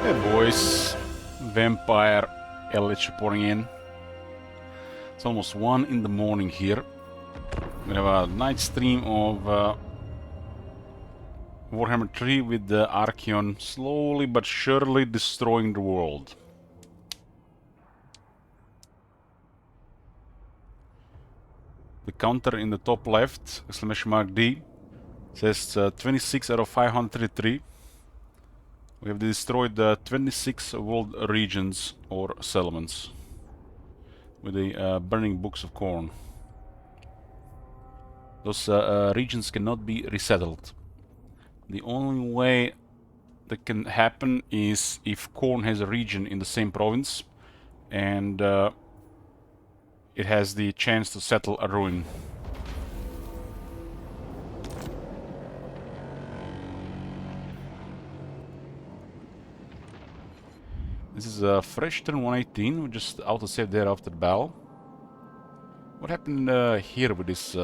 Hey boys, Vampire LH reporting in. It's almost 1 in the morning here. We have a night stream of Warhammer 3 with the Archeon slowly but surely destroying the world. The counter in the top left, !D, says 26 out of 533. We have destroyed 26 world regions or settlements with the burning books of corn. Those regions cannot be resettled. The only way that can happen is if corn has a region in the same province and it has the chance to settle a ruin. This is a fresh turn 118, we're just autosave there after the battle. What happened here with this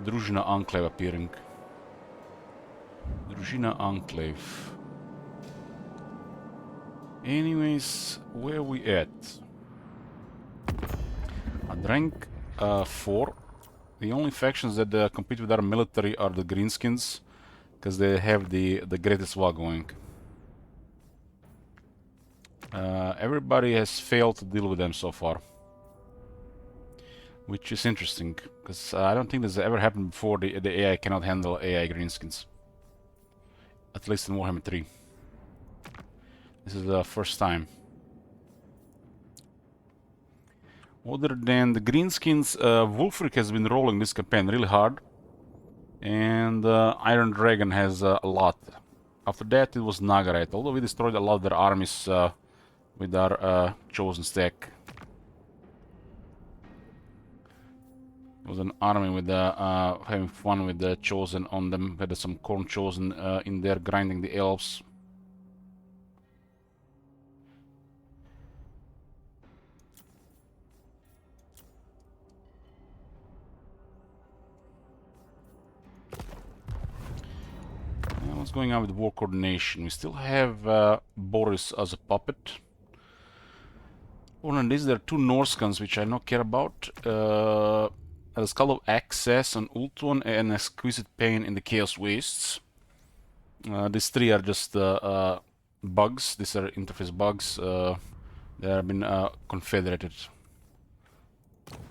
Družina Enclave appearing? Družina Enclave. Anyways, where are we at? At rank 4. The only factions that compete with our military are the Greenskins, because they have the greatest war going. Everybody has failed to deal with them so far, which is interesting, because I don't think this has ever happened before. The AI cannot handle AI Greenskins, at least in Warhammer 3. This is the first time. Other than the Greenskins, Wulfric has been rolling this campaign really hard, and Iron Dragon has a lot. After that it was Nagarite, although we destroyed a lot of their armies with our Chosen stack. It was an army with having fun with the Chosen on them. We had some corn Chosen in there grinding the elves. What's going on with war coordination? We still have Boris as a puppet. Other than this, there are two Norscans which I don't care about. A Skull of Access on Ultuan and Exquisite Pain in the Chaos Wastes. These three are just bugs. These are interface bugs. They have been confederated.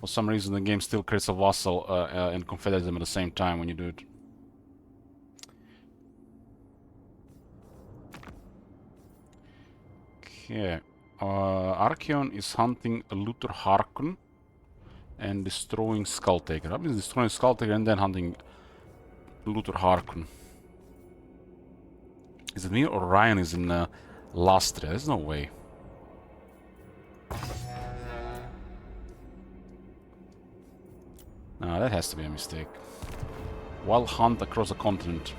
For some reason the game still creates a vassal and confederates them at the same time when you do it. Okay. Archeon is hunting Luther Harkon and destroying Skulltaker. I've been destroying Skulltaker and then hunting Luther Harkon. Is it me or Ryan is in Lastria? There's no way. No, that has to be a mistake. Wild hunt across the continent.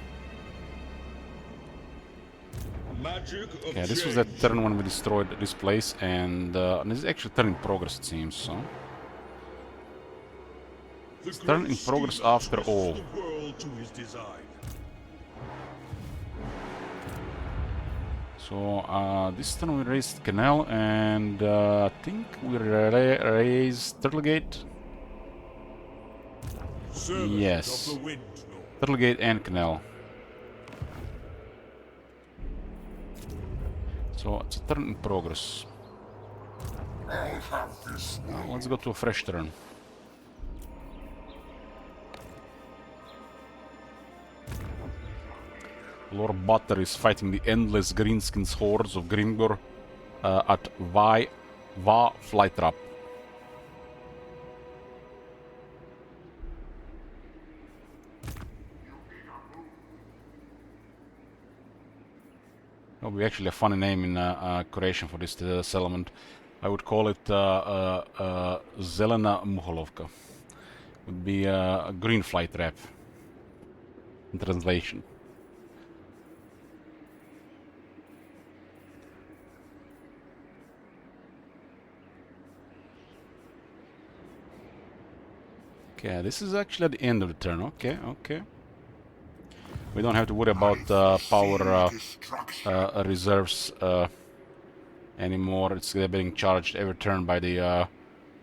Okay, this was that turn when we destroyed this place, and this is actually turn in progress, it seems, so... It's turn in progress after all. So, this turn we raised Canal, and I think we raised Turtlegate. Yes. Turtlegate and Canal. So it's a turn in progress. Now let's go to a fresh turn. Lord Butter is fighting the endless Greenskins hordes of Grimgor at Va Flytrap. That would be actually a funny name in Croatian for this settlement. I would call it Zelena Muholovka. Would be a green fly trap in translation. Okay, this is actually at the end of the turn. Okay, okay. We don't have to worry about power reserves anymore. It's being charged every turn by the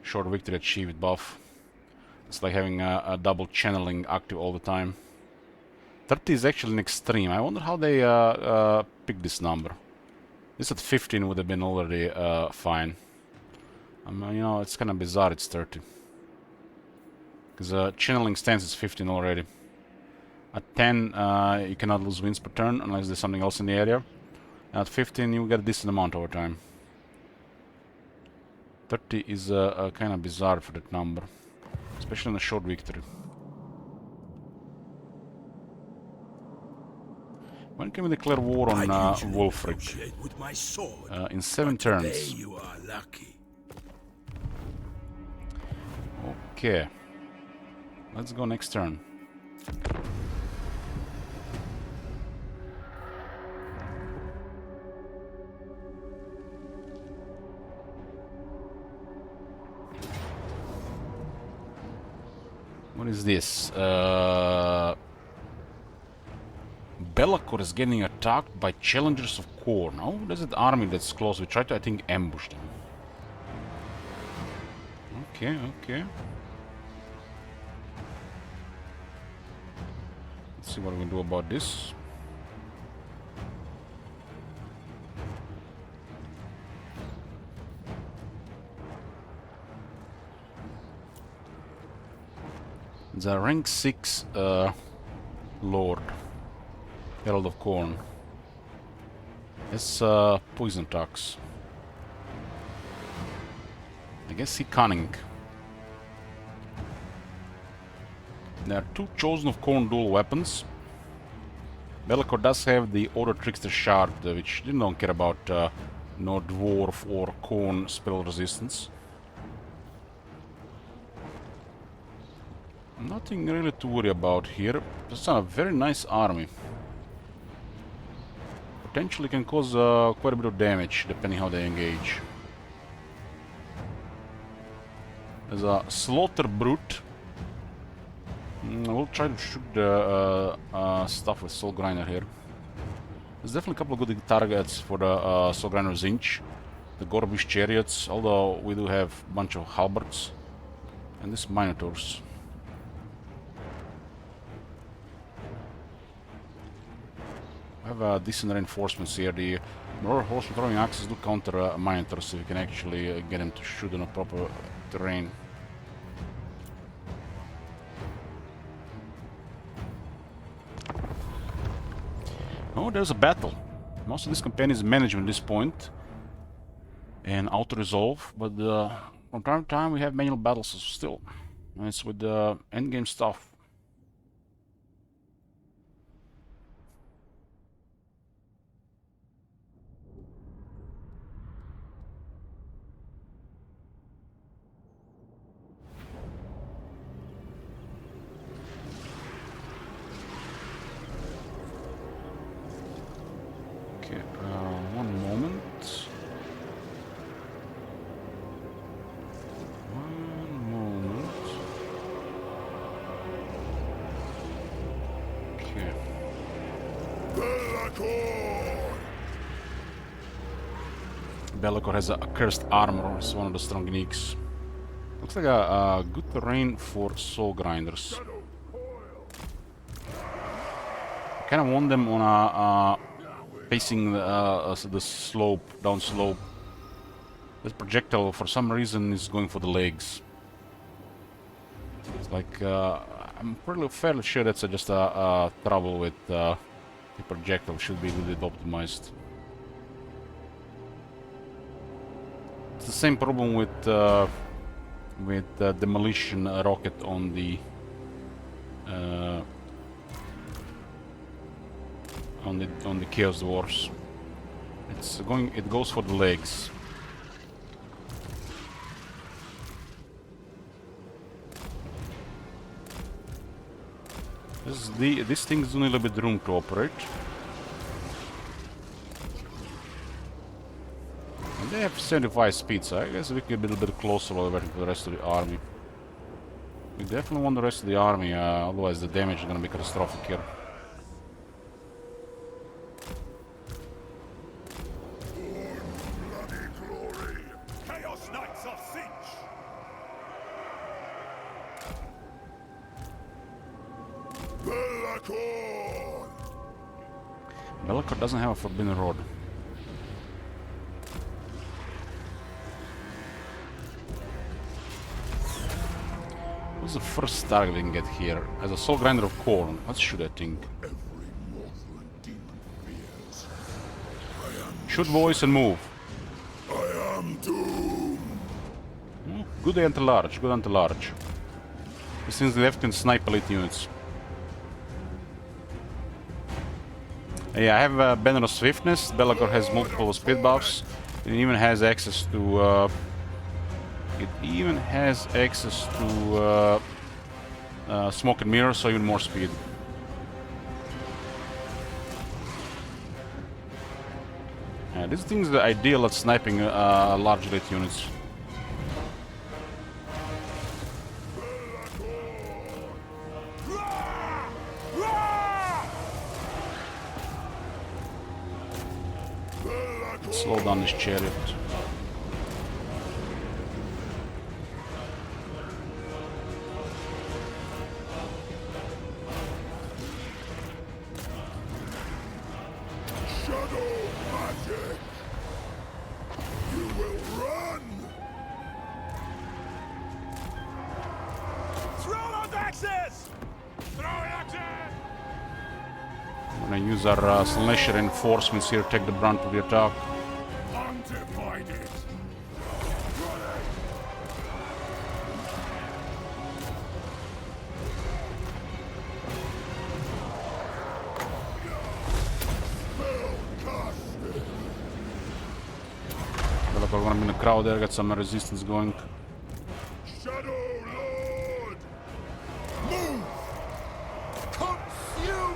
short victory achieved buff. It's like having a double channeling active all the time. 30 is actually an extreme. I wonder how they picked this number. This at 15 would have been already fine. You know, it's kind of bizarre it's 30. Because channeling stance is 15 already. At 10, you cannot lose wins per turn unless there's something else in the area. And at 15, you get a decent amount over time. 30 is kind of bizarre for that number, especially in a short victory. When can we declare war on Wolfric? In 7 turns. You are lucky. Okay. Let's go next turn. What is this? Belacor is getting attacked by challengers of Khorne. Oh, there's an army that's close. We try to, I think, ambush them. Okay, okay. Let's see what we can do about this. The rank 6 Lord, Herald of Khorne. It's poison attacks. I guess he cunning. There are 2 Chosen of Khorne dual weapons. Belacor does have the Order Trickster Shard, which you don't care about no Dwarf or Khorne spell resistance. Nothing really to worry about here. It's a very nice army. Potentially can cause quite a bit of damage depending how they engage. There's a Slaughter Brute. We'll try to shoot the stuff with Soul Grinder here. There's definitely a couple of good targets for the Soul Grinder Zinch. The Gorbish Chariots, although we do have a bunch of Halberds. And these Minotaurs. Have decent reinforcements here. The Warhost throwing axes do counter Minotaurs, so you can actually get them to shoot on a proper terrain. Oh, there's a battle. Most of this campaign is management at this point and auto-resolve, but from time to time we have manual battles still. And it's with the endgame stuff. One moment. Okay. Belacor has a cursed armor. It's one of the strong uniques. Looks like a good terrain for soul grinders. I kind of want them on a facing the slope, down slope. This projectile, for some reason, is going for the legs. It's like I'm fairly sure that's just a trouble with the projectile. Should be a little bit optimized. It's the same problem with demolition rocket on the Chaos Dwarfs. It goes for the legs. These things do need a little bit room to operate. And they have 75 speed, so I guess we can be a little bit closer while waiting for the rest of the army. We definitely want the rest of the army, otherwise the damage is gonna be catastrophic here. Bellicor doesn't have a forbidden rod. What's the first target we can get here? As a soul grinder of corn. Let's shoot that thing. Shoot, voice, and move. I am doomed. Good anti-large, good anti-large. This thing's left can snipe elite units. Yeah, I have banner of swiftness. Bellicor has multiple speed buffs. It even has access to. Smoke and mirror, so even more speed. This thing's the ideal at sniping large elite units. Slow down this chariot. I'm gonna use our Slanesh reinforcements here, take the brunt of the attack. Bellicor gonna be in the crowd there, get some resistance going.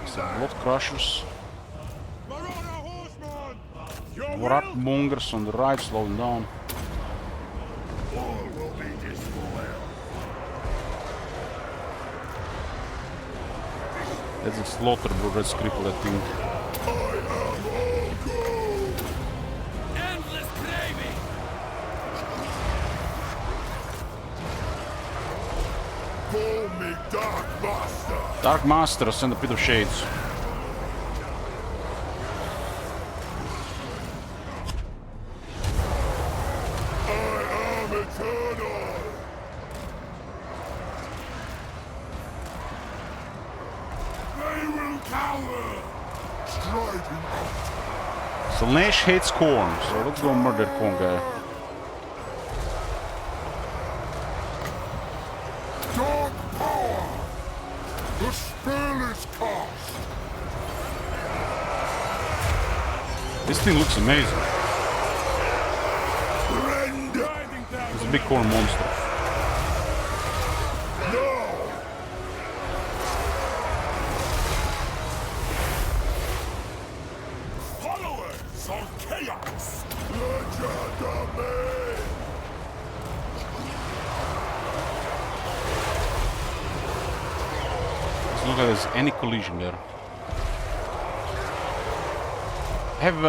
Some blood crushers. Ratmongers on the right, slowing down. That's a slaughter, bro. Let's cripple that thing. Call me Dark Master. Dark Master, send a pit of shades. I am eternal. They will cower. Striding. Slanesh hates corn, so let's go murder corn guy. Dark power. The spell is cast. This thing looks amazing. Render. It's a big corn monster. No. Followers of chaos. Legend of me. Let's look if there's any collision there. I have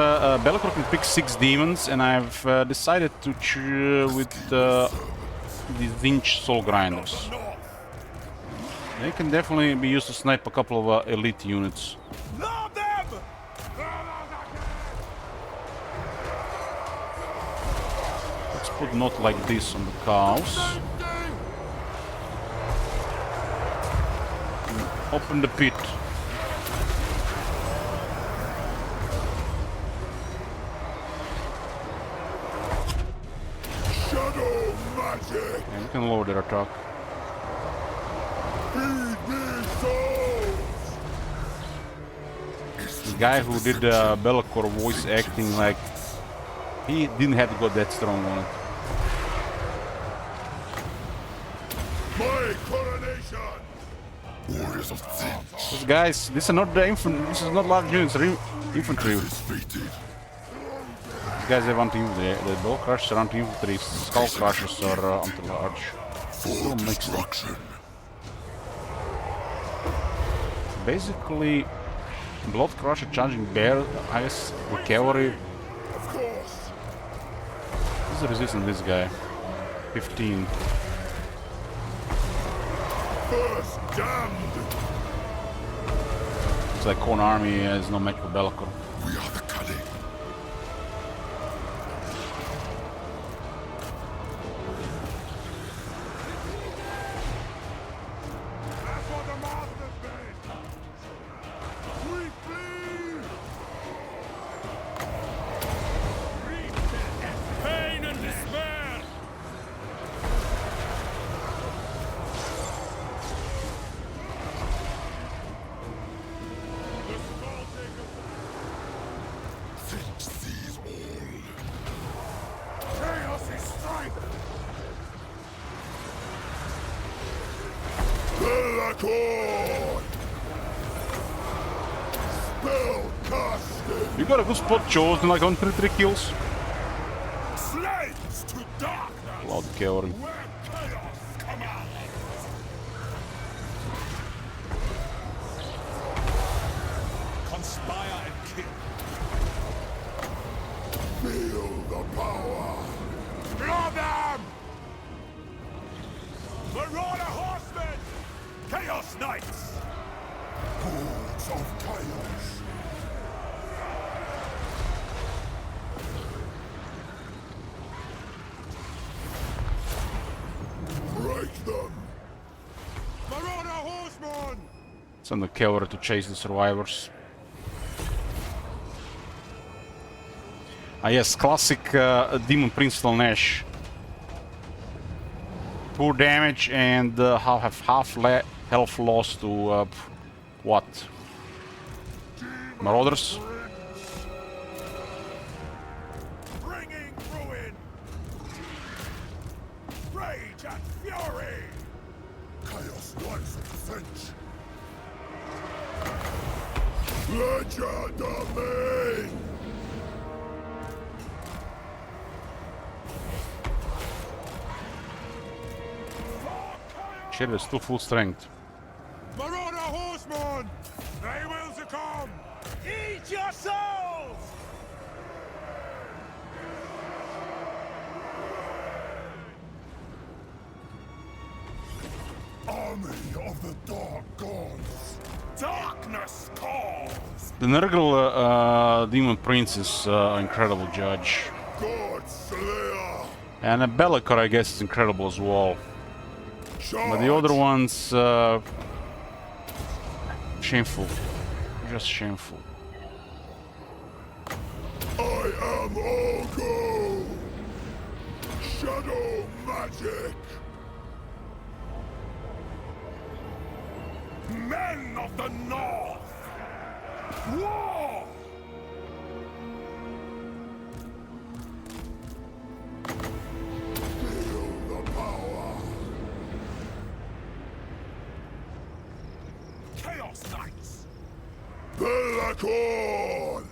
Bellicor can pick 6 demons, and I've decided to choose with the Vinch Soul Grinders. They can definitely be used to snipe a couple of elite units. Let's put not like this on the cows. Open the pit. Shadow magic. And you can lower their attack. Feed me souls. The guy who did Bellicor voice acting, like, he didn't have to go that strong on it. My coronation. Warriors of sin. These guys, this is not the infantry. This is not large units. They're infantry. Defeated. These guys have anti-infantry. The ball crushers are anti-infantry. Skull crushers are anti-large. For destruction. Basically, blood crusher charging bear, I guess, the cavalry. Of course. What's the resistance this guy? 15. First damned. Looks like Khorne army is no match for Be'lakor. We are the cunning. That's what the masters bid! We flee! Pain and despair! The Skull Taker! Fate sees all. Chaos is strength! Be'lakor! Spell casted! You got a good spot chosen, like on 3 kills. Slaves to darkness! Loud cavalry. Where chaos commands! Conspire and kill! Feel the power! Draw them! Marauder horsemen! Chaos knights! Hordes of chaos! Break them! Marauder horsemen! Send the cavalry to chase the survivors. Ah yes, classic Demon Prince Nash. Poor damage and half health loss to what? Marauders? Bringing ruin! Rage and fury! Chaos Knights of the Finch! Legend of me! Shit, it's still full strength. Marauder horsemen! They will succumb! Eat your souls! Army of the Dark Gods! Darkness calls! The Nurgle Demon Prince is incredible judge. God Slayer! And a Be'lakor, I guess, is incredible as well. But the other ones, shameful. Just shameful. I am Olgo! Shadow magic! Men of the North! War! Feel the power! Chaos Knights! Be'lakor!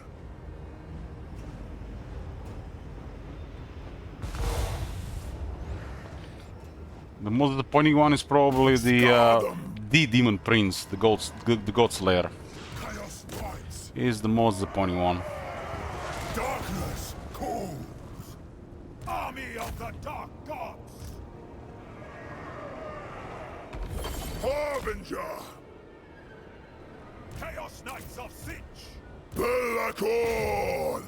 The most disappointing one is probably the Demon Prince, the God Slayer. Chaos Knights! Is the most disappointing one. Darkness calls! Army of the Dark Gods! Harbinger! Chaos Knights of Sinch! Be'lakor!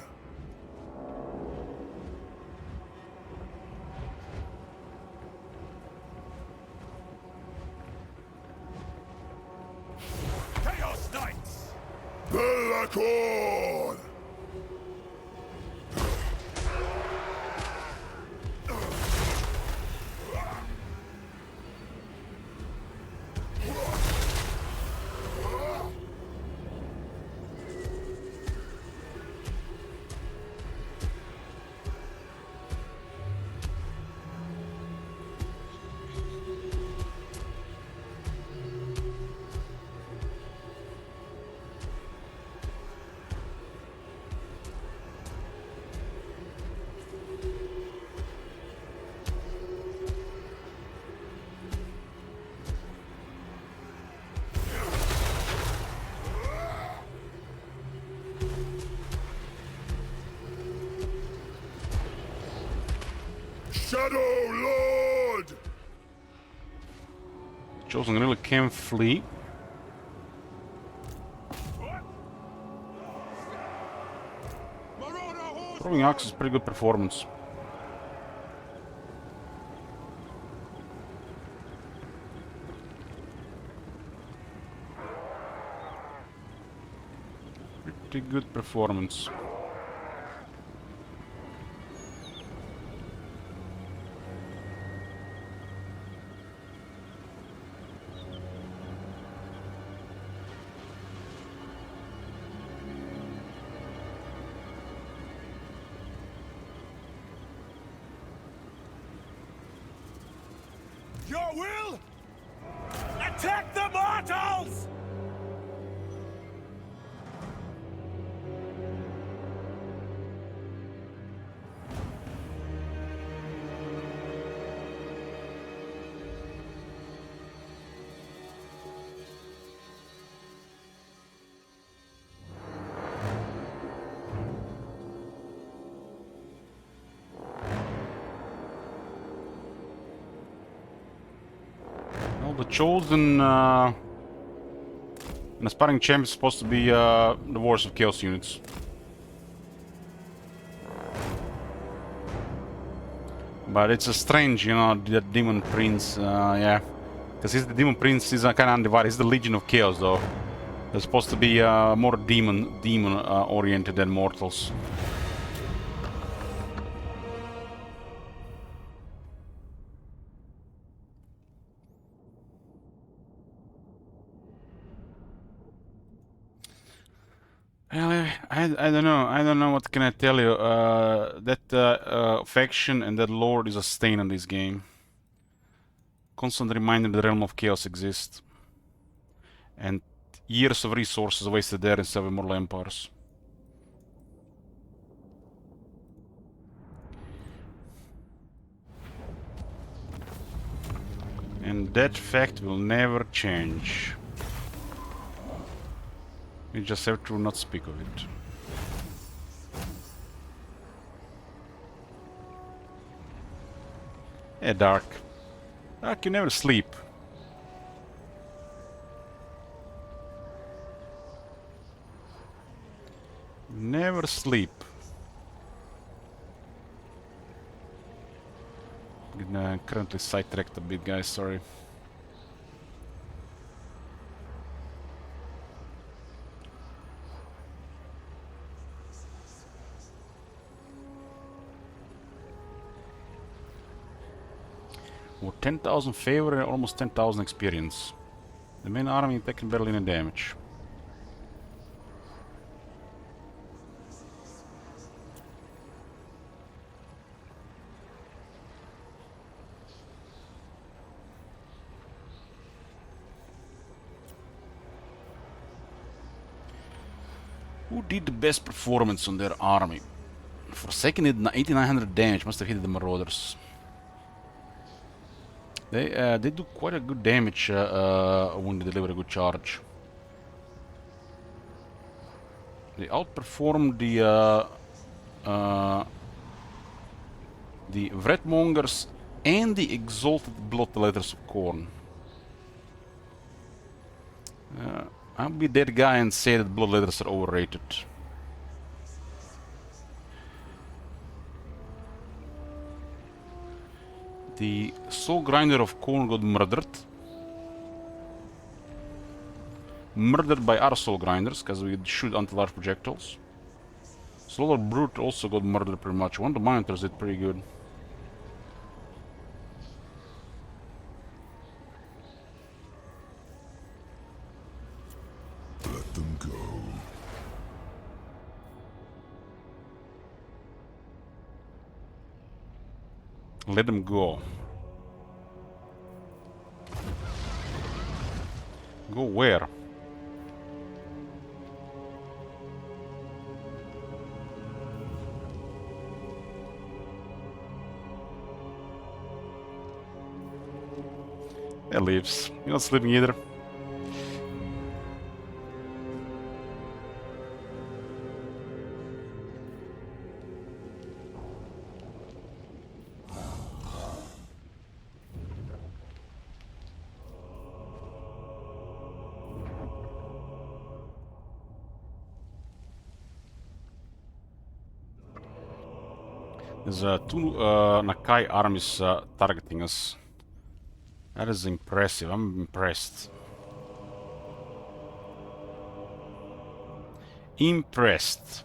Chaos Knights! Be'lakor! Shadow Lord! Chosen really can flee. Throwing axe is pretty good performance. Pretty good performance. Your will? Attack the mortals! Well, the chosen and aspiring champ is supposed to be the Wars of Chaos units. But it's a strange, you know, that Demon Prince, yeah. Because he's the Demon Prince, he's kind of undivided. He's the Legion of Chaos, though. They're supposed to be more demon oriented than mortals. Well, I don't know. I don't know what can I tell you. That faction and that lord is a stain on this game. Constant reminder the realm of chaos exists. And years of resources wasted there in seven mortal empires. And that fact will never change. We just have to not speak of it. Yeah, Dark. Dark, you never sleep. Never sleep. Currently sidetracked a bit, guys, sorry. With 10,000 favor and almost 10,000 experience. The main army taking barely any damage. Who did the best performance on their army? Forsaken did 8900 damage, must have hit the Marauders. They do quite a good damage when they deliver a good charge. They outperform the Vredmongers and the Exalted Bloodletters of Khorne. I'll be that guy and say that Bloodletters are overrated. The Soul Grinder of Khorne got murdered. Murdered by our Soul Grinders, because we shoot anti-large projectiles. Slaughter Brute also got murdered pretty much. One of the Monitors did pretty good. Let them go. Let them go. Go where? It leaves. You're not sleeping either. There's two Nakai armies targeting us. That is impressive. I'm impressed. Impressed.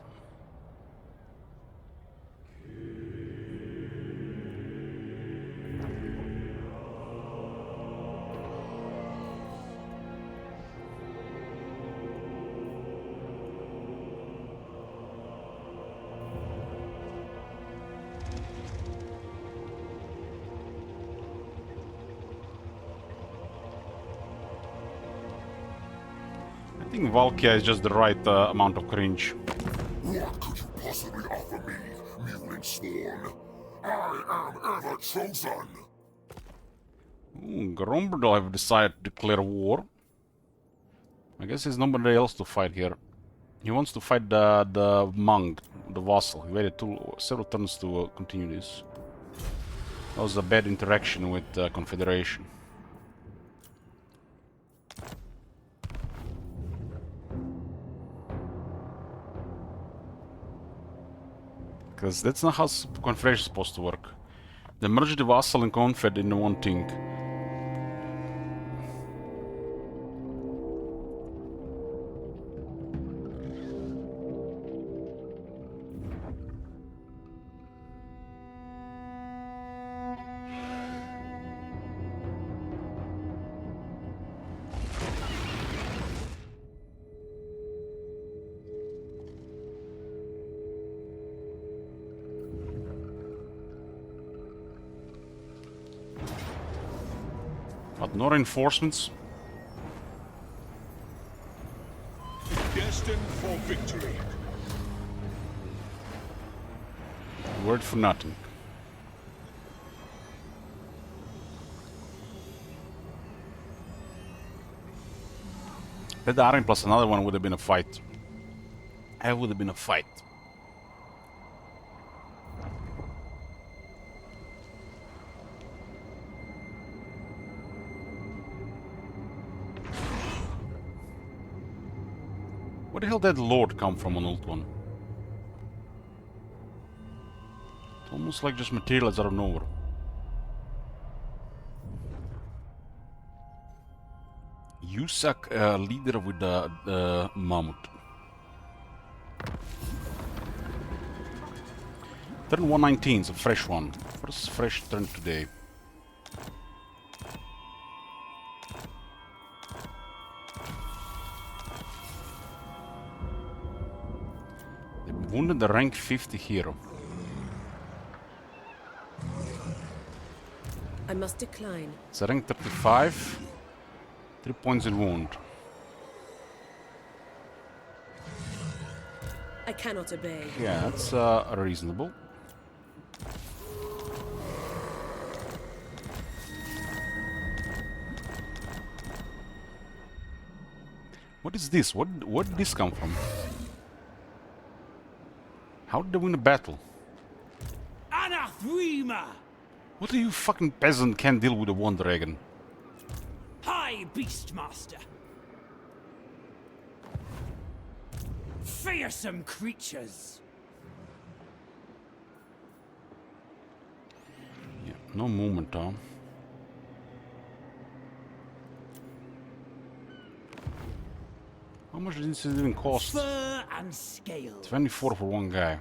I think Valkia is just the right amount of cringe. What could you possibly offer me, mewling sworn? I am ever chosen! Gromberdal have decided to declare war. I guess there's nobody else to fight here. He wants to fight the monk, the vassal. He waited several turns to continue this. That was a bad interaction with Confederation. Because that's not how Confederation is supposed to work. They merge the vassal and Confed into one thing. But no reinforcements. Destined for victory. Word for nothing. That Army plus another one would have been a fight. That would have been a fight. Where the hell did Lord come from on Ult 1? It's almost like just materialized out of nowhere. Yusak, leader with the Mammoth. Turn 119 is a fresh one. First fresh turn today. They wounded the rank 50 hero. I must decline. It's a rank 35. 3 points in wound. I cannot obey. Yeah, that's reasonable. What is this? Where did this come from? How did they win a battle? Anathema! What do you fucking peasant can't deal with a one dragon? Hi, Beastmaster! Fearsome creatures! Yeah, no movement, huh? How much did this even cost? Fur and scales. 24 for one guy.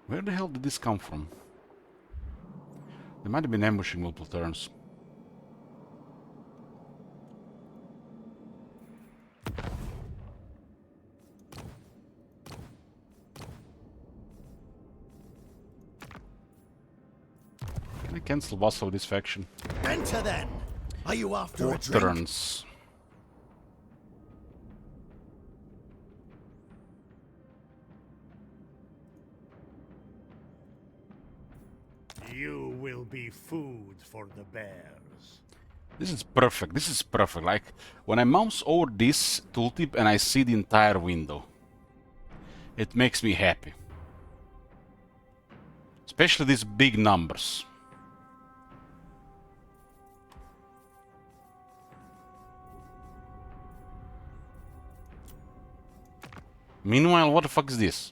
Where the hell did this come from? They might have been ambushing multiple turns. Can I cancel Vassal with this faction? Enter then! Are you after 4 a drink? turns. You will be food for the bears. This is perfect. This is perfect. Like, when I mouse over this tooltip and I see the entire window, it makes me happy. Especially these big numbers. Meanwhile, what the fuck is this?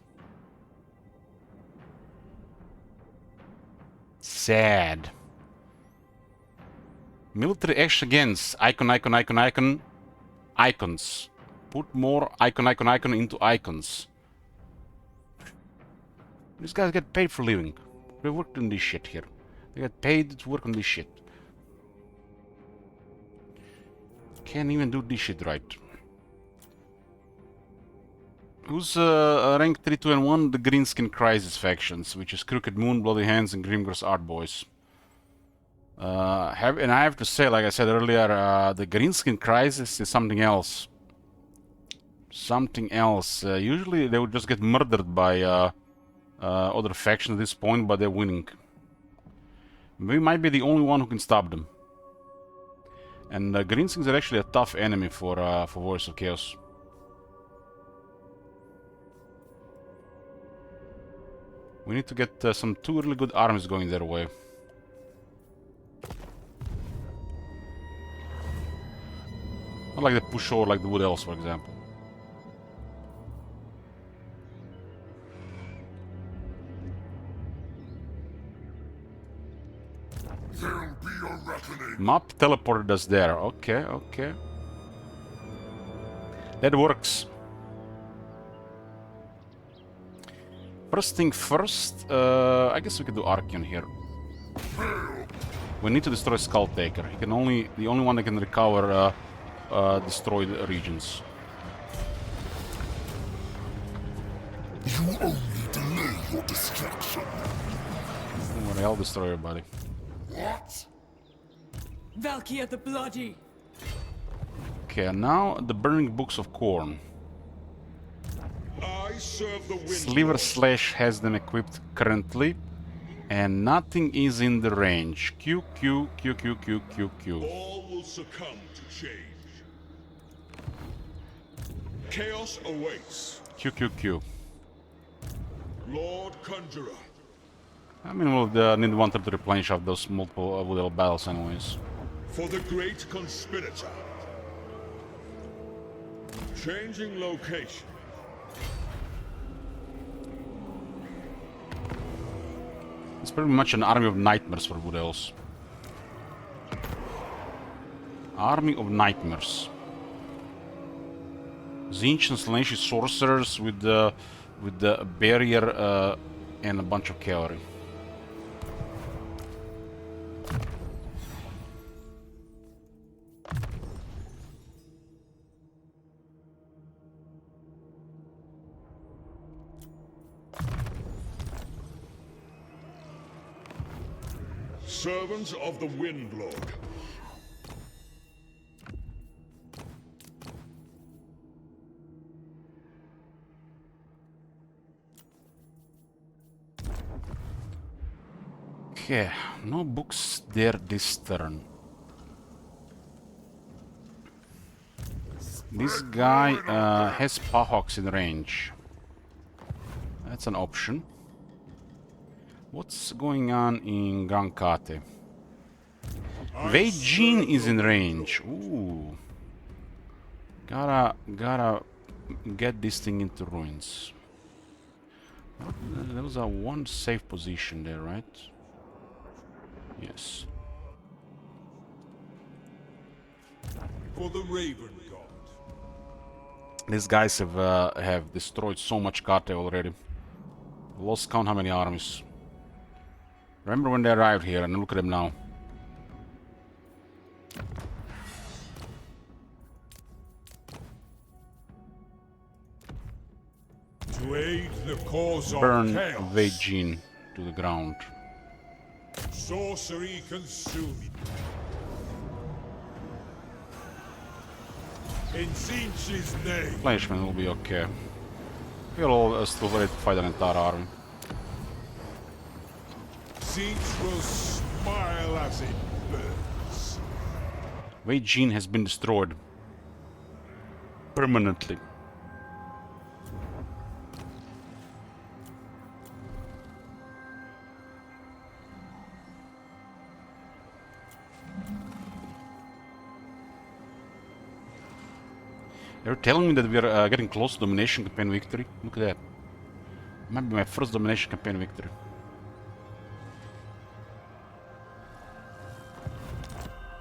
Sad. Military action against icons. Put more icon into icons. These guys get paid for living. They worked on this shit here. They get paid to work on this shit. Can't even do this shit right. Who's rank 3, 2, and 1? The Greenskin Crisis factions, which is Crooked Moon, Bloody Hands, and Grimgor's Art Boys. And I have to say, like I said earlier, the Greenskin Crisis is something else. Something else. Usually they would just get murdered by other factions at this point, but they're winning. We might be the only one who can stop them. And Greenskins are actually a tough enemy for Voice of Chaos. We need to get some 2 really good armies going their way. Not like the push over like the Wood Elves, for example. There'll be a reckoning. Map teleported us there. Okay, okay. That works. First thing first, I guess we could do Archeon here. We need to destroy Skull Taker. He can the only one that can recover destroyed regions. You only delay your destruction. Don't worry, I'll destroy everybody. What? Valkyr the Bloody. Okay, now the Burning Books of Corn. I serve the wind. Sliver Slash has them equipped currently, and nothing is in the range. Q, Q, Q, Q, Q, Q, Q. All will succumb to change. Chaos awaits. Q, Q, Q. Lord Conjurer. I mean, we'll need one to replenish of those multiple Wood Elf battles anyways. For the great conspirator. Changing location. It's pretty much an army of nightmares for Wood Elves. Army of nightmares. Ancient Slaneshi sorcerers with the barrier and a bunch of cavalry. Servants of the Wind Lord. Okay, no books there this turn. This guy has Pahawks in range. That's an option. What's going on in Grankate? Veijin is in range. Ooh. Gotta get this thing into ruins. There was a one safe position there, right? Yes. For the Raven God. These guys have destroyed so much Kate already. Lost count how many armies. Remember when they arrived here, and look at them now. To aid the cause Burn of chaos. Veijin to the ground. Sorcery consuming. In Zinch's name. Replenishment will be okay. We're all still ready to fight an entire army. Zinch will smile as it burns. Veijin has been destroyed. Permanently. They're telling me that we're getting close to domination campaign victory. Look at that. Might be my first domination campaign victory.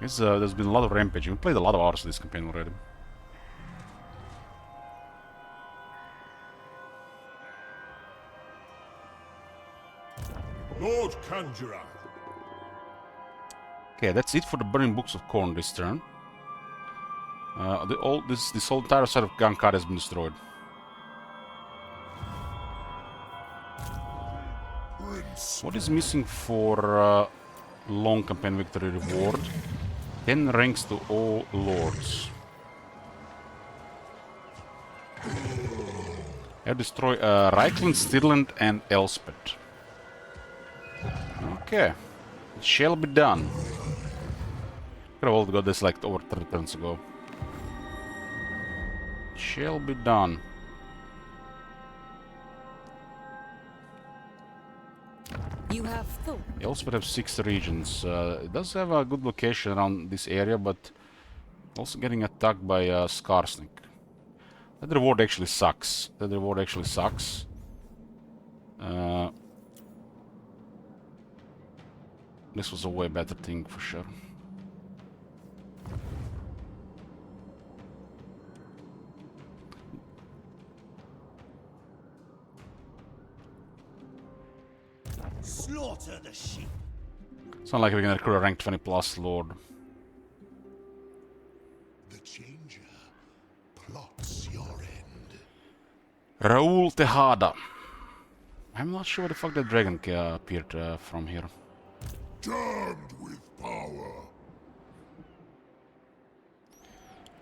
There's been a lot of rampaging. We played a lot of hours of this campaign already. Lord Conjurer. Okay, that's it for the Burning Books of Corn this turn. This whole entire side of Gankar has been destroyed. What is missing for long campaign victory reward? 10 ranks to all lords. Have destroy Reichland, Stirland, and Elspeth. Okay, it shall be done. Could have all got this like over 3 turns ago. It shall be done. You have thought. Elspeth have 6 regions. It does have a good location around this area, but also getting attacked by Skarsnik. That reward actually sucks. This was a way better thing for sure. Slaughter the sheep. It's not like we're gonna recruit a rank 20 plus lord. The Changer plots your end. Raoul Tejada. I'm not sure where the fuck that dragon appeared from here. Damned with power.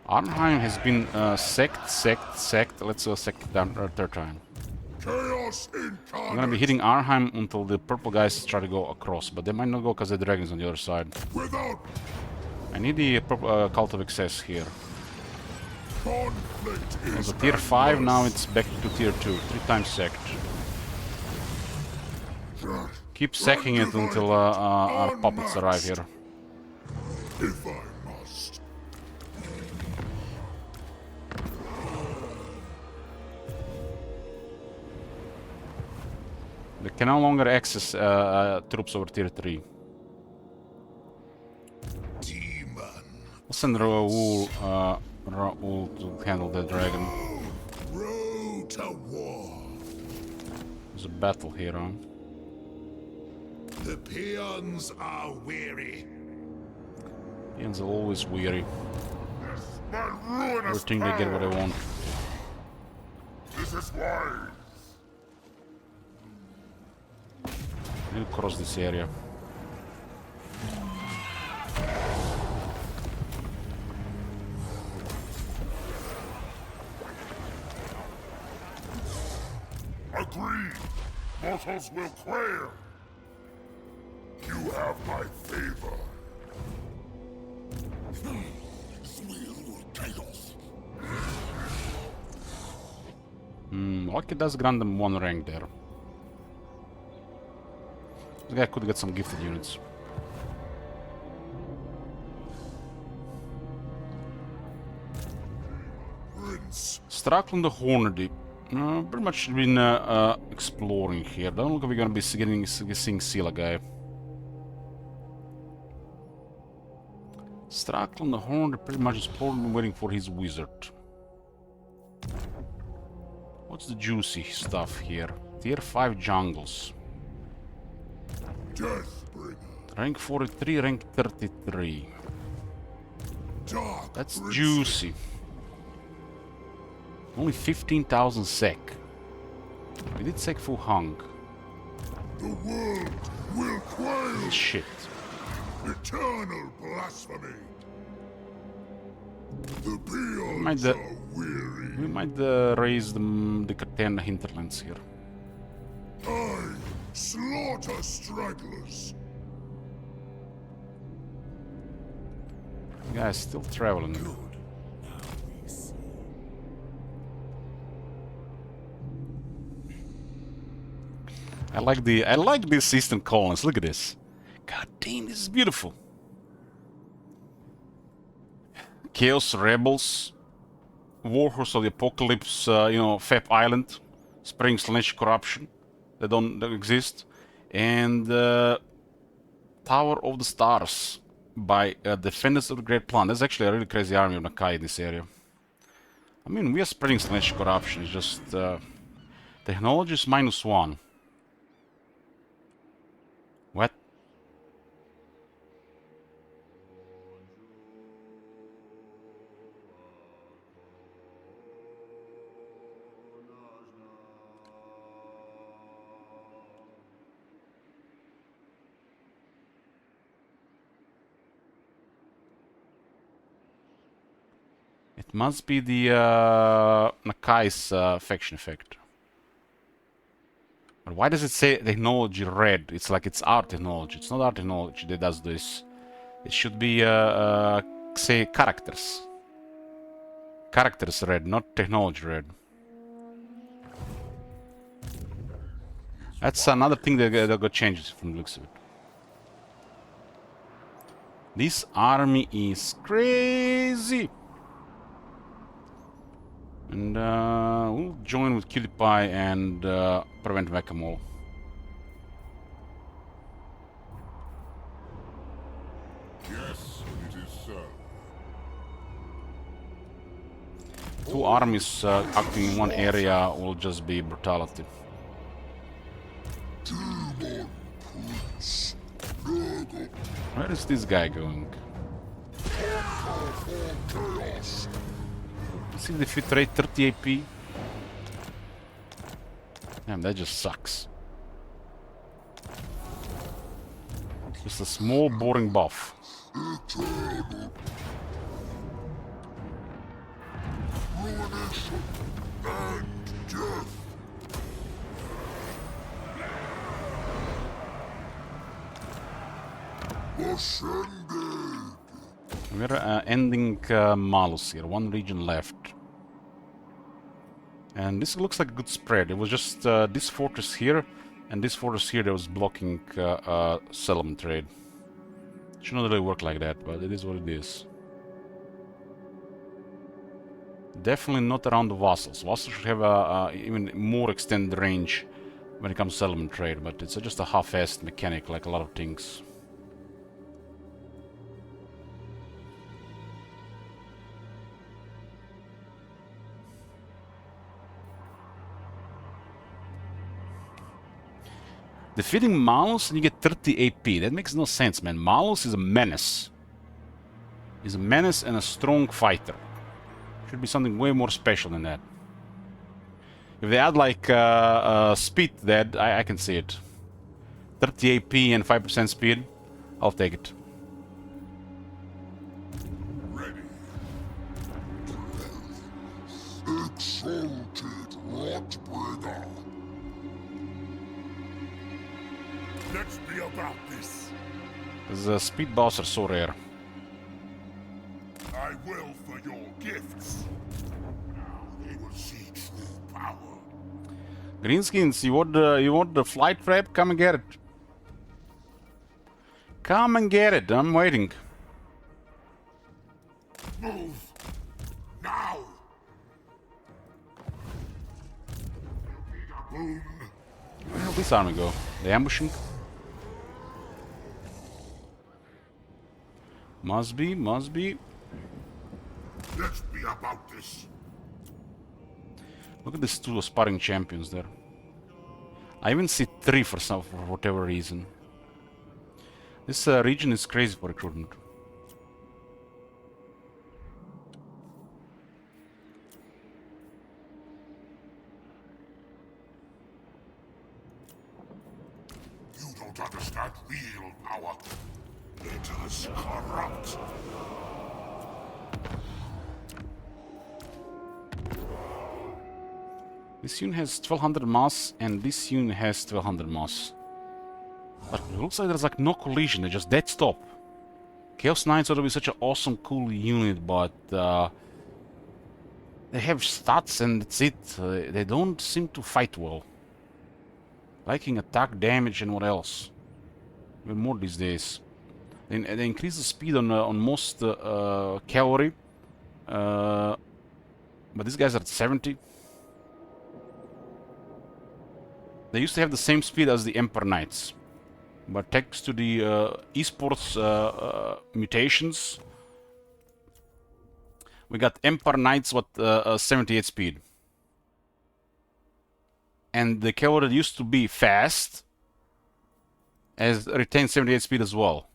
Arnheim has been sacked. Let's sack it down a third time. Chaos I'm incarnate. gonna be hitting Arnheim until the purple guys try to go across, but they might not go because the dragon's on the other side. Without I need the Cult of Excess here. conflict It was is a tier 5, endless. now it's back to tier 2. 3 times sacked. Keep sacking it until our puppets arrive here. If I must. They can no longer access troops over tier 3. Demon. We'll send Raoul to handle the dragon. Row to war. There's a battle here, huh? The peons are weary. Ian's always weary. My ruinous Everything they get what they want. This is wise. We'll cross this area. Agreed. Mortals will quail. You have my favor. Chaos. Lucky does grant them 1 rank there. This guy could get some gifted units. Prince. Strakland the Hornady. Pretty much been exploring here. Don't look like we're gonna be seeing Sila guy. Strakland the Hornady pretty much exploring, waiting for his wizard. What's the juicy stuff here? Tier 5 jungles. Deathbringer. Rank 43, rank 33. Dark. That's Prince. juicy. Only 15,000 sec. We did sec Fu Hung. The world will quail. Shit. Eternal blasphemy. The Might peons the- are weary. We might raise the Katana hinterlands here. I slaughter stragglers. Guys, still traveling. I like these eastern colonies. Look at this. God damn, this is beautiful. Chaos Rebels, Warhost of the Apocalypse, Fep Island, Spring / Corruption, they don't exist, and Tower of the Stars. by defenders of the Great Plan. There's actually a really crazy army of Nakai in this area. I mean, we are spreading slash corruption. It's just technology is -1. What? It must be the Nakai's faction effect. But why does it say technology red? It's like it's our technology. It's not our technology that does this. It should be, say, characters. Characters red, not technology red. That's another thing that got changed from the looks of it. This army is crazy! And we'll join with Cutie Pie and prevent Whack-A-Mole. Yes, it is so. Two armies acting in one area will just be brutality. Demon Prince. Nurgle. Where is this guy going? Chaos. See the defeat rate 30 AP. Damn, that just sucks. Just a small boring buff. Eternal. Ruination and death. Ascended. We're ending Malus here. One region left. And this looks like a good spread. It was just this fortress here and this fortress here that was blocking settlement trade. Should not really work like that, but it is what it is. Definitely not around the vassals. Vassals should have a even more extended range when it comes to settlement trade, but it's just a half-assed mechanic like a lot of things. Defeating Malus and you get 30 AP. That makes no sense, man. Malus is a menace. He's a menace and a strong fighter. Should be something way more special than that. If they add like speed to that, I can see it. 30 AP and 5% speed, I'll take it. Ready. Exalted Rotbringer. Let's be about this. The speed boss are so rare. I will for your gifts. Now they will see true power. Greenskins, you want the flight trap? Come and get it. Come and get it. I'm waiting. Move now. Boom. Where did this army go? They ambushing? Must be, must be. Let's be about this. Look at these two sparring champions there. I even see 3 for whatever reason. This region is crazy for recruitment. You don't understand real power. Let us corrupt. This unit has 1200 mass and this unit has 1200 mass. But it looks like there's like no collision, they're just dead stop. Chaos Knights ought to be such an awesome, cool unit, but they have stats and that's it. They don't seem to fight well. Liking attack damage and what else? Even more these days. They increase the speed on most cavalry. But these guys are at 70. They used to have the same speed as the Emperor Knights. But thanks to the esports mutations, we got Empire Knights with 78 speed. And the cavalry that used to be fast has retained 78 speed as well.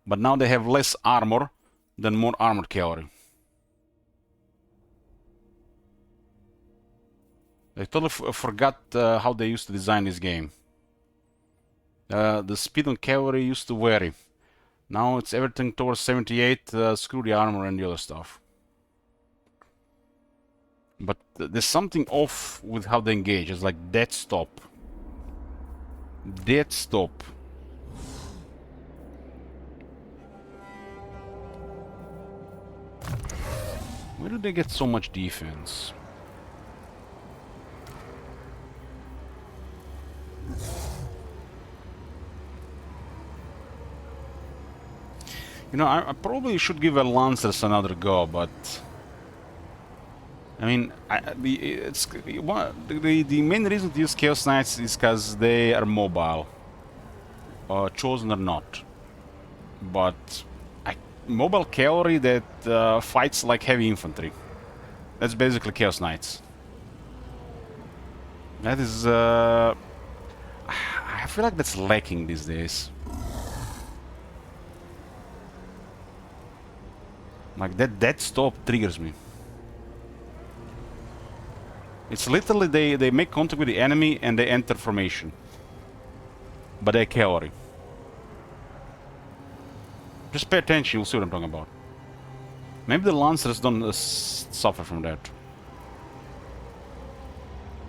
But now they have less armor than more armored cavalry. I totally forgot how they used to design this game. The speed on cavalry used to vary. Now it's everything towards 78, screw the armor and the other stuff. But there's something off with how they engage. It's like dead stop. Dead stop. Where do they get so much defense? You know, I probably should give a Lancers another go, but I mean, the main reason to use Chaos Knights is because they are mobile, chosen or not. But mobile cavalry that fights like heavy infantry. That's basically Chaos Knights. That is, I feel like that's lacking these days. Like that stop triggers me. It's literally they make contact with the enemy and they enter formation. But they're cavalry. Just pay attention, you'll see what I'm talking about. Maybe the Lancers don't suffer from that.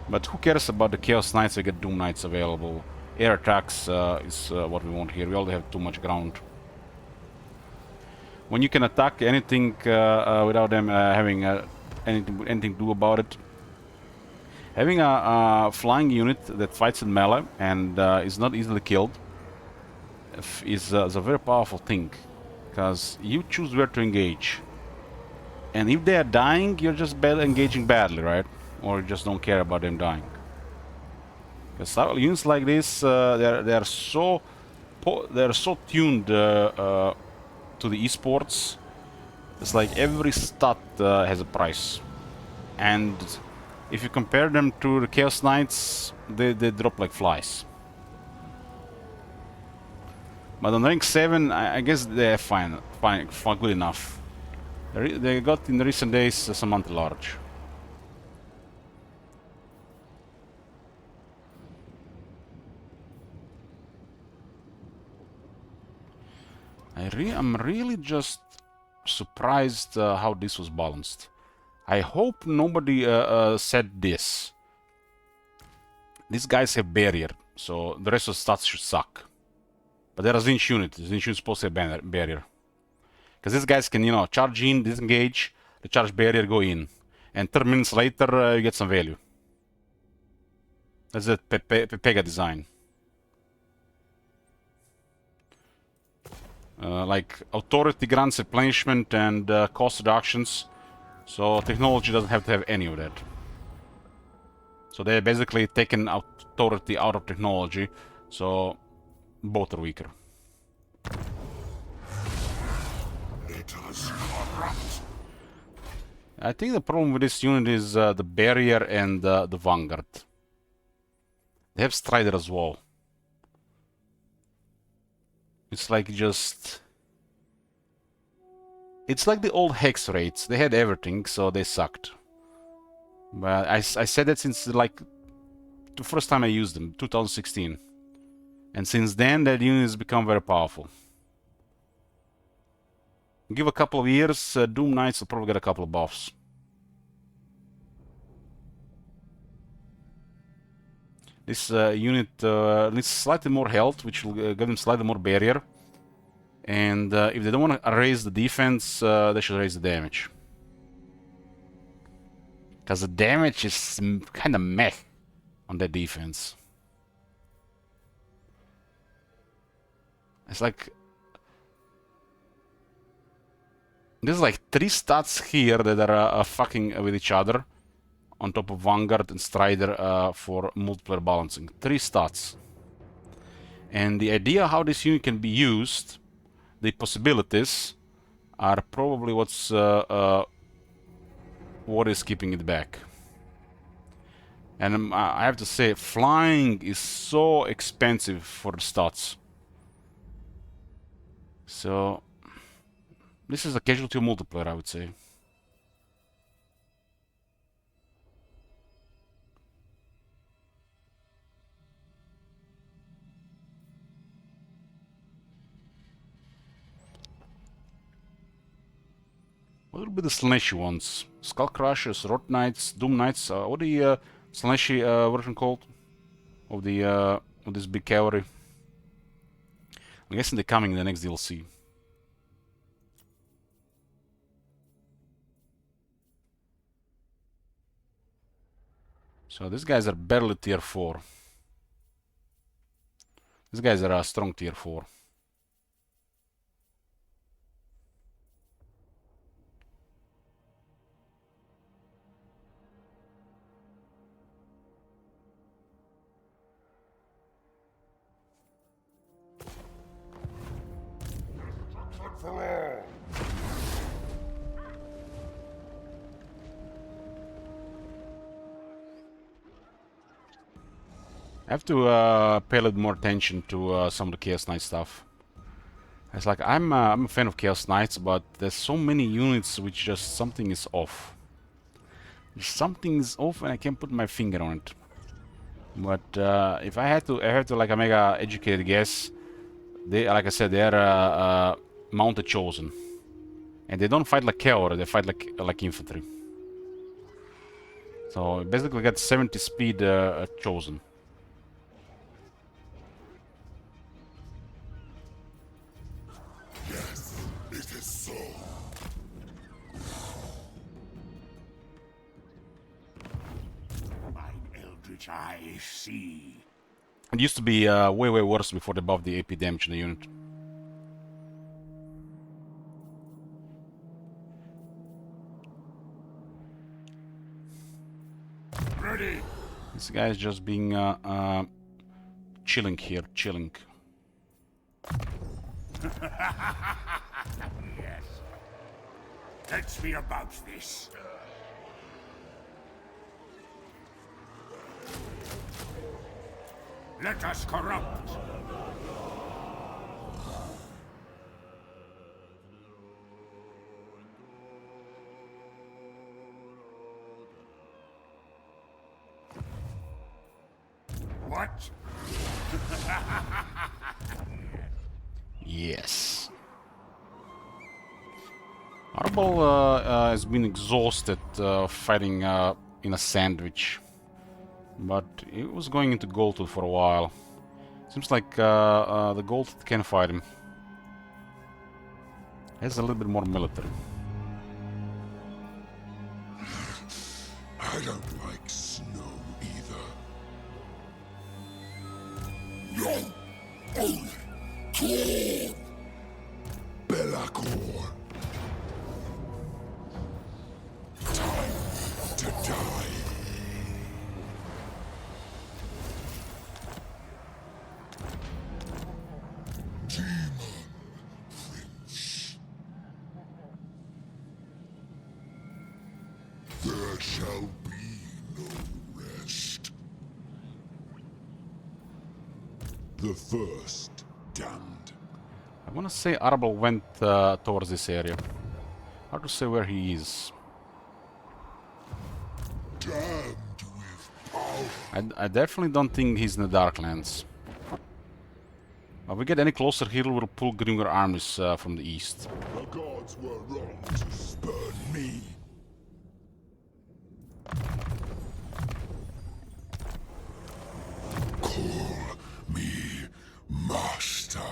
But who cares about the Chaos Knights? We get Doom Knights available. Air attacks is what we want here. We already have too much ground. When you can attack anything without them having anything to do about it. Having a flying unit that fights in melee and is not easily killed is a very powerful thing. Because you choose where to engage. And if they are dying, you're just engaging badly, right? Or you just don't care about them dying. Because units like this, they're so tuned to the esports. It's like every stat has a price, and if you compare them to the Chaos Knights, they drop like flies. But on rank 7, I guess they're fine, good enough. They got in recent days some anti-large. I'm really just surprised how this was balanced. I hope nobody said this. These guys have barrier, so the rest of the stats should suck. But they're a Zinch unit. The Zinch unit is supposed to have barrier. Because these guys can, you know, charge in, disengage, the charge barrier, go in. And 30 minutes later, you get some value. That's the Pega design. Like authority grants replenishment and cost reductions, so technology doesn't have to have any of that. So they're basically taking authority out of technology, so both are weaker. Let us corrupt. I think the problem with this unit is the barrier and the vanguard. They have Strider as well. It's like just... It's like the old Hex raids. They had everything, so they sucked. But I said that since like the first time I used them, 2016. And since then, that unit has become very powerful. Give a couple of years, Doom Knights will probably get a couple of buffs. This unit needs slightly more health, which will give them slightly more barrier. And if they don't want to raise the defense, they should raise the damage. Because the damage is kind of meh on their defense. It's like... There's like 3 stats here that are fucking with each other. On top of Vanguard and Strider for multiplayer balancing. 3 stats. And the idea how this unit can be used, the possibilities, are probably what is keeping it back. And I have to say, flying is so expensive for the stats. So this is a casualty multiplier, I would say. What will be the Slaneshi ones? Skull Crushers, Rot Knights, Doom Knights. What the Slaneshi version called? Of the of this big cavalry. I'm guessing they're coming in the next DLC. So these guys are barely tier 4. These guys are a strong tier 4. For all. I have to pay a little more attention to some of the Chaos Knight stuff. It's like I'm a fan of Chaos Knights, but there's so many units which just something is off. Something is off, and I can't put my finger on it. But if I have to like make a educated guess. They, like I said, they are mounted chosen, and they don't fight like cavalry. They fight like infantry. So basically, got 70 speed chosen. Yes, it is so. Mine eldritch eyes see. It used to be way worse before they buffed the AP damage in the unit. Ready. This guy is just being chilling here, chilling. Yes. Let's be about this. Let us corrupt. What? Yes. Arbol has been exhausted fighting in a sandwich, but he was going into Goldtooth for a while. Seems like the Goldtooth can fight him. Has a little bit more military. I don't like snow either. No! Only Torn! Belacor! Time to die! Demon Prince. There shall be no rest. The first damned. I want to say Arbol went towards this area. Hard to say where he is. Damned with power. I definitely don't think he's in the Darklands. If we get any closer here, we'll pull Grimgar armies from the east. The gods were wrong to spurn me. Call me master.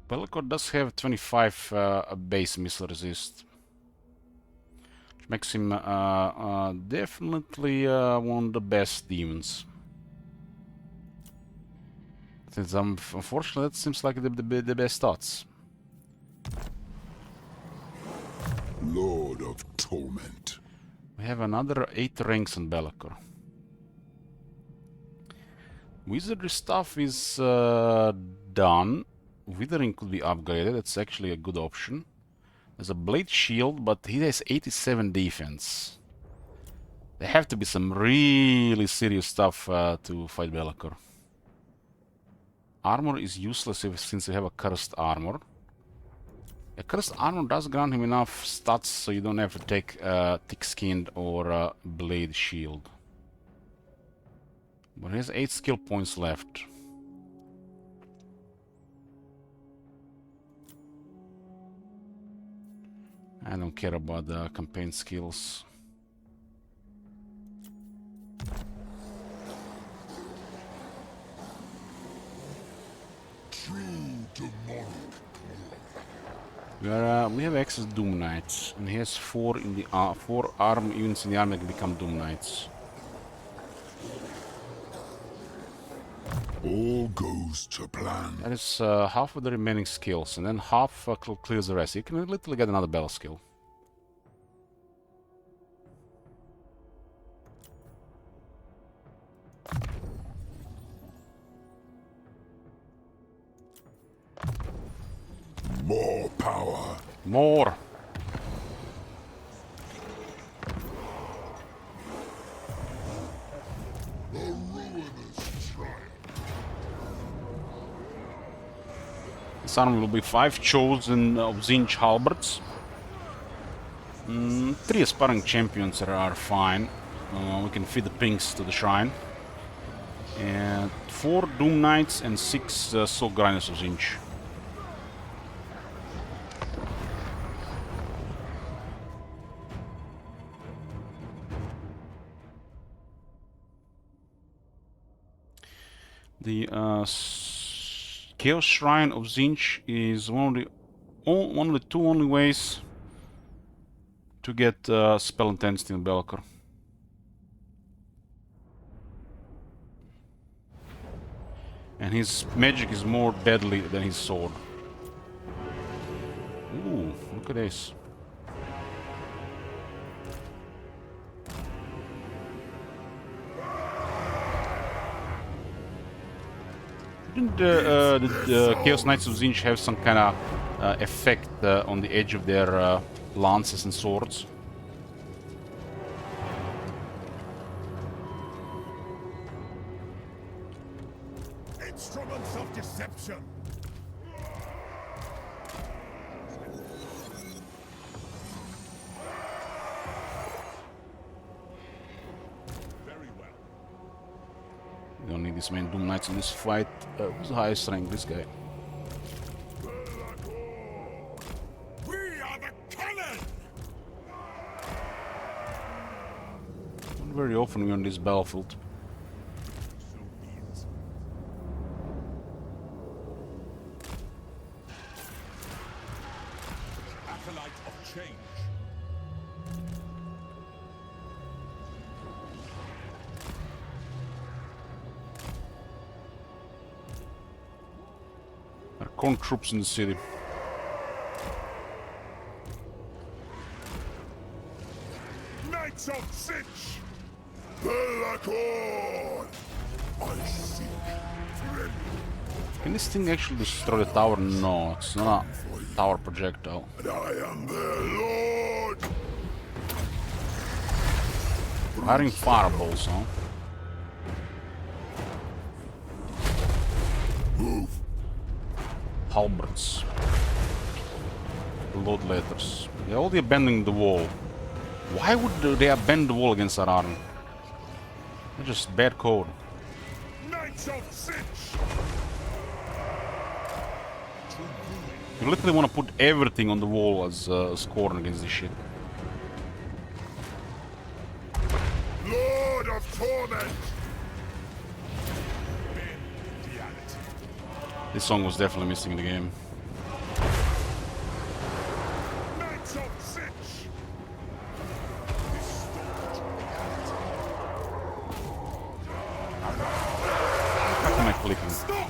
Bellicor does have 25 base missile resist, which makes him definitely one of the best demons. Since unfortunately, that seems like the best stats. Lord of Torment. We have another 8 ranks in Belacor. Wizardry stuff is done. Withering could be upgraded, that's actually a good option. There's a Blade Shield, but he has 87 defense. There have to be some really serious stuff to fight Belacor. Armor is useless since we have a Cursed Armor. A Cursed Armor does grant him enough stats so you don't have to take Thick-Skinned or Blade Shield. But he has 8 skill points left. I don't care about the campaign skills. True demonic. We have access to Doom Knights, and he has 4 in the 4 arm units in the army that become Doom Knights. All goes to plan. That is half of the remaining skills, and then half clears the rest. You can literally get another battle skill. More power. More! A ruinous triumph. This army will be 5 chosen of Zinj halberds. 3 aspiring champions are fine. We can feed the pinks to the shrine. And 4 Doom Knights and 6 Soul Grinders of Zinj. The Chaos Shrine of Zinj is one of the 2 only ways to get spell intensity in Belacor. And his magic is more deadly than his sword. Ooh, look at this. Didn't the Chaos Knights of Zinj have some kind of effect on the edge of their lances and swords? Instruments of deception. Very well. We don't need this many Doom Knights in this fight. Who's the highest rank? This guy. We are the cannon. Not very often we're on this battlefield. So be it. Acolyte of change. There are corn troops in the city. Knights of Sitch. Belacor! I seek friend. Can this thing actually destroy the tower? No, it's not a tower projectile. And I am their lord. Firing fireballs, huh? Move. Halberds. Load letters. They're already abandoning the wall. Why would they abandon the wall against our army? They're just bad code. Knights of Sitch. You literally want to put everything on the wall as scoring against this shit. Lord of Torment. Reality. This song was definitely missing in the game. Knights of Sitch. How am I clicking? Stop.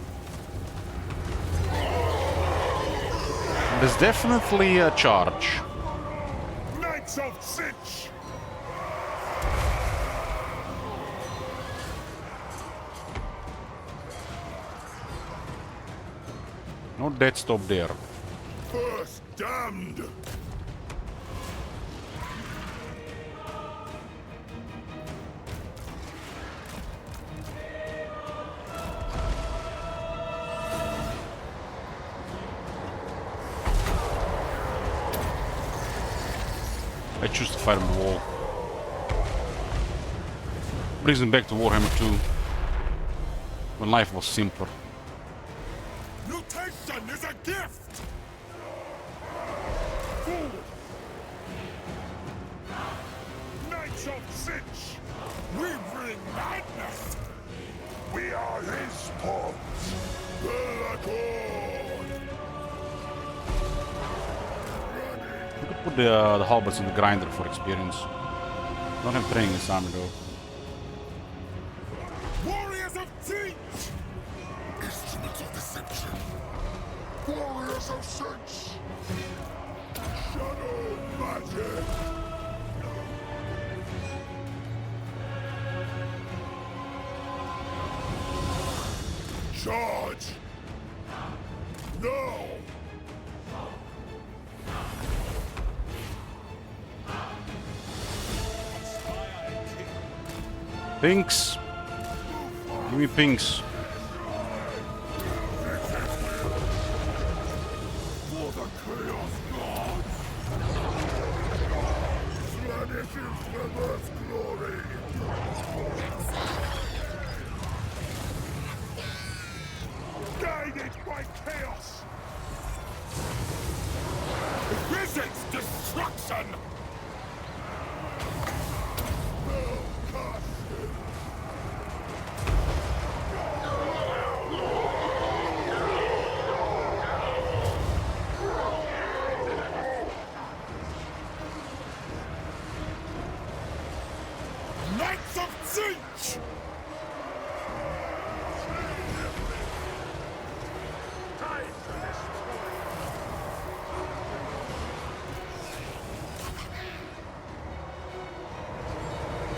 There's definitely a charge. Knights of Cinch! No dead stop there. First damned! I choose to fight on the wall. Brings me back to Warhammer 2. When life was simpler. Mutation is a gift! Forward! Knights of Cinch! We bring madness! We are his pawns! Bellacord! We could put the halberds in the grinder for experience. Don't have training this army though. Warriors of Cinch! Instruments of deception. Warriors of Cinch. Shadow magic! Charge! No! Pinks! Give me pinks. For the Chaos Gods! Vanishes from Earth's glory! Guided by chaos! Visits destruction! Knights of Zinch!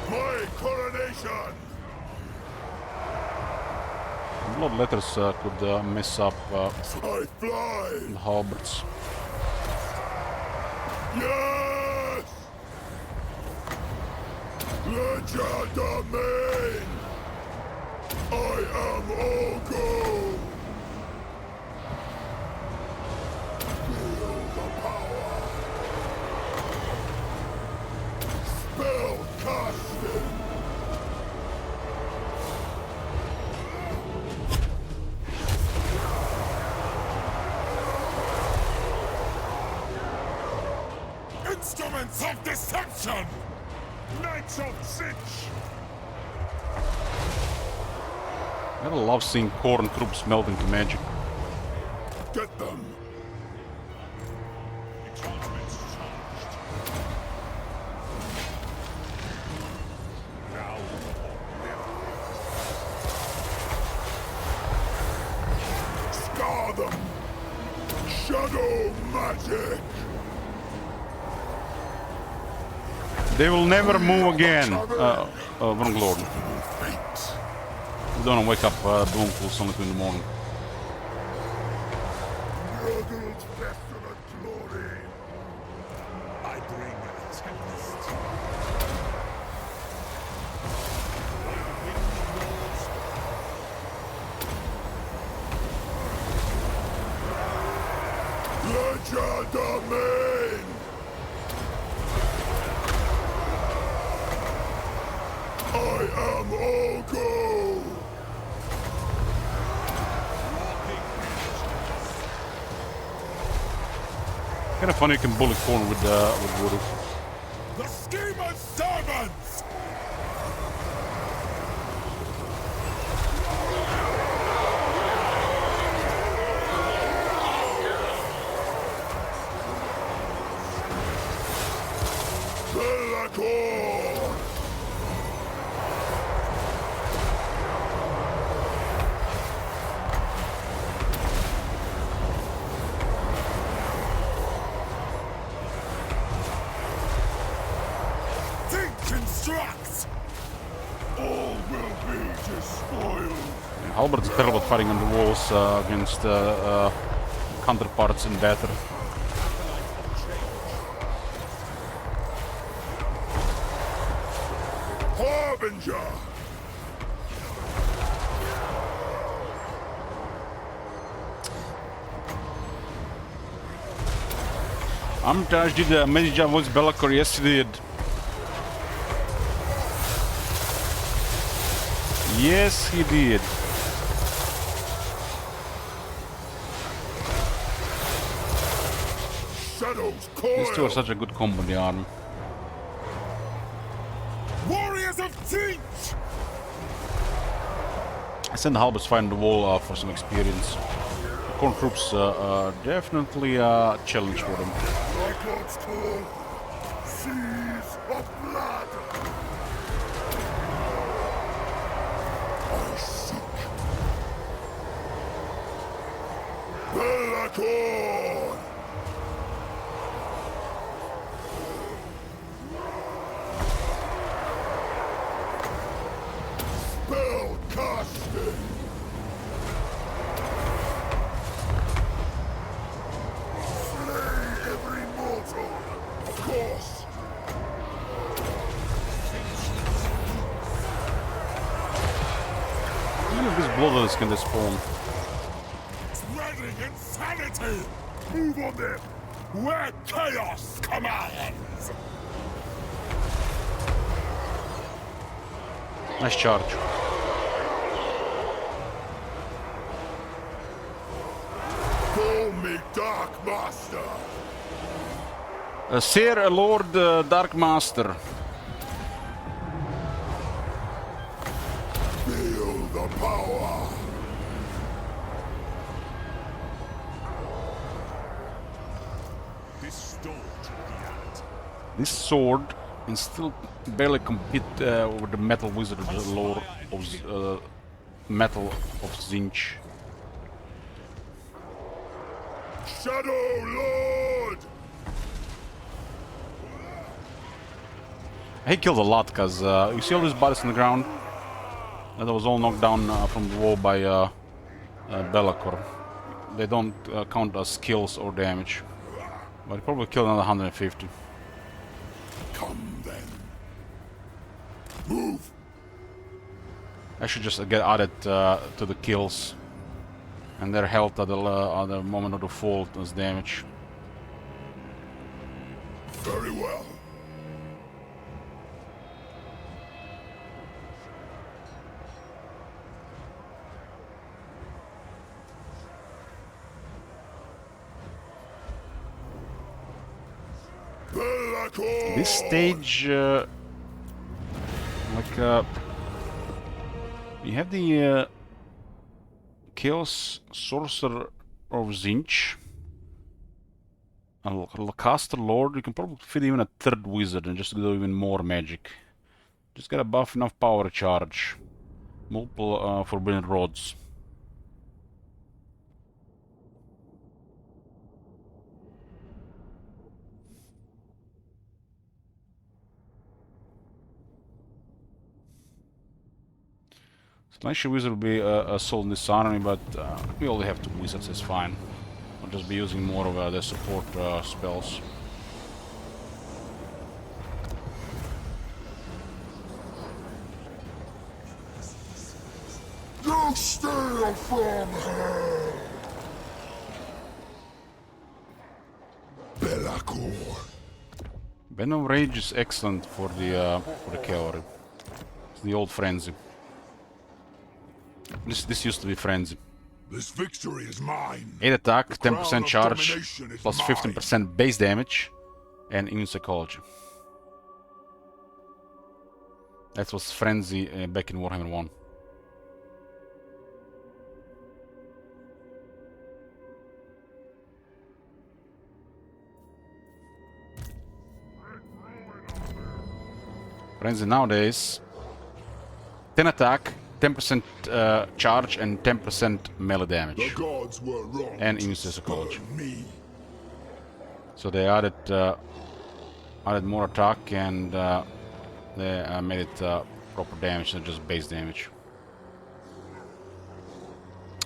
My coronation! Blood letters could mess up I fly! the halberds. Yes! Legend of Main! I am Ogo! Feel the power! Spell casting! Instruments of deception! Knights of Cinch! I love seeing corn troops melt into magic. Get them! Scar them! Shadow magic! They will never move again. Wrong lord. Fate. We don't wake up Doomful only 2 in the morning. Nurgle's pestilent glory! I bring a tempest. Legend of Main! I am Ogo! Kinda funny you can bullet corn with wood. The Schemer's servants! Bellacord! Yeah, Halbert's terrible at fighting on the walls against counterparts in battle. Harbinger! Armitage did a amazing job with Be'lakor, yes he did. Yes he did. Shadows These two are coil! such a good combo in the army. Warriors of Teach! I sent the Halberds fighting the wall for some experience. The corn troops definitely a challenge for them. Like God's call! Seas of blood! I seek Be'lakor! Spell casting! Slay every mortal! Of course! Even if these bloodless can despawn. Spreading insanity! Move on them! Where chaos commands! Nice charge. Call me Dark Master! Sir Lord Dark Master. Feel the power! This sword should be added. This sword can still barely compete with the metal wizard of the Lord of Metal of Zinch. Shadow Lord! He killed a lot, because you see all these bodies on the ground? That was all knocked down from the wall by Be'lakor. They don't count as kills or damage. But he probably killed another 150. Come then. Move! I should just get added to the kills. And their health at the moment of the fall as damage. Very well. Be'lakor! This stage, you have the Chaos Sorcerer of Zinch, and Caster Lord. You can probably fit even a third wizard and just do even more magic. Just gotta buff enough power to charge. Multiple forbidden rods. Slasher Wizard will be a soul in this army, but we only have 2 wizards, it's fine. I'll just be using more of their support spells. You steal from hell! Be'lakor! Venom Rage is excellent for the cavalry. It's the old frenzy. This used to be frenzy. This victory is mine! 8 attack, The crown 10% of charge, domination is plus mine. 15% base damage, and immune psychology. That was frenzy back in Warhammer 1. Frenzy nowadays, 10 attack, 10% charge, and 10% melee The damage. gods were wrong. And to immune psychology. spurn me. So they added more attack, and they made it proper damage, not just base damage.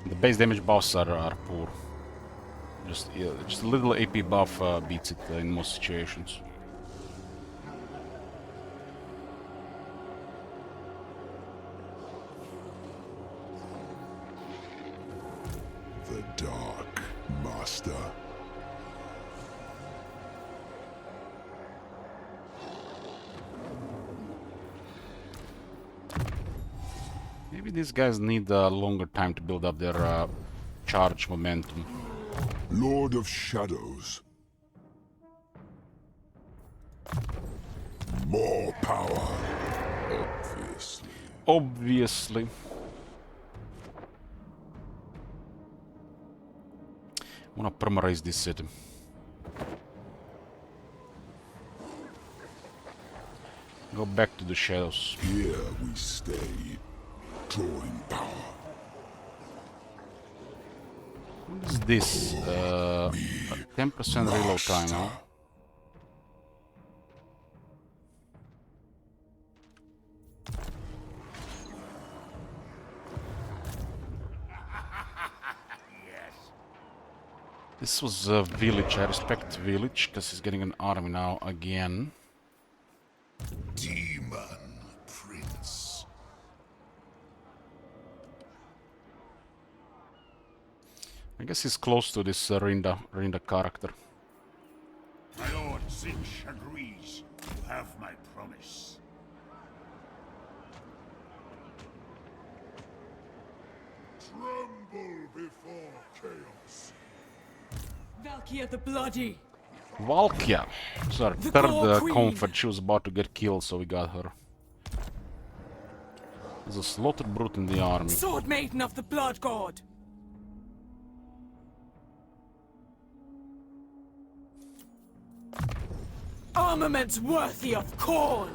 The base damage buffs are poor. Just a little AP buff beats it in most situations. The Dark Master. Maybe these guys need a longer time to build up their charge momentum. Lord of Shadows. More power. Obviously. Obviously. I wanna permaraise this city. Go back to the shadows. Here we stay. Drawing power. What is this? 10% reload time, huh? This was a village. I respect village because he's getting an army now again. Demon Prince. I guess he's close to this Rinda character. My lord Zinch agrees. You have my promise. Tremble before chaos. Valkia the Bloody. Valkia! This is our The third Gore Queen. comfort. She was about to get killed, so we got her. There's a slaughter brute in the army. Sword Maiden of the Blood God. Armaments worthy of corn.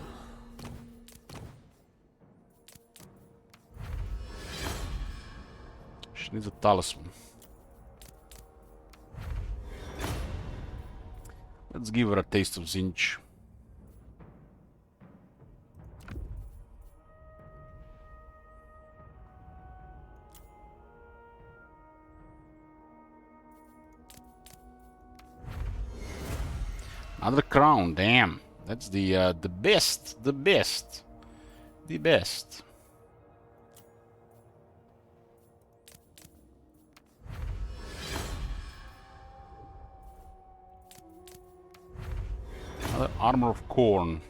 She needs a talisman. Let's give her a taste of Zinch. Another crown, damn. That's the best, the best. The best. Another armor of corn.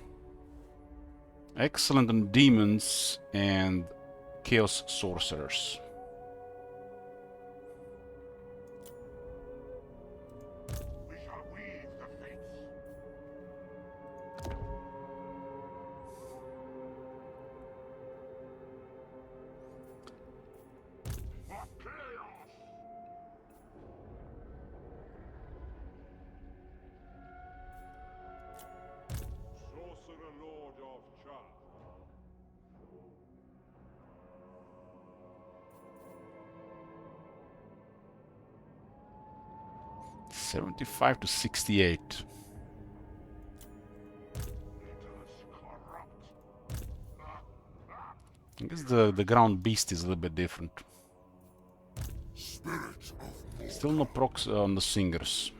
Excellent on demons and chaos sorcerers. We shall weave the fates. For chaos! Sorcerer Lord of Cha. 75 to 68. I guess the ground beast is a little bit different. Spirit of war. Still no procs on the singers.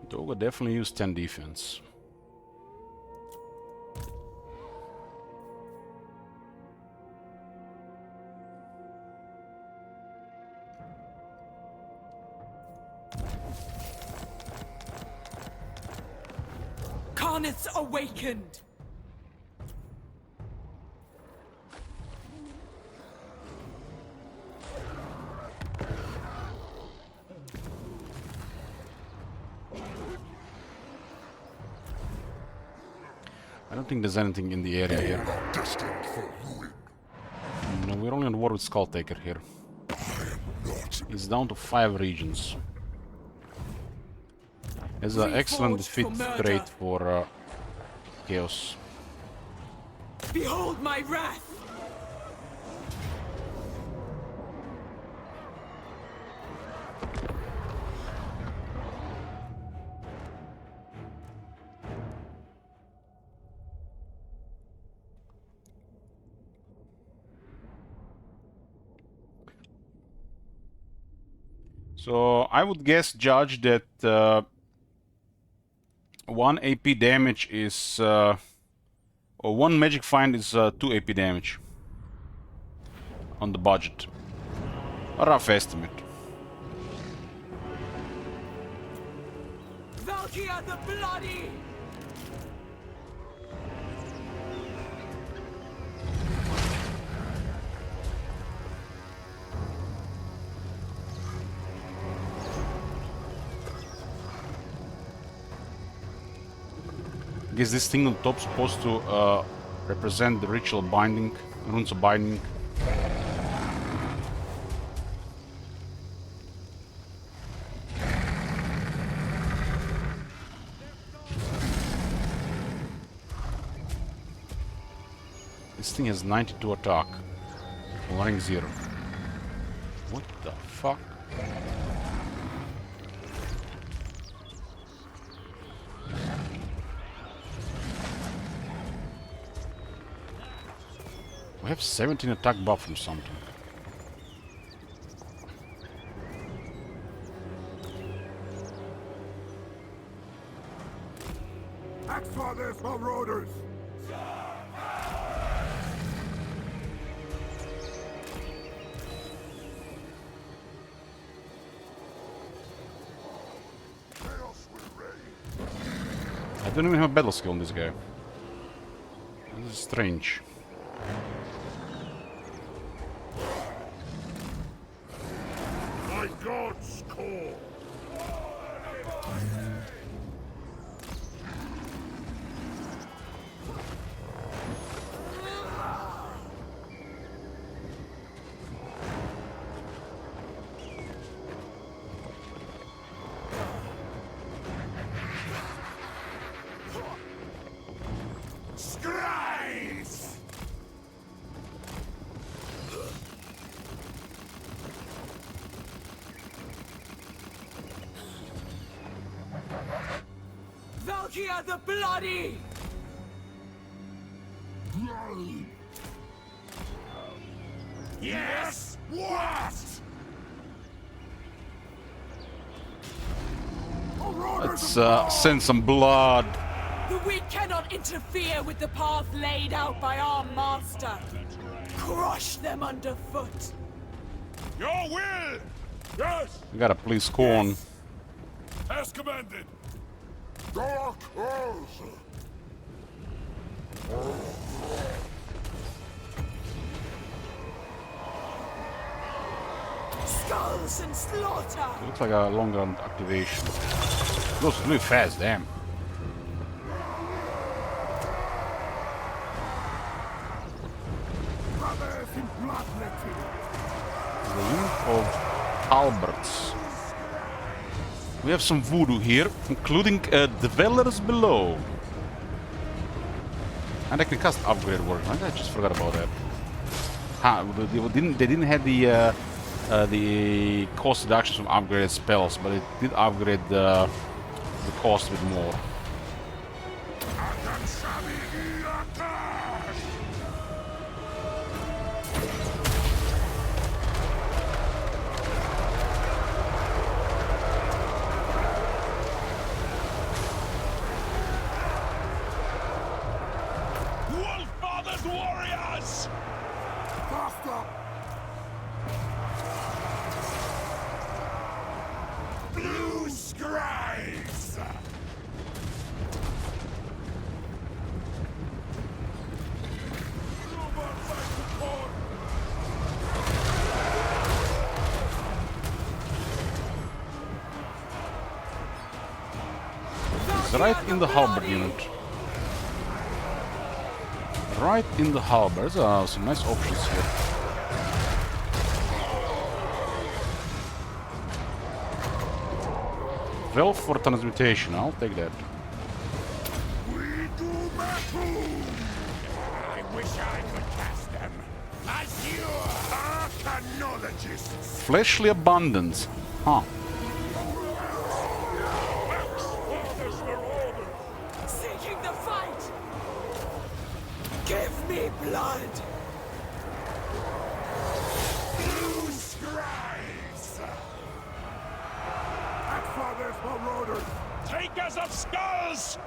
Doga definitely use 10 defense. Carnith's awakened. I don't think there's anything in the area here. Destined for ruin. No, we're only on war with Skulltaker here. Not He's down to 5 regions. It's an excellent Reforged defeat for murder. rate for Chaos. Behold my wrath. So I would guess, Judge, that 1 AP damage is, or 1 magic find is 2 AP damage on the budget. A rough estimate. Valkia the Bloody! I guess this thing on top supposed to represent the ritual binding, runes of binding. This thing has 92 attack, rank 0. What the fuck? We have 17 attack buff from something. Axe fathers, marauders! Chaos will reign. I don't even have a battle skill on this guy. This is strange. My gods call. Scribes! Valkia the Bloody! Yes? What? Let's send some blood. The weak cannot interfere with the path laid out by our master. Crush them underfoot. Your will! Yes! We gotta please Corn. As commanded! Dark Earth! Skulls and slaughter! It looks like a longer activation. It goes really fast, damn. Brothers in bloodletting! The unit of halberds. We have some voodoo here, including dwellers below. And I can cast upgrade word. I just forgot about that. They didn't have the cost reductions from upgraded spells, but it did upgrade the cost with more. Wolffather's warriors! Faster! Blue scribes! It's right in the halberd unit. Right in the halberd. Some nice options here. Well, for transmutation, I'll take that. We do metal! I wish I could cast them. As you are arcanologists! Fleshly abundance. Huh. Seeking the fight! Give me blood! Blue scribes! marauders! Takers of skulls!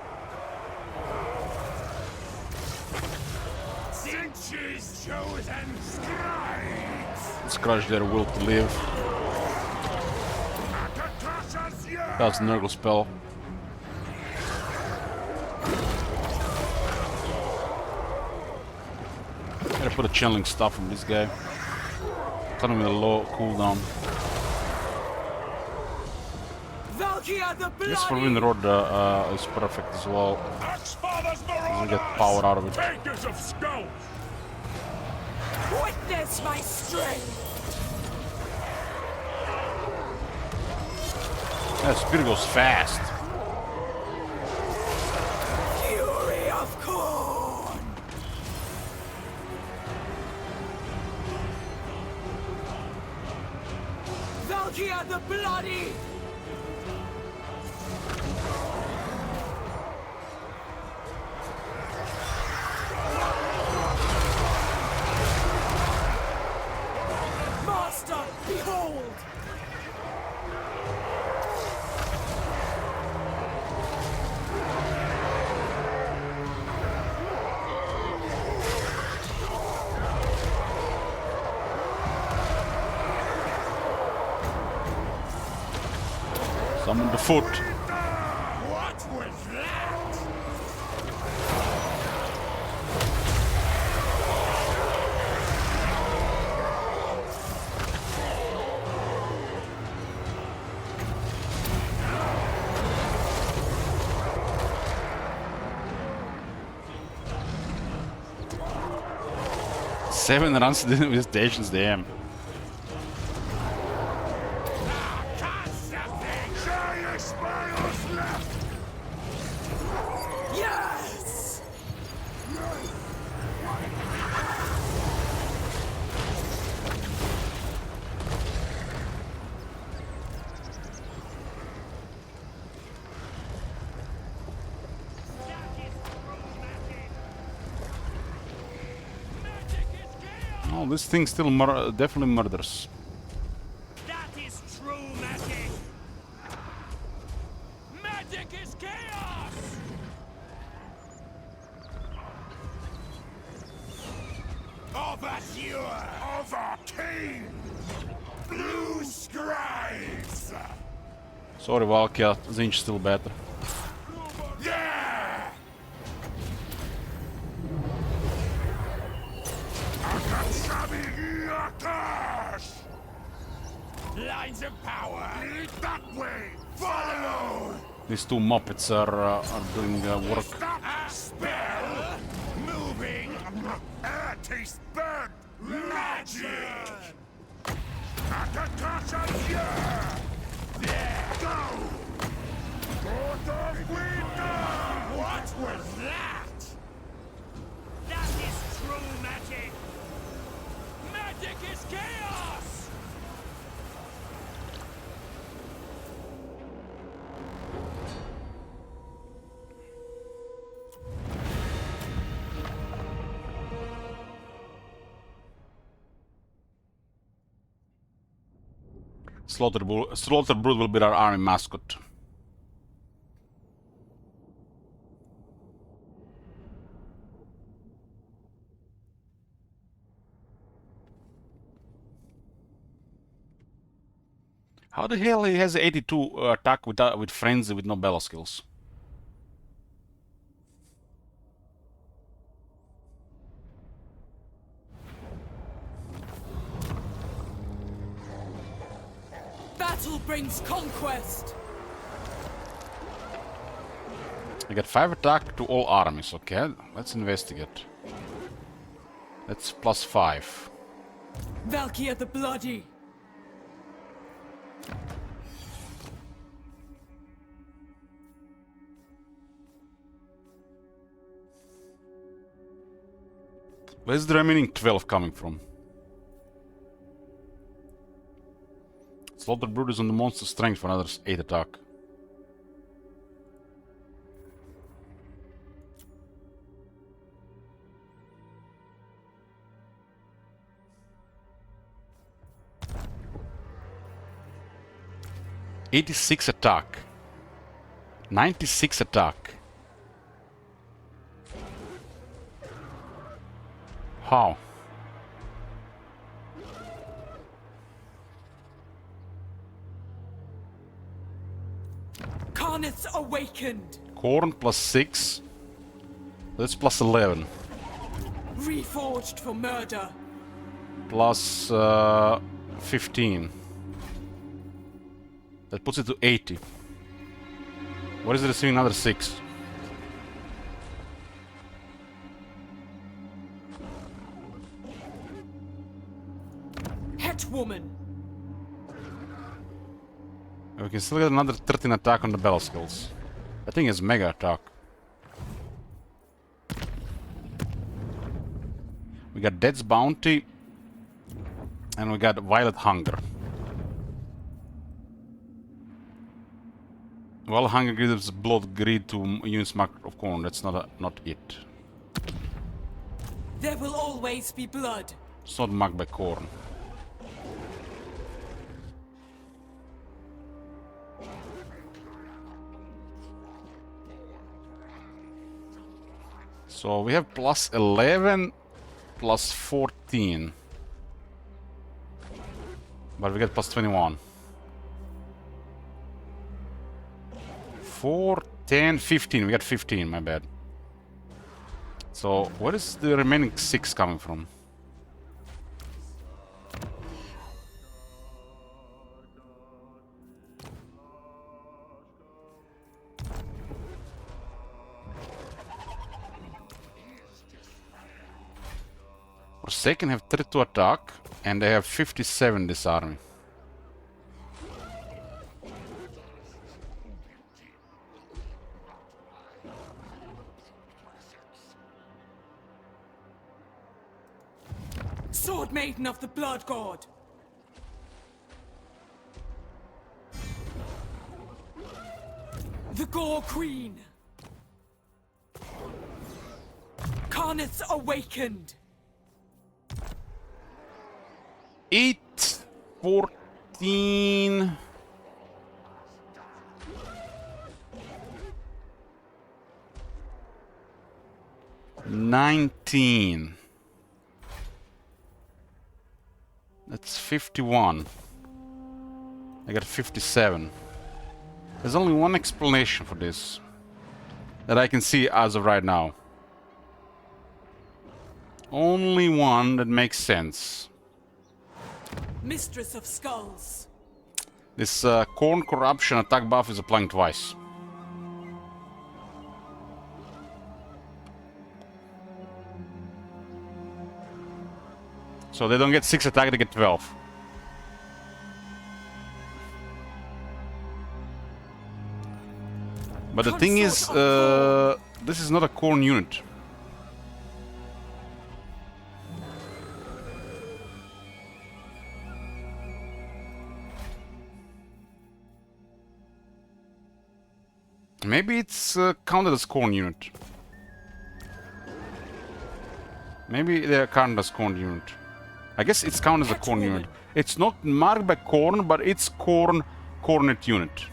Sinch's chosen scribes! Let's crush their will to live. Akatasha's year! That's a Nurgle spell. Gotta put a channeling stuff on this guy. Turn him with a low cooldown. Valkia the This for Bloody! Wind Rod is perfect as well. Axfather's We marauders! get power out of it. Takers of skulls! Witness my strength! That spear goes fast. Fury of Khorne! Valkia the Bloody! Master, behold! Summon the foot. What was that? Seven runs with stations, damn. Giant spirals left! Yes! Oh, this thing still definitely murders. That is true magic! Magic is chaos! Of azure! Of arcane! Blue scribes! Sorry, Valkia, Zinch still better. Yeah! Akasabi Yakash! Lines of power! Lead that way! Follow! These two Muppets are doing work. Stop! Spell! Moving! Air taste burnt! Magic! Akatasha's year! There! Go! Forth of winter! What was that? That is true magic! Magic is chaos! Slaughter Brood will be our army mascot. How the hell he has 82 attack with frenzy with no Bella skills? Battle brings conquest! I got 5 attack to all armies, okay? Let's investigate. That's +5. Valkia the Bloody! Where's the remaining 12 coming from? Slaughter Brood is on the monster strength for another 8 attack. '86 attack. 96 attack. How? Carnets awakened. Corn plus 6. That's plus 11. Reforged for murder. Plus 15. That puts it to 80. What is it receiving another 6? Het woman. We can still get another 13 attack on the battle skills. I think it's mega attack. We got Dead's Bounty. And we got Violet Hunger. Well, Hunger gives blood greed to units marked of corn. That's not it. There will always be blood. It's not marked by corn. So we have plus 11, plus 14. But we get plus 21. 4, 10, 15. We got 15, my bad. So where is the remaining 6 coming from? Forsaken have 32 attack, and they have 57 this army. Sword Maiden of the Blood God. The Gore Queen. Carnets awakened. 8, 14... 19. That's 51. I got 57. There's only one explanation for this that I can see as of right now. Only one that makes sense. Mistress of Skulls. This Corn Corruption attack buff is applying twice. So they don't get 6 attack, they get 12. But the thing is, this is not a Corn unit. Maybe it's counted as Corn unit. Maybe they're counted as Corn unit. I guess it's counted as a Corn unit. It's not marked by Corn, but it's Cornet unit.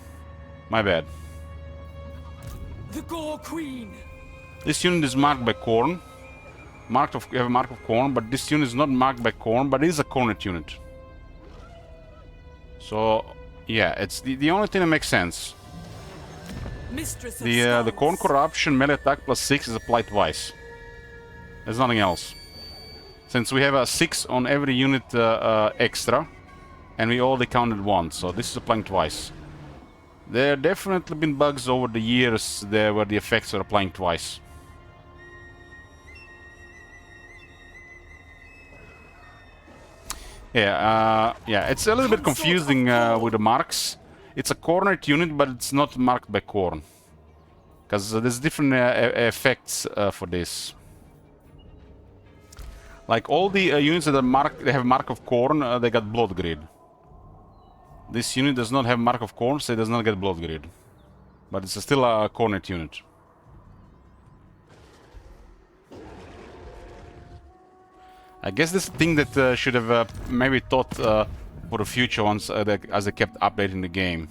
My bad. The Gore Queen. This unit is marked by Corn. You have a mark of Corn, but this unit is not marked by Corn, but it is a Cornet unit. So, yeah, it's the only thing that makes sense. Mistress of The Corn Corruption melee attack plus 6 is applied twice. There's nothing else. Since we have a 6 on every unit extra, and we only counted once, so this is applying twice. There have definitely been bugs over the years there where the effects are applying twice. Yeah, it's a little bit confusing with the marks. It's a Cornet unit, but it's not marked by Corn. Because there's different effects for this. Like all the units that are marked, they have mark of Corn, they got blood grid. This unit does not have mark of Corn, so it does not get blood grid. But it's still a Cornet unit. I guess this thing that should have maybe thought for the future ones as they kept updating the game.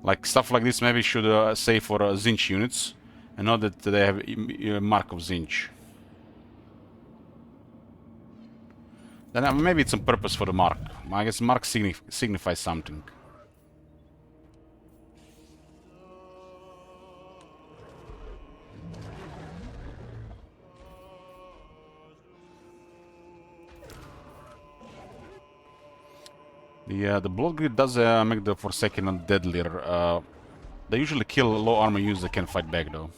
Like stuff like this maybe should say for Zinch units, and not that they have mark of Zinch. Then maybe it's on purpose for the mark. I guess mark signifies something. The blood grid does make the Forsaken deadlier. They usually kill low armor users that can fight back though.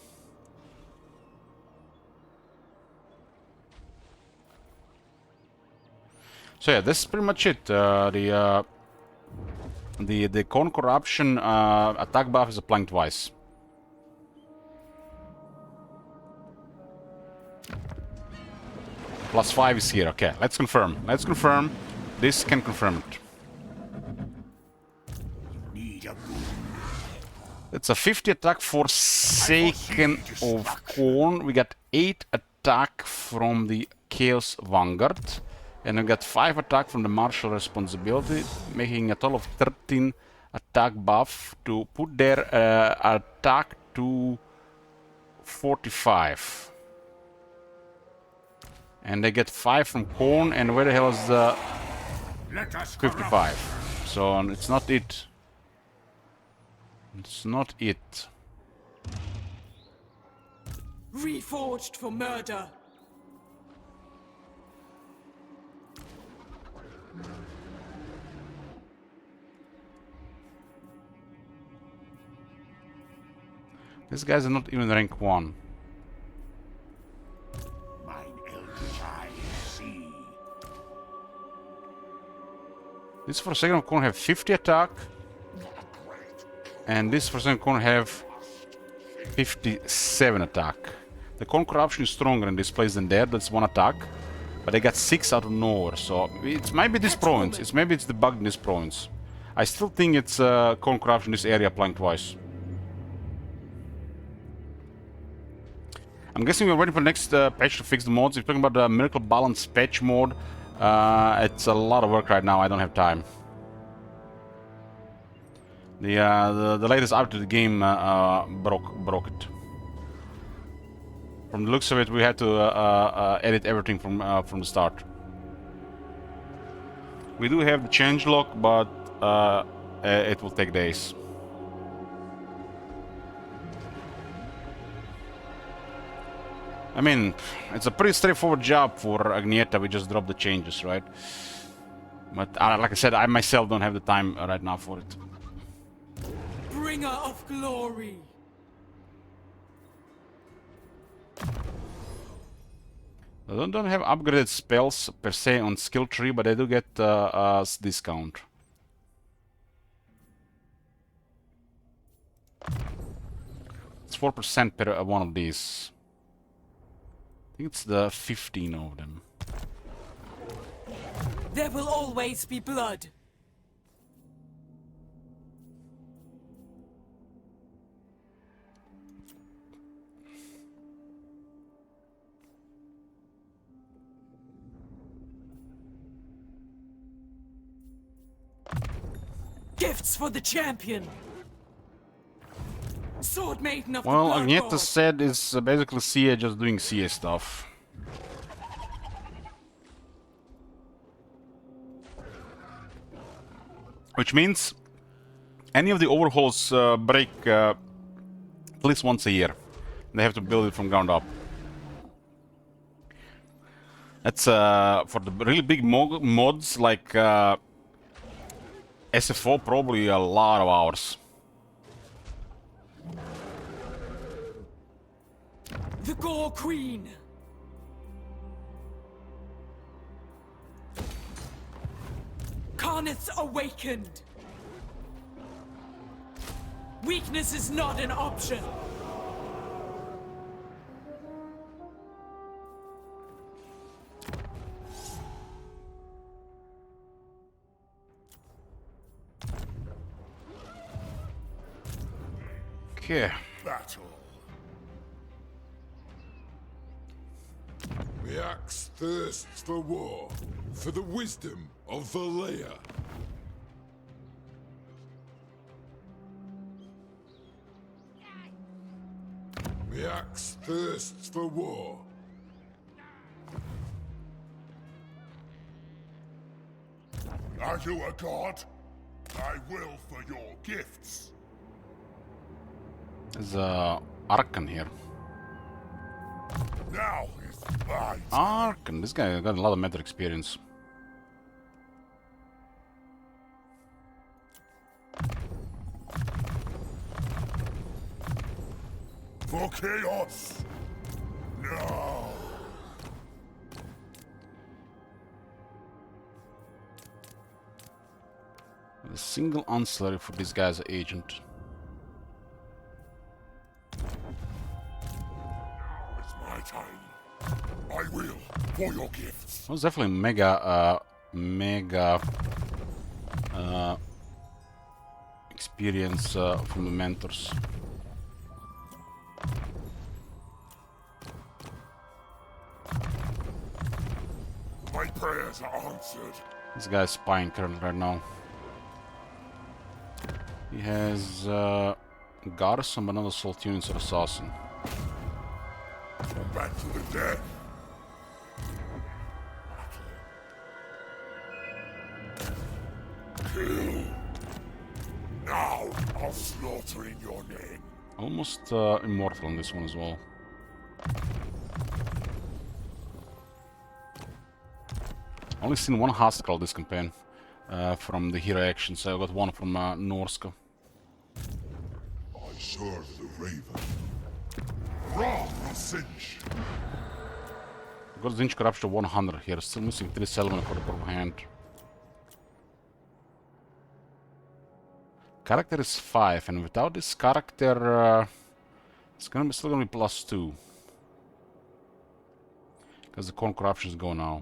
So yeah, this is pretty much it. The Corn Corruption attack buff is applying twice. +5 is here. Okay, let's confirm. Let's confirm. This can confirm it. It's a 50 attack Forsaken of Corn. We got 8 attack from the Chaos Vanguard. And we got 5 attack from the Martial Responsibility, making a total of 13 attack buff to put their attack to 45. And they get 5 from Corn, and where the hell is the 55? So it's not it. It's not it. Reforged for murder. These guys are not even rank 1. Mine eldritch eyes see. This Forsaken Corn have 50 attack. And this Forsaken Corn have 57 attack. The Corn Corruption is stronger in this place than there. That's 1 attack. But they got 6 out of nowhere. So it might be this province. Maybe it's the bug in this province. I still think it's Corn Corruption in this area applying twice. I'm guessing we're waiting for the next patch to fix the mods. If you're talking about the Miracle Balance patch mode, it's a lot of work right now. I don't have time. The latest update to the game broke it. From the looks of it, we had to edit everything from the start. We do have the changelog, but it will take days. I mean, it's a pretty straightforward job for Agnieta. We just drop the changes, right? But like I said, I myself don't have the time right now for it. Bringer of glory. They don't have upgraded spells per se on skill tree, but they do get a discount. It's 4% per one of these. I think it's the 15 of them. There will always be blood. Gifts for the champion. Sword Maiden of Well, the Blood Agnieta God. said is basically CA just doing CA stuff. Which means any of the overhauls break at least once a year. They have to build it from ground up. That's for the really big mods like SFO, probably a lot of hours. The Gore Queen. Karnith's awakened. Weakness is not an option. Okay. Battle. The axe thirsts for war, for the wisdom of Valea. The axe thirsts for war. Are you a god? I will for your gifts. There's a Arkan here. Now is my Arkan, this guy got a lot of meta experience. for chaos. No. A single ancillary for this guy's agent. It's my time. I will for your gifts. That was definitely mega experience from the mentors. My prayers are answered. This guy's spying currently right now. He has Garrison, but not a Saltunians or Assassin. Come back to the dead. Kill. Now I'll slaughter in your name. Almost immortal on this one as well. Only seen one hostile this campaign from the hero actions. I got one from Norska. I serve the Raven. Wrong, Singe. Got Zinch Corruption 100 here. Still missing 3 Salmon for the purple hand. Character is 5, and without this character, it's still gonna be +2. Because the Corn Corruption is gone now.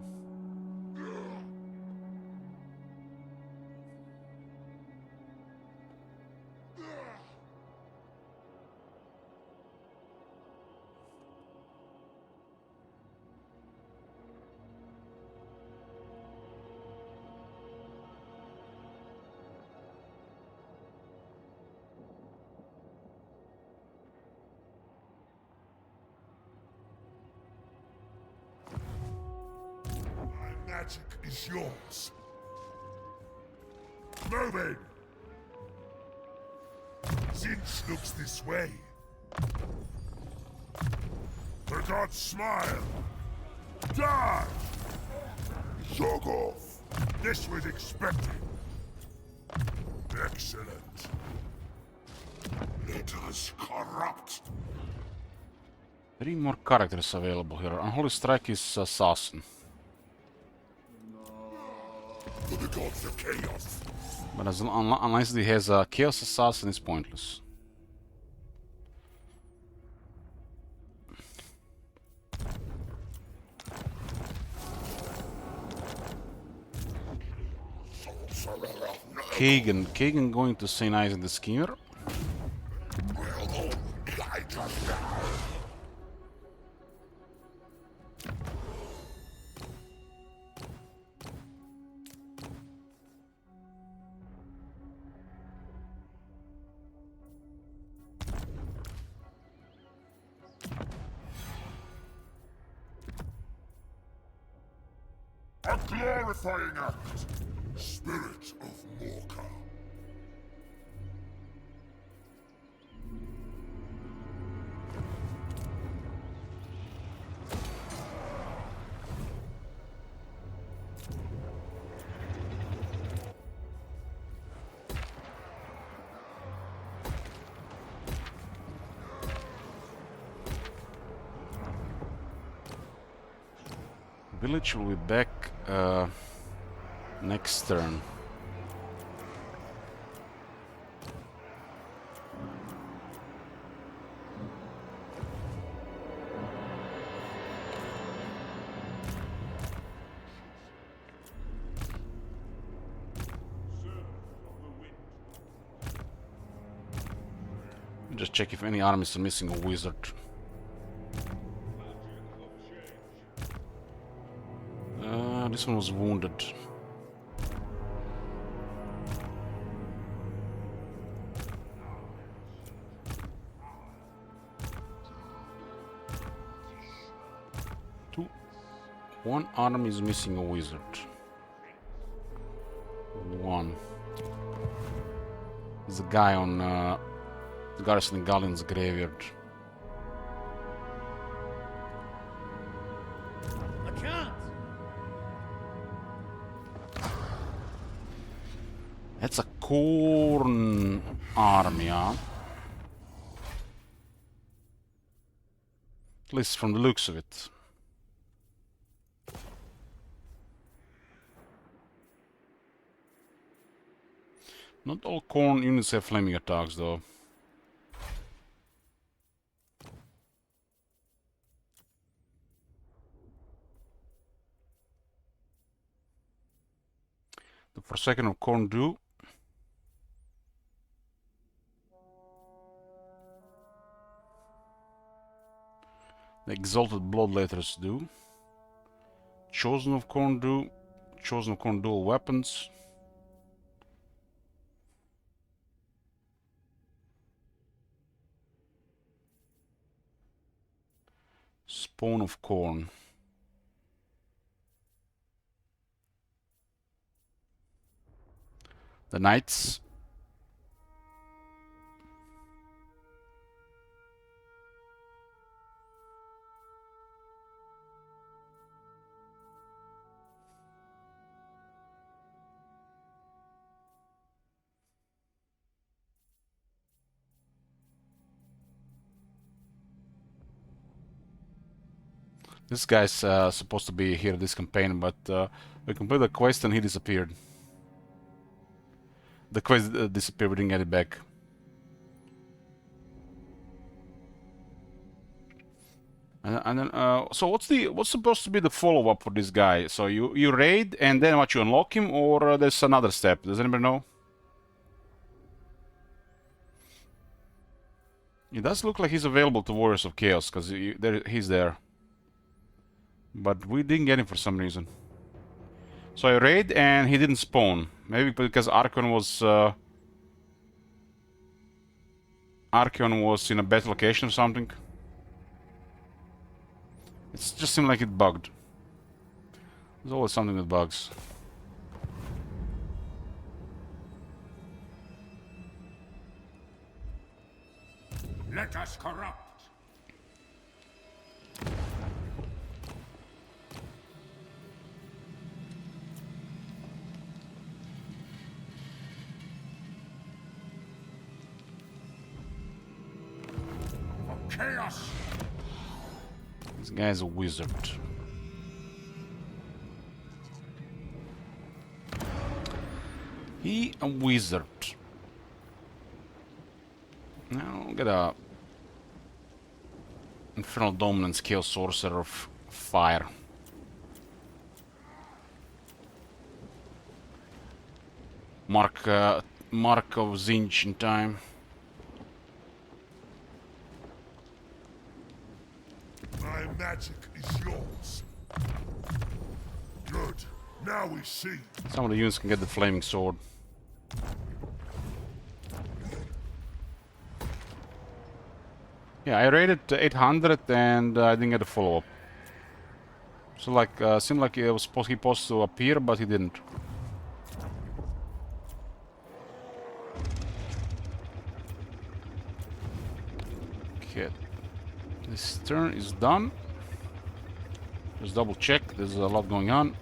Magic is yours. Moving. Zinch looks this way. The gods smile. Die! Shog off. This was expected. Excellent. Let us corrupt. 3 more characters available here. Unholy Strike is Assassin. For the gods of chaos. But unless he has a Chaos Assassin, it's pointless. Kagan going to St. Eyes in the Schemer. A glorifying act. Spirit of Morka. Village will be back next turn. Just check if any armies are missing a wizard. This one was wounded. One army is missing a wizard. One. There's a guy on Garrison Galleon's graveyard. I can't. That's a corn army, huh? At least from the looks of it. Not all corn units have flaming attacks, though. The Forsaken of Corn do. The Exalted Bloodletters do. Chosen of Corn do. Chosen of Corn dual weapons. Spawn of Corn. The Knights. This guy's supposed to be here this campaign, but we completed the quest and he disappeared. The quest disappeared, we didn't get it back. And then, so what's supposed to be the follow-up for this guy? So you raid and then what, you unlock him, or there's another step? Does anybody know? It does look like he's available to Warriors of Chaos, because he's there. But we didn't get him for some reason. So I raid and he didn't spawn. Maybe because Archon was in a bad location or something. It just seemed like it bugged. There's always something that bugs. Let us corrupt. For chaos. This guy's a wizard. He a wizard. Now get a Infernal Dominance Chaos Sorcerer of Fire. Mark of Zinch in time. My magic is yours. Good. Now we see. Some of the units can get the Flaming Sword. Yeah, I rated 800 and I didn't get a follow-up. So like, seemed like he was supposed to appear, but he didn't. Okay, this turn is done. Just double check, there's a lot going on.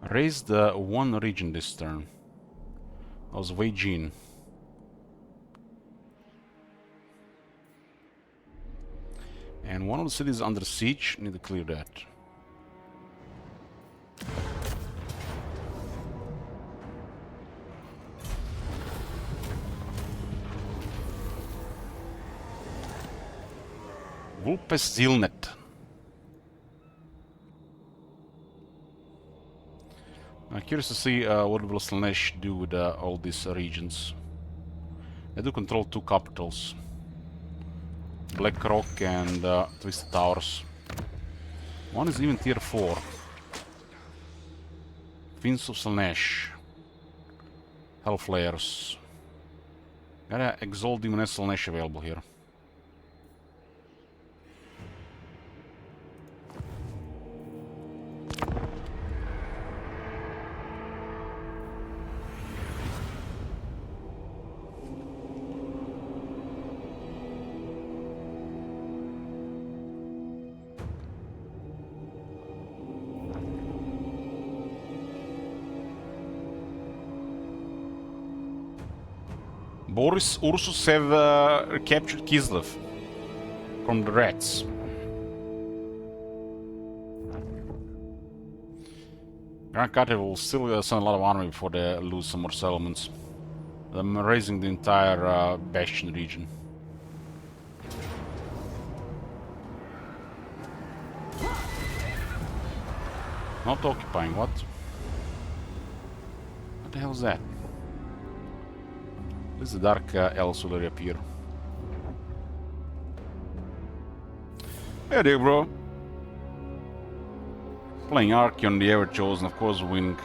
Raised one region this turn. That was Wei Jin. And one of the cities under siege, need to clear that. Vulpes Zilnet. I'm curious to see what will Slanesh do with all these regions. They do control two capitals. Black Rock and Twisted Towers. One is even tier 4. Fins of Slanesh. Hellflares. Got a Exalt Demoness Slanesh available here. Boris Ursus have captured Kislev from the rats. Grand Kate will still send a lot of army before they lose some more settlements. I'm raising the entire Bastion region. Not occupying, what? What the hell is that? This is the Dark Elves will reappear. Hey there, bro. Playing Archeon, the Ever-Chosen, of course winning.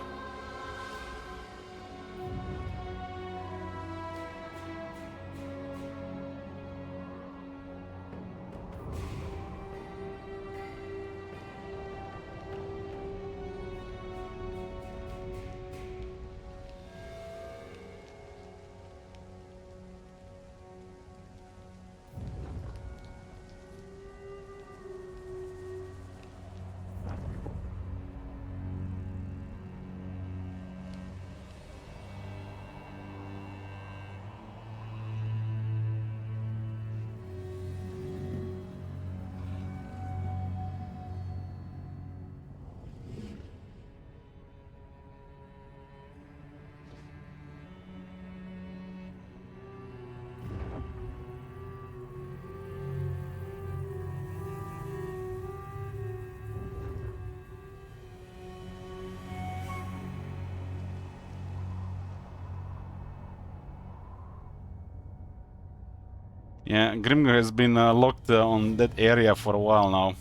Yeah, Grimgr has been locked on that area for a while now.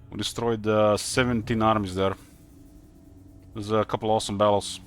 We destroyed 17 armies there. There's a couple awesome battles.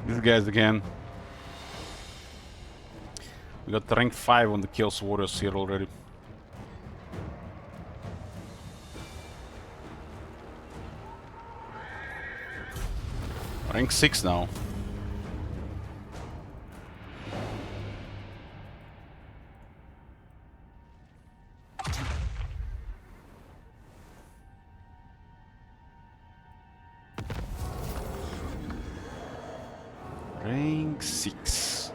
These guys again. We got rank 5 on the Chaos Warriors here already. Rank 6 now. Rank 6.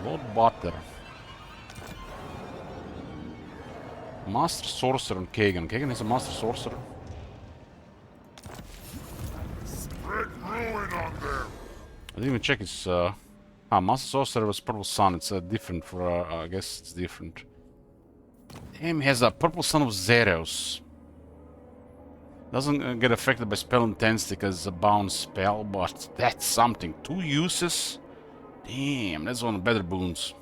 Lord Butter. Master Sorcerer and Kagan. Kagan is a Master Sorcerer. Spread ruin on them. I didn't even check his Master Sorcerer was Purple Sun. It's different for I guess it's different. Damn, he has a Purple Sun of Zeros. Doesn't get affected by spell intensity because it's a bound spell, but that's something. 2 uses? Damn, that's one of the better boons.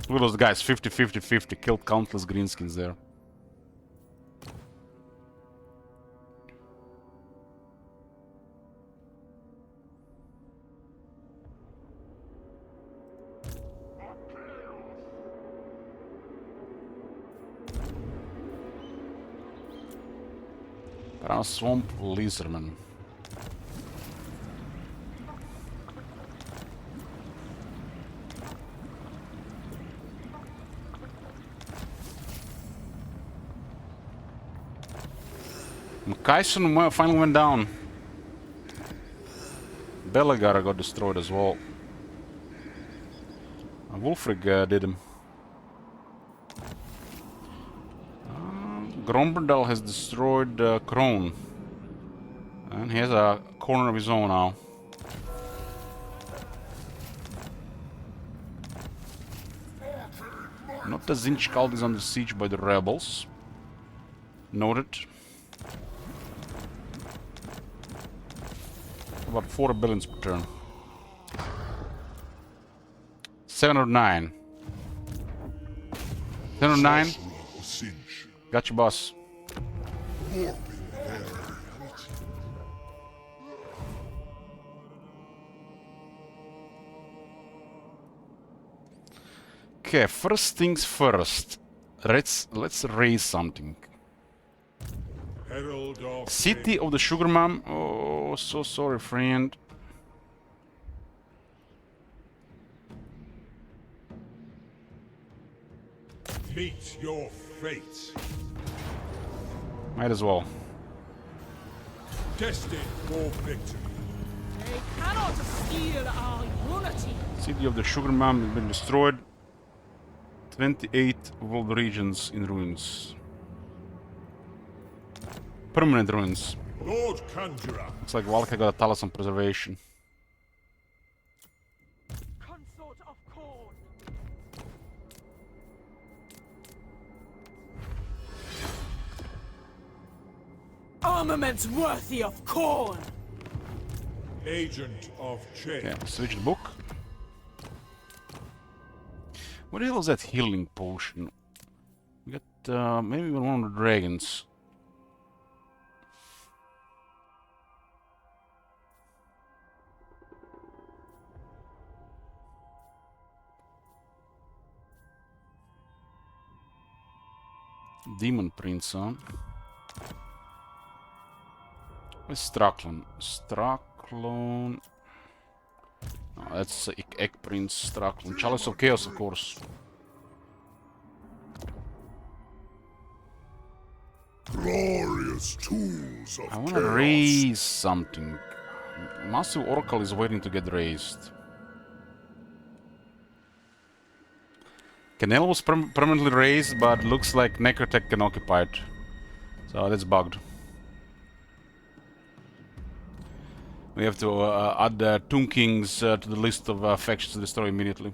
Look at those guys, 50-50-50, killed countless greenskins there. Swamp Lizardman. Kaisen finally went down. Bellegar got destroyed as well. Wulfric did him. Gromberdal has destroyed Krone. And he has a corner of his own now. Not the Zinchkald is under siege by the rebels. Noted. About 4 rebellions per turn. 709. 709. Got you, boss. Okay, first things first. Let's raise something. Herald of City of the Sugar Mom. Oh, so sorry, friend. meet your fate. Might as well. Destined for victory. They cannot steal our unity. City of the Sugar Mom has been destroyed. 28 world regions in ruins. Permanent ruins. Lord Conjurer. Looks like Valka got a Talisman Preservation. Consort of Corn. Armaments worthy of Corn. Agent of change. Okay, switch the book. What the hell is that healing potion? We got maybe one of the dragons. Demon Prince, huh? Where's Straklon? Straklon. Oh, that's Egg Prince Straklon. Chalice of Chaos, of course. Glorious tools of I want to chaos. raise something. Massive Oracle is waiting to get raised. Canal was permanently raised, but looks like Necrotech can occupy it. So that's bugged. We have to add Tomb Kings to the list of factions to destroy immediately.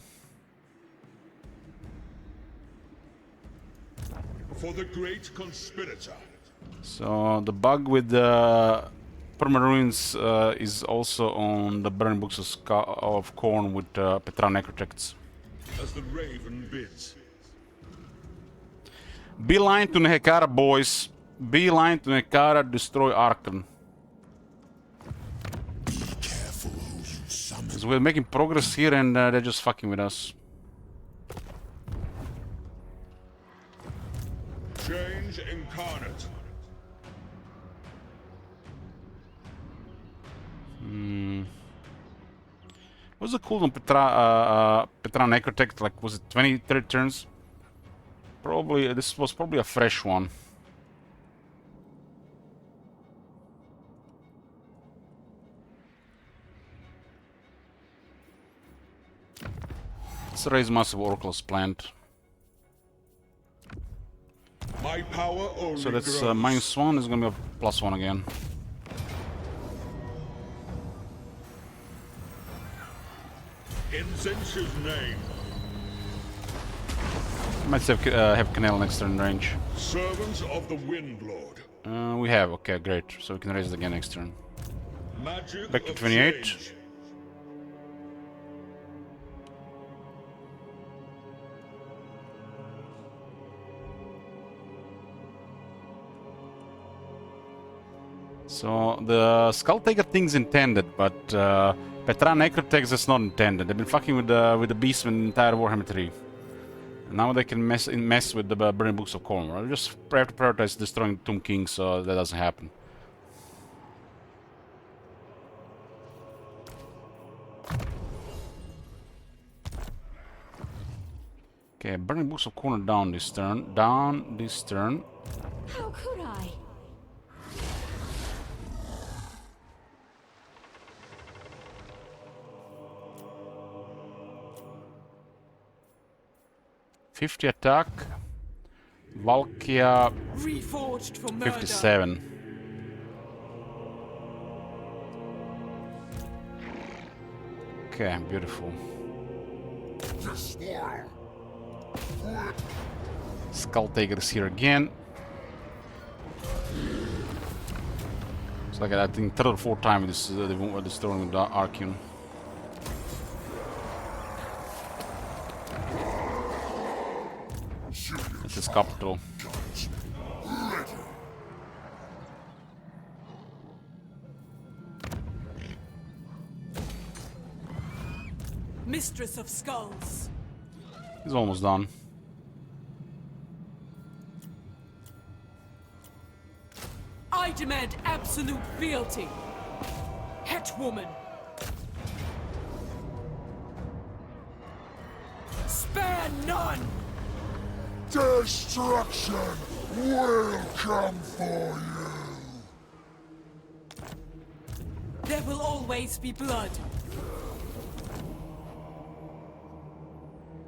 For the great conspirator. So the bug with the permanent ruins is also on the burning books of Khorne with Petra Necrotechs. As the raven bids. Beeline to Nehekara, boys. Beeline to Nehekara, destroy Arkan. Be careful who you summon. Because we're making progress here and they're just fucking with us. Change incarnate. What's the cooldown Petra Necrotech? Like, was it 20, 30 turns? Probably, this was probably a fresh one. Let's raise Massive Oracle's plant. My power only So that's grows. -1 is gonna be a +1 again. In Zinch's name. Might have Canal next turn range. Servants of the Wind Lord. We have, okay, great. So we can raise it again next turn. Magic Back to of 28. change. So the Skull Taker thing's intended, but Petra Necrotech is not intended. They've been fucking with the beast in the entire Warhammer 3. And now they can mess with the Burning Books of Khorne. I'll just have to prioritize destroying Tomb King so that doesn't happen. Okay, Burning Books of Khorne down this turn. Down this turn. How could I? 50 attack. Valkia Reforged for murder. 57. Okay, beautiful. Skull Taker is here again. It's like I think third or fourth time this destroying with the Archeon. This is capital. Mistress of Skulls. He's almost done. I demand absolute fealty. Hetwoman. Spare none. Destruction will come for you. There will always be blood.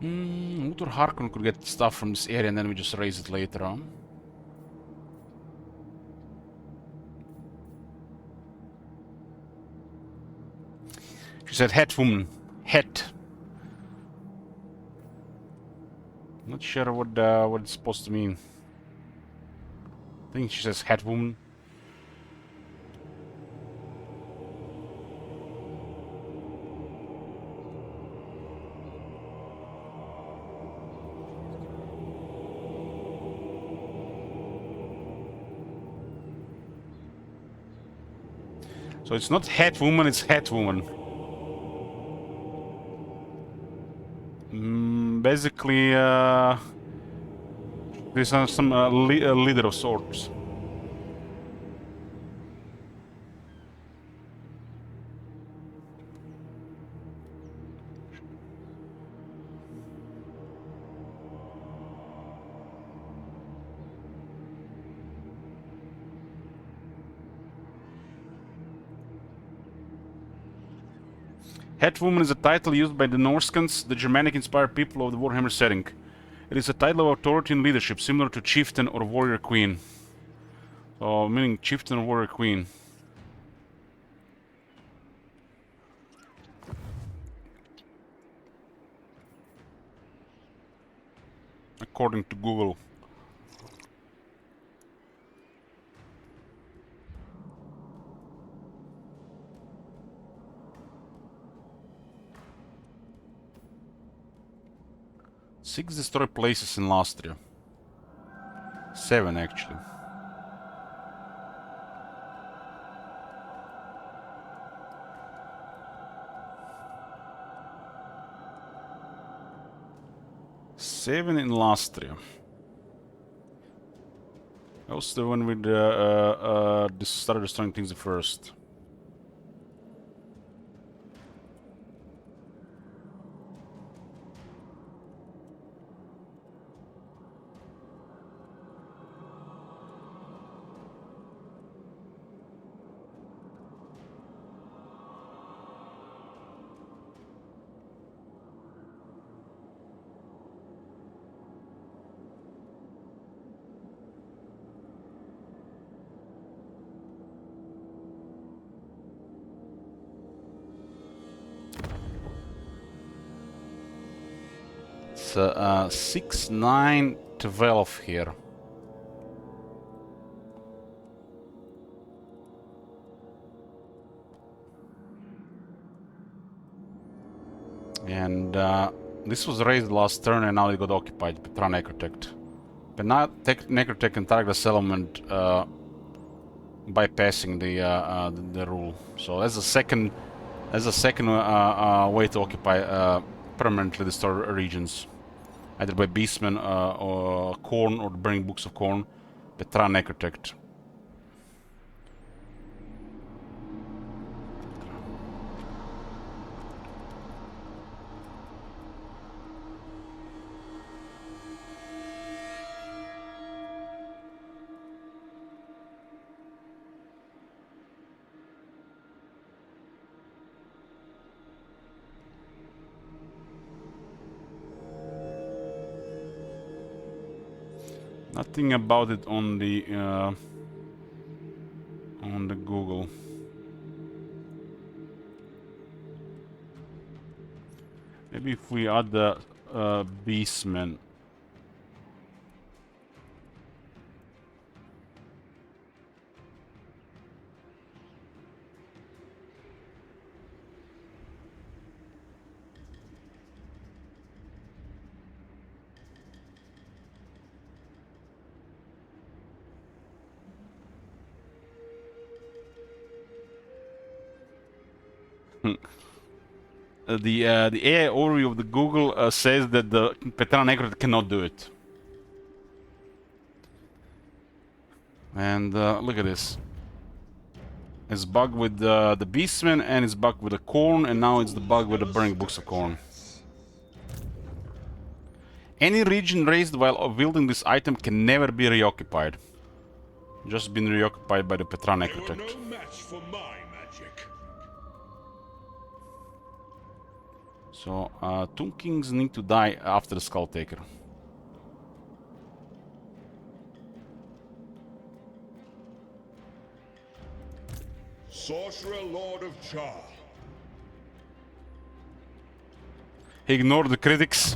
Uthor Harkon could get stuff from this area and then we just raise it later on. She said het woman. Het. Not sure what it's supposed to mean. I think she says het woman. So it's not het woman, it's het woman. Basically, there's some leader of sorts. Hetwoman is a title used by the Norskans, the Germanic-inspired people of the Warhammer setting. It is a title of authority and leadership, similar to chieftain or warrior queen. So, meaning chieftain or warrior queen. According to Google. Six destroyed places in Lastria. 7 actually. Seven in Lastria. That was the one with started destroying things the first. It's 6, 9, 12 here. And this was raised last turn and now it got occupied. Petra Necrotect. But now Necrotect can target the settlement bypassing the rule. So that's a second way to occupy permanently the store regions. Either by Beastmen or Corn or the Burning Books of Corn. Petra Necrotect. Nothing about it on the Google. Maybe if we add the beastmen. The AI overview of the Google says that the Petra Necrot cannot do it. And look at this. It's bugged with the Beastman, and it's bugged with the corn, and now it's the bug with the burning books of corn. Any region raised while wielding this item can never be reoccupied. Just been reoccupied by the Petra They Necrot. were no match for my magic. So, Tomb Kings need to die after the Skull Taker. Sorcerer Lord of Char. Ignore the critics.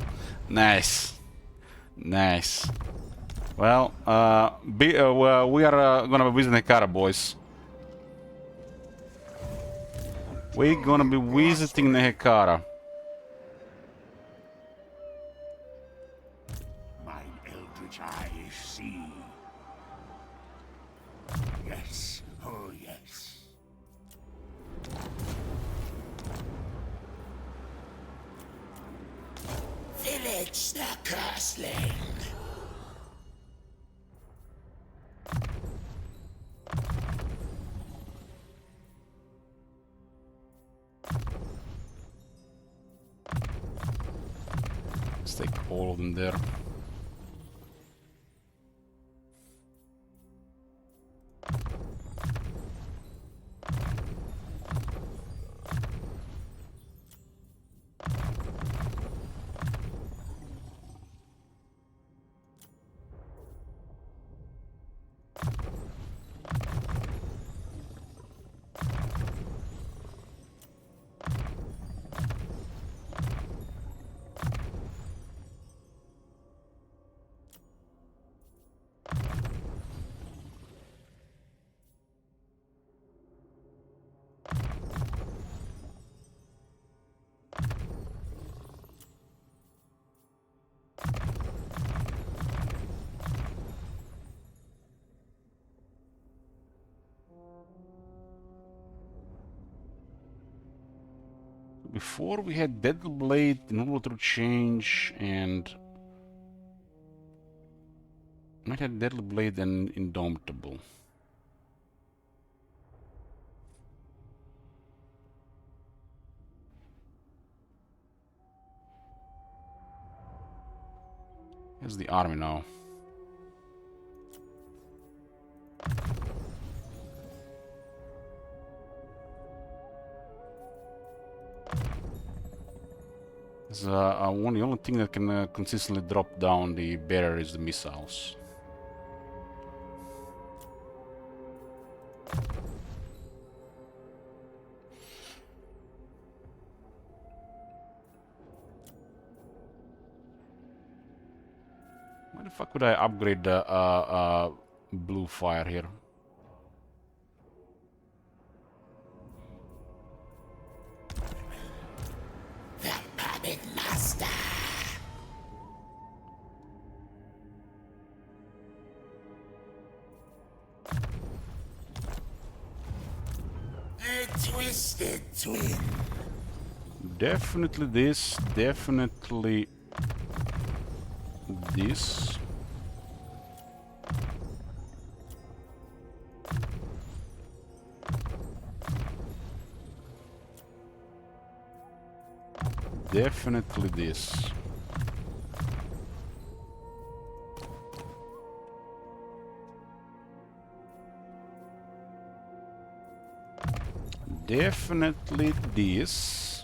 Nice. Nice. Well, we are gonna be visiting Hekara, boys. We're gonna be visiting the Hekara. Mine eldritch eyes see. Yes, oh yes. Village the Cursling. Let's take all of them there. Before we had Deadly Blade, Normal Through Change, and might have Deadly Blade and Indomitable. Here's the army now. The only thing that can consistently drop down the barrier is the missiles. Why the fuck would I upgrade the blue fire here? The puppet master. A twisted twin. Definitely this, definitely this. Definitely this. Definitely this.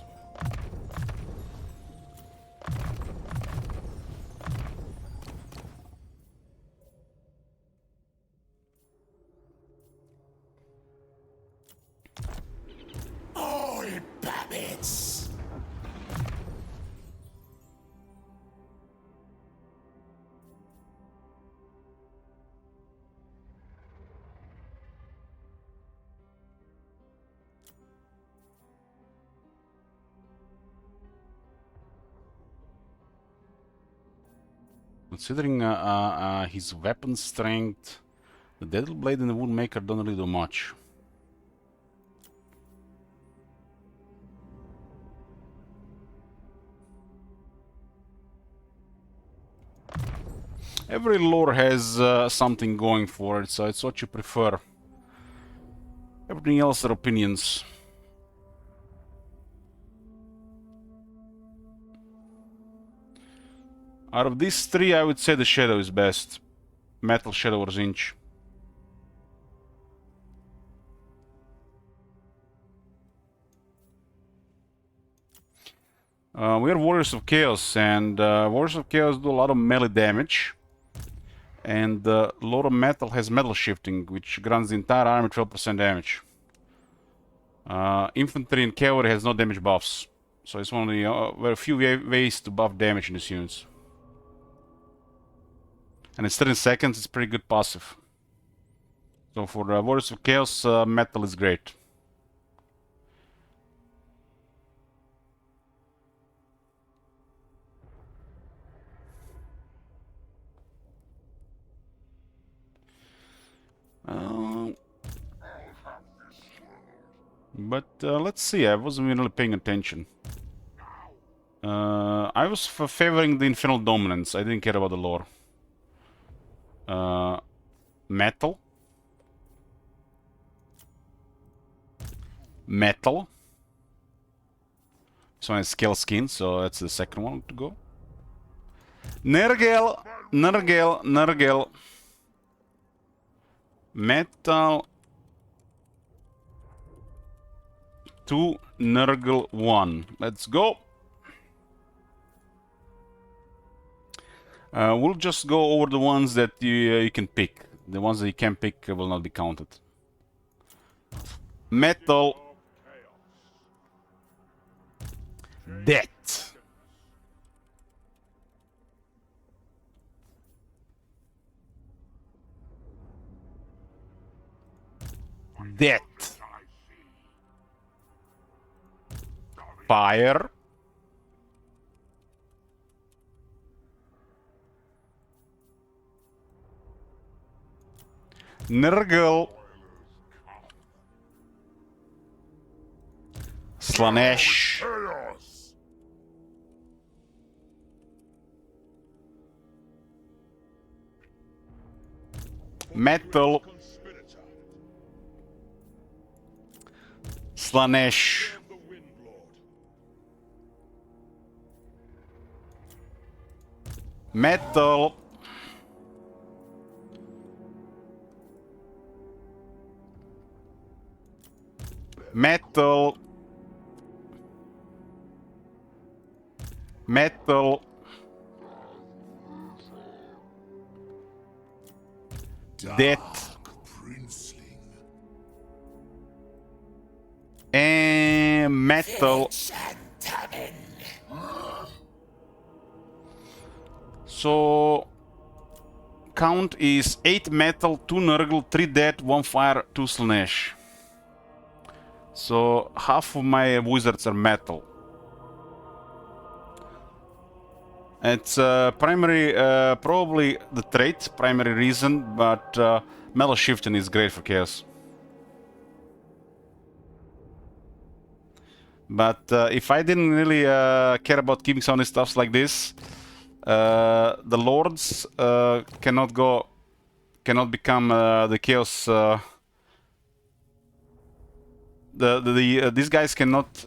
Considering his weapon strength, the Deadly Blade and the Woundmaker don't really do much. Every lore has something going for it, so it's what you prefer. Everything else are opinions. Out of these three, I would say the Shadow is best. Metal, Shadow, or Zinch. We are Warriors of Chaos, and Warriors of Chaos do a lot of melee damage. And Lord of Metal has metal shifting, which grants the entire army 12% damage. Infantry and Cavalry has no damage buffs. So it's one of the very few ways to buff damage in these units. And it's 30 seconds, it's pretty good passive. So for Warriors of Chaos, Metal is great. But let's see, I wasn't really paying attention. I was favoring the Infernal Dominance, I didn't care about the lore. Metal. Metal. This one is Scale Skin, so that's the second one to go. Nergal, Nergal, Nergal. Metal. 2, Nurgle 1. Let's go. We'll just go over the ones that you can pick. The ones that you can pick will not be counted. Metal. Death. Death. Fire. Nurgle. Slanesh. Chaos! Metal. Conspirator Slanesh. of the Windlord. Metal. Metal. Metal. Death. Princeling. And metal. So count is 8 metal, 2 nurgle, 3 death, 1 fire, 2 slanesh. So half of my wizards are metal. It's primary, probably the trait, primary reason, but metal shifting is great for chaos. But if I didn't really care about keeping some of these stuffs like this, the lords cannot become the chaos. These guys cannot.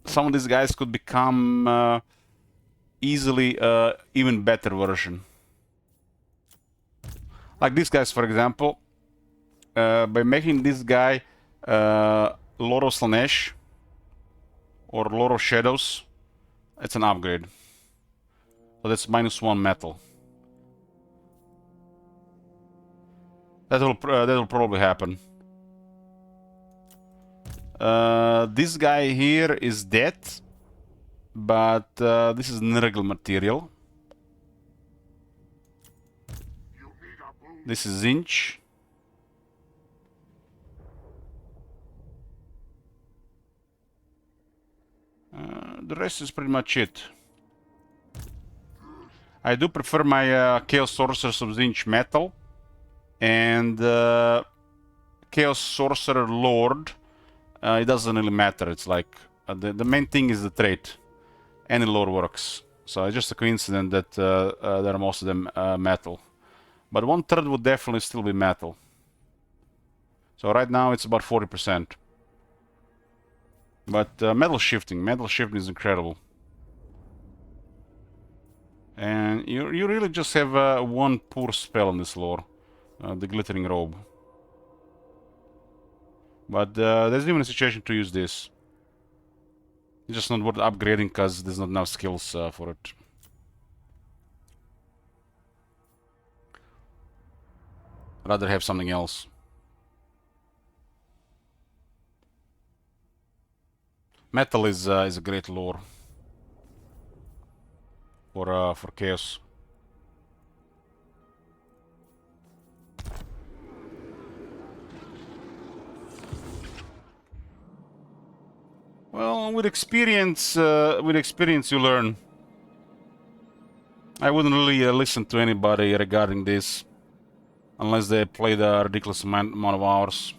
Some of these guys could become easily even better version. Like these guys, for example, by making this guy Lord of Slanesh or Lord of Shadows, it's an upgrade. So that's -1 metal. That will probably happen. This guy here is dead, but this is Nurgle material. This is Zinch. The rest is pretty much it. I do prefer my Chaos Sorcerers of Zinch Metal and Chaos Sorcerer Lord. It doesn't really matter. It's like the main thing is the trait. Any lore works. So it's just a coincidence that there are most of them metal. But 1/3 would definitely still be metal. So right now it's about 40%. But metal shifting is incredible. And you really just have one poor spell in this lore, the Glittering Robe. But there's even a situation to use this. It's just not worth upgrading because there's not enough skills for it. Rather have something else. Metal is a great lore for chaos. Well, with experience you learn. I wouldn't really listen to anybody regarding this, unless they played a ridiculous amount of hours.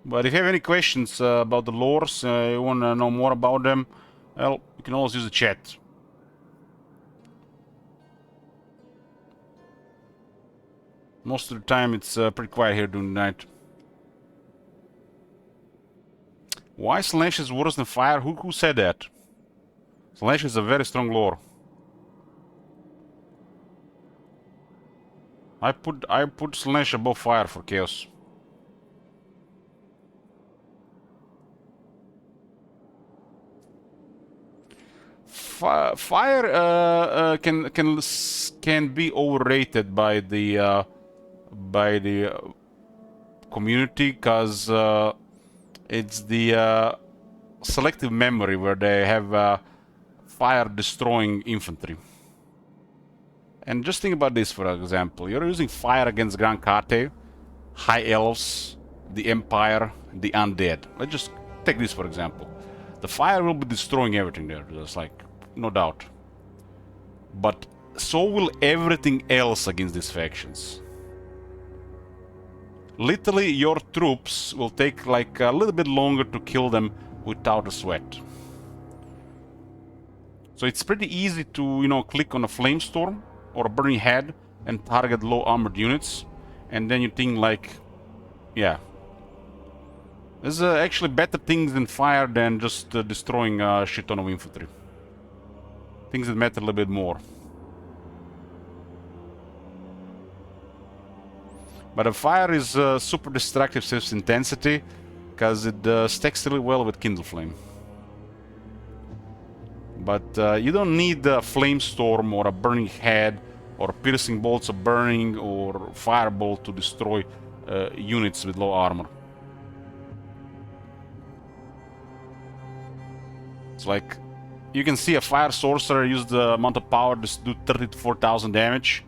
But if you have any questions about the lores, you want to know more about them, well, you can always use the chat. Most of the time it's pretty quiet here during the night. Why Slash is worse than Fire? Who said that? Slash is a very strong lore. I put Slash above Fire for Chaos. Fire can be overrated by the community because it's the selective memory where they have fire destroying infantry. And just think about this, for example. You're using fire against Grand Kate, High Elves, the Empire, the Undead. Let's just take this, for example. The fire will be destroying everything there, just like, no doubt. But so will everything else against these factions. Literally, your troops will take like a little bit longer to kill them without a sweat. So it's pretty easy to, you know, click on a Flamestorm or a Burning Head and target low armored units. And then you think like, yeah. There's actually better things in fire than just destroying a shit ton of infantry. Things that matter a little bit more. But a fire is super destructive since intensity, because it stacks really well with Kindle Flame. But you don't need a Flamestorm or a Burning Head or Piercing Bolts of Burning or Firebolt to destroy units with low armor. It's like, you can see a Fire Sorcerer use the amount of power to do 30 to 4,000 damage.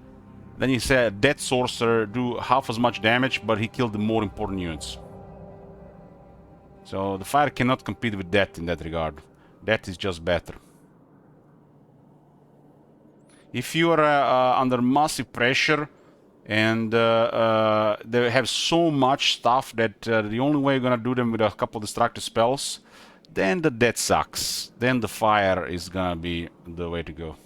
Then you say a Death Sorcerer do half as much damage, but he killed the more important units. So the Fire cannot compete with Death in that regard. Death is just better. If you are under massive pressure and they have so much stuff that the only way you're gonna do them with a couple destructive spells, then the Death sucks. Then the Fire is gonna be the way to go.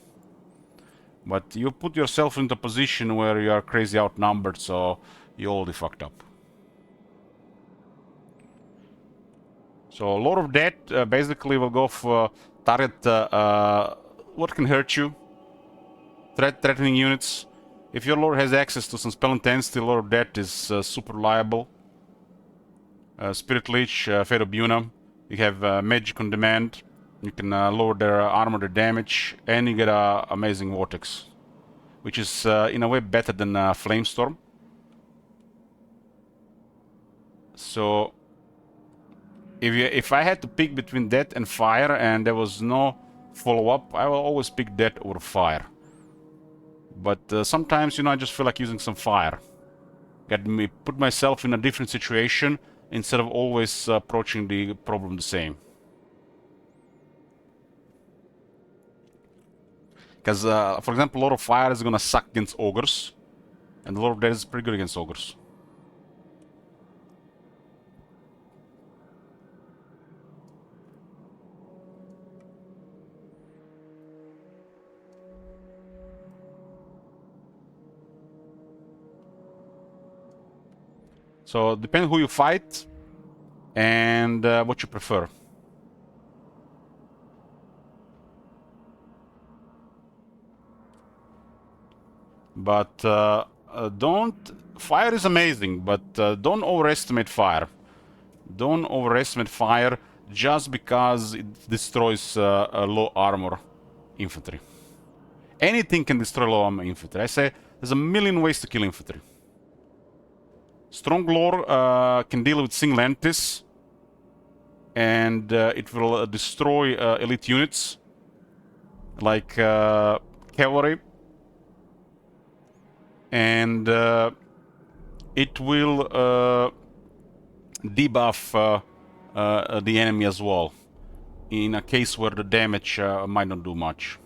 But you put yourself into a position where you are crazy outnumbered, so you're already fucked up. So Lord of Death basically will go for target what can hurt you, threatening units. If your Lord has access to some spell intensity, Lord of Death is super reliable. Spirit Leech, Fate of Buna. You have Magic on Demand. You can lower their armor, their damage, and you get a amazing Vortex, which is in a way better than Flamestorm. So if I had to pick between that and Fire and there was no follow-up, I will always pick that over Fire. But sometimes, you know, I just feel like using some Fire. Get me put myself in a different situation instead of always approaching the problem the same. Because, for example, Lord of Fire is gonna suck against ogres, and the Lord of Death is pretty good against ogres. So, depends who you fight and what you prefer. But don't... Fire is amazing, but don't overestimate fire. Don't overestimate fire just because it destroys low armor infantry. Anything can destroy low armor infantry. I say there's a million ways to kill infantry. Strong lore can deal with single entities, and it will destroy elite units like cavalry, and it will debuff the enemy as well, in a case where the damage might not do much.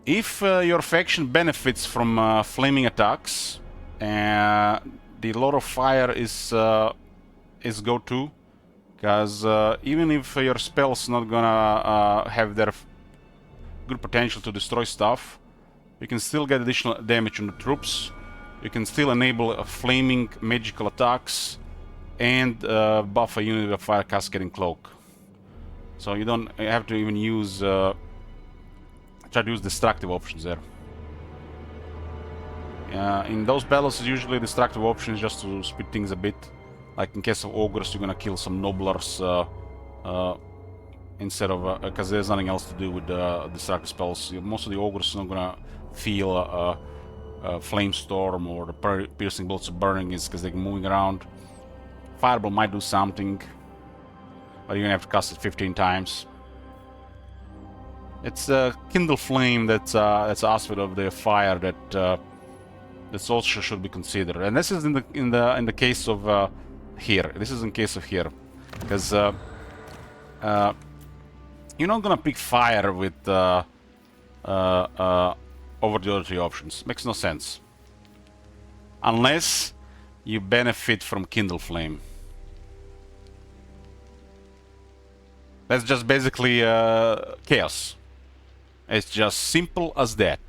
If your faction benefits from flaming attacks, the Lord of Fire is go-to, because even if your spell's not gonna have their good potential to destroy stuff, you can still get additional damage on the troops. You can still enable flaming magical attacks and buff a unit with a fire cascading cloak. So you don't have to even use try to use destructive options there. In those battles, usually destructive options just to speed things a bit. Like in case of ogres, you're gonna kill some noblers instead of because there's nothing else to do with destructive spells. Most of the ogres are not gonna feel flame storm or the piercing bolts of burning is because they're moving around. Fireball might do something, but you're gonna have to cast it 15 times. It's Kindle Flame that's aspect of the fire that that's also should be considered, and this is in the case of here. This is in case of here, because you're not gonna pick fire with over the other three options. Makes no sense unless you benefit from Kindle Flame. That's just basically chaos. It's just simple as that.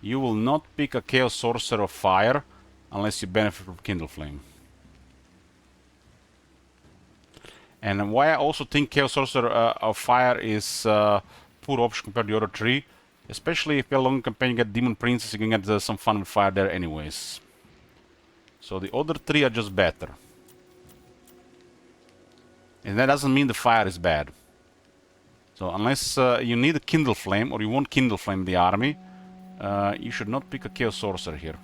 You will not pick a Chaos Sorcerer of Fire unless you benefit from Kindle Flame. And why I also think Chaos Sorcerer of Fire is poor option compared to the other three, especially if you're a long campaign, you get Demon Princess, you can get some fun with fire there anyways. So the other three are just better. And that doesn't mean the fire is bad. So unless you need a Kindle Flame, or you want Kindle Flame in the army, you should not pick a Chaos Sorcerer here.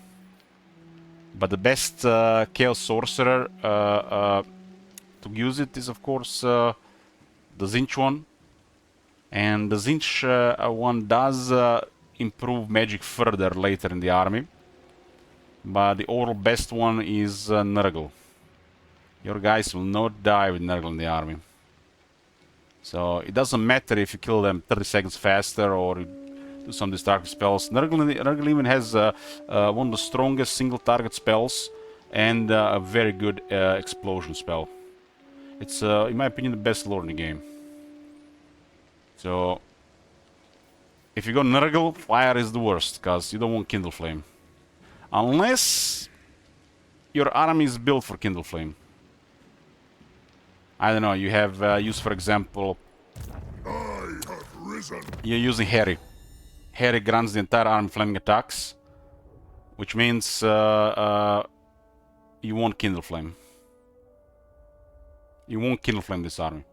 But the best Chaos Sorcerer to use it is, of course, the Zinch one. And the Zinch one does improve magic further later in the army. But the overall best one is Nurgle. Your guys will not die with Nurgle in the army. So it doesn't matter if you kill them 30 seconds faster or do some destructive spells. Nurgle even has one of the strongest single target spells and a very good explosion spell. It's, in my opinion, the best lore in the game. So if you go Nurgle, fire is the worst, because you don't want Kindle Flame. Unless your army is built for Kindle Flame. I don't know, you have use, for example, I have risen. you're using Harry. Harry grants the entire army flaming attacks, which means you won't Kindle Flame. You won't Kindle Flame this army.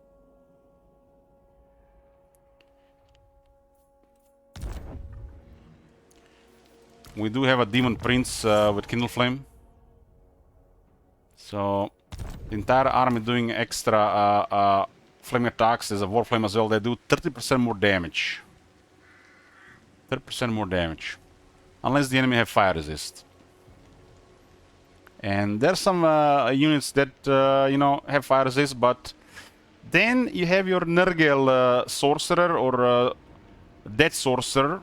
We do have a Demon Prince with Kindle Flame. So the entire army doing extra flaming attacks. There's a War Flame as well. They do 30% more damage. 30% more damage. Unless the enemy have fire resist. And there's some units that, you know, have fire resist, but Then you have your Nurgle sorcerer or dead sorcerer.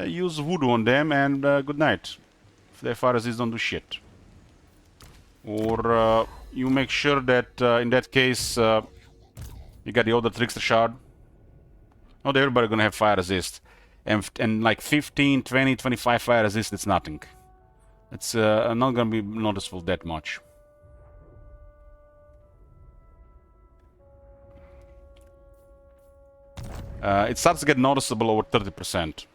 Use voodoo on them and good night. If their fire resist, don't do shit. Or you make sure that in that case you got the other trickster shard. Not everybody gonna have fire resist. And like 15, 20, 25 fire resist, it's nothing. It's not gonna be noticeable that much. It starts to get noticeable over 30%.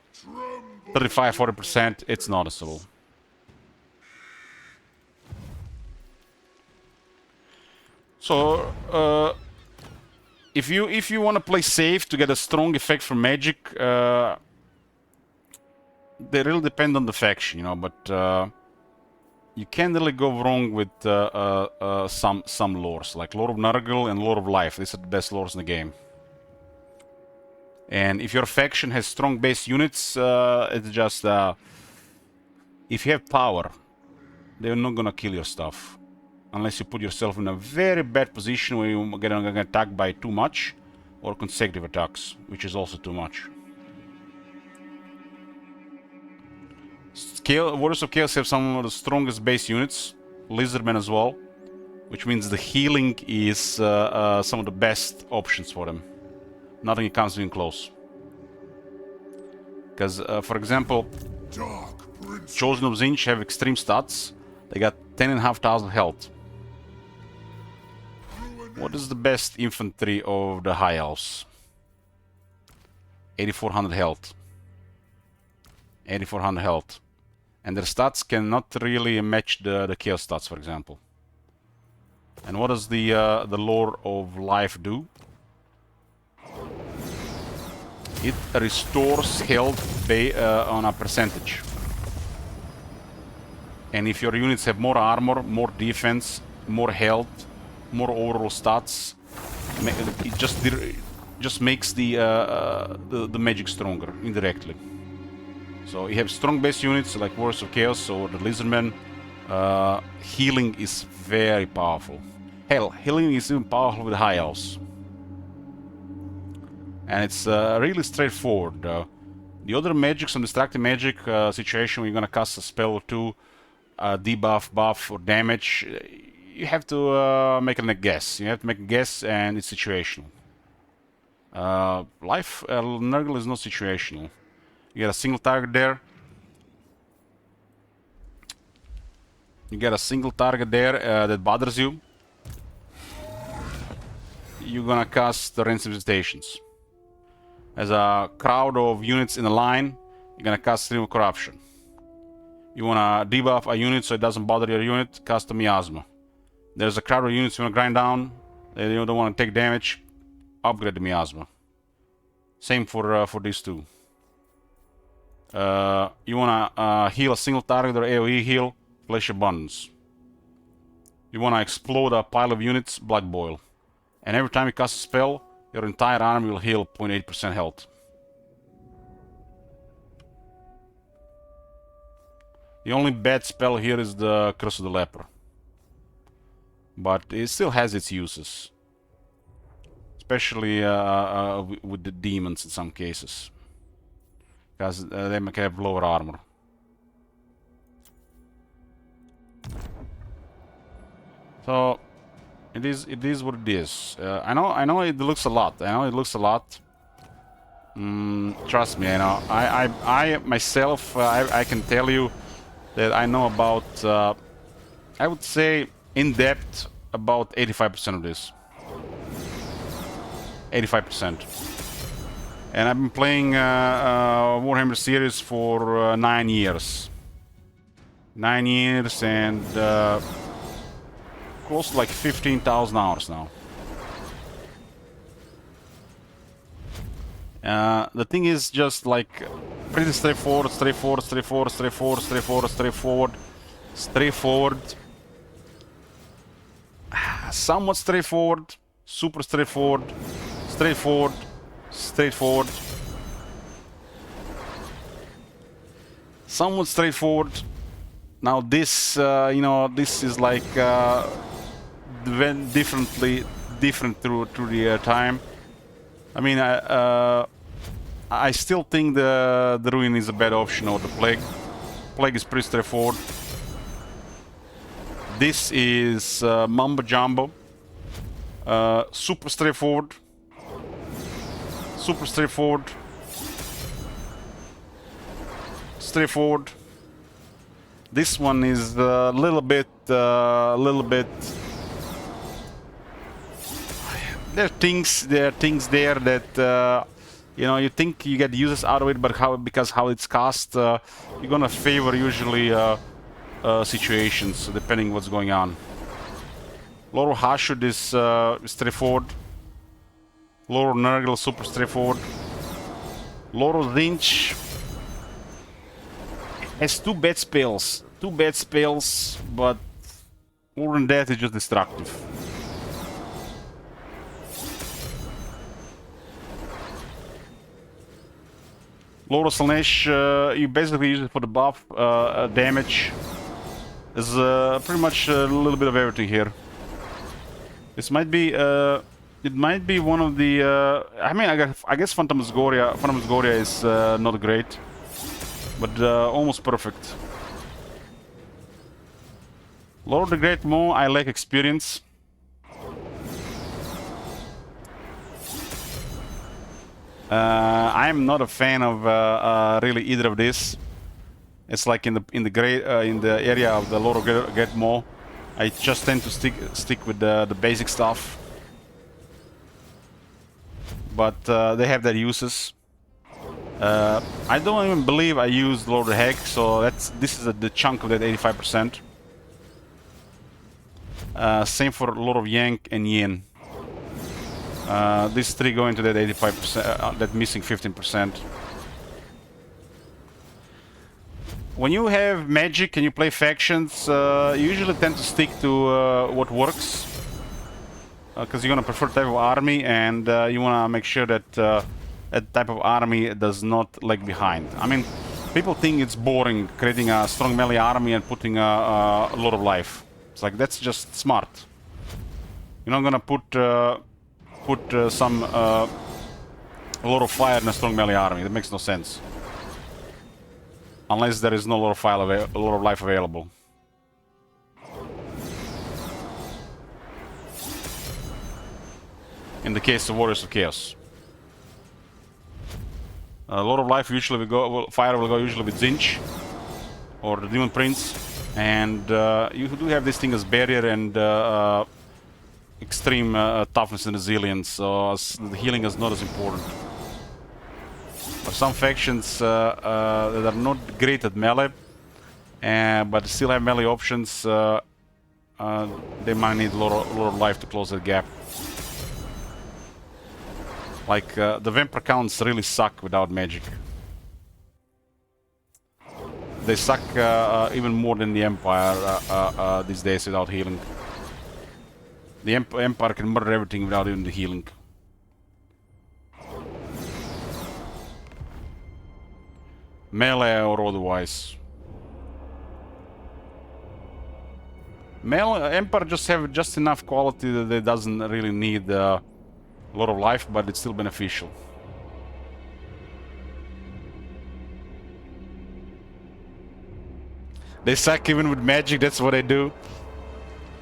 35, 40%, it's noticeable. So, if you want to play safe to get a strong effect from magic, they really depend on the faction, you know. But you can't really go wrong with some lores, like Lore of Nurgle and Lore of Life. These are the best lores in the game. And if your faction has strong base units, it's just if you have power, they're not gonna kill your stuff. Unless you put yourself in a very bad position where you're getting attacked by too much, or consecutive attacks, which is also too much. Warriors of Chaos have some of the strongest base units, Lizardmen as well, which means the healing is some of the best options for them. Nothing comes even close. Because, for example, Chosen of Zinch have extreme stats. They got 10,500 health. What is the best infantry of the High Elves? 8,400 health. 8,400 health. And their stats cannot really match the Chaos stats, for example. And what does the Lore of Life do? It restores health on a percentage. And if your units have more armor, more defense, more health, more overall stats, it just makes the magic stronger indirectly. So you have strong base units like Warriors of Chaos or the Lizardmen. Healing is very powerful. Hell, healing is even powerful with High Elves. And it's really straightforward. The other magic, some distracting magic situation, where you're gonna cast a spell or two, debuff, buff, or damage, you have to make a guess. You have to make a guess, and it's situational. Nurgle is not situational. You get a single target there. You get a single target there that bothers you. You're gonna cast the Ransom Visitations. As a crowd of units in a line, you're gonna cast Stream of Corruption. You wanna debuff a unit so it doesn't bother your unit, cast a Miasma. There's a crowd of units you wanna grind down, they don't wanna take damage, upgrade the Miasma. Same for these two. You wanna heal a single target or AoE heal, Flesh Abundance. You wanna explode a pile of units, Blood Boil. And every time you cast a spell, your entire army will heal 0.8% health. The only bad spell here is the Curse of the Leper. But it still has its uses. Especially with the demons in some cases. Because they can have lower armor. So it is what it is. I know it looks a lot. Trust me, I myself, I can tell you that I know about, I would say, in depth, about 85% of this. 85%. And I've been playing Warhammer series for 9 years. 9 years and close to like 15,000 hours now. The thing is just like pretty straightforward. Somewhat straightforward, super straightforward, somewhat straightforward. Now this, this is like different through the time. I mean, I still think the Ruin is a better option over the Plague. Plague is pretty straightforward. This is Mumbo Jumbo. Super straightforward. Super straightforward. Straightforward. This one is a little bit. There are things there that you know, you think you get uses out of it, but because how it's cast, you're gonna favor usually situations depending what's going on. Loro Hashud is straightforward. Loro Nurgle super straightforward. Loro Zinch has two bad spells, but more than that, it's just destructive. Loro Slanesh, you basically use it for the buff, damage. There's pretty much a little bit of everything here. This might be, it might be one of the. I mean, I guess Phantasmagoria is not great, but almost perfect. Lord the Great Maw, I lack experience. I'm not a fan of really either of this. It's like in the area of the Lord of Great Maw, I just tend to stick with the basic stuff. But they have their uses. I don't even believe I used Lord of the Hag, so this is the chunk of that 85%. Same for Lord of Yank and Yin. These three go into that 85%, that missing 15%. When you have magic and you play factions, you usually tend to stick to what works. Because you're gonna prefer type of army, and you wanna make sure that that type of army does not lag behind. I mean, people think it's boring creating a strong melee army and putting a lot of life. It's like, that's just smart. You're not gonna put a lot of fire in a strong melee army. That makes no sense. Unless there is no lot of life available. In the case of Warriors of Chaos. A lot of life usually fire will go usually with Zinch or the Demon Prince, and you do have this thing as barrier and extreme toughness and resilience, so the healing is not as important. For some factions that are not great at melee, but still have melee options, they might need a lot of life to close that gap. Like, the Vampire counts really suck without magic. They suck even more than the Empire these days without healing. The Empire can murder everything without even the healing. Melee or otherwise. Empire just have just enough quality that it doesn't really need a lot of life, but it's still beneficial. They suck even with magic, that's what they do.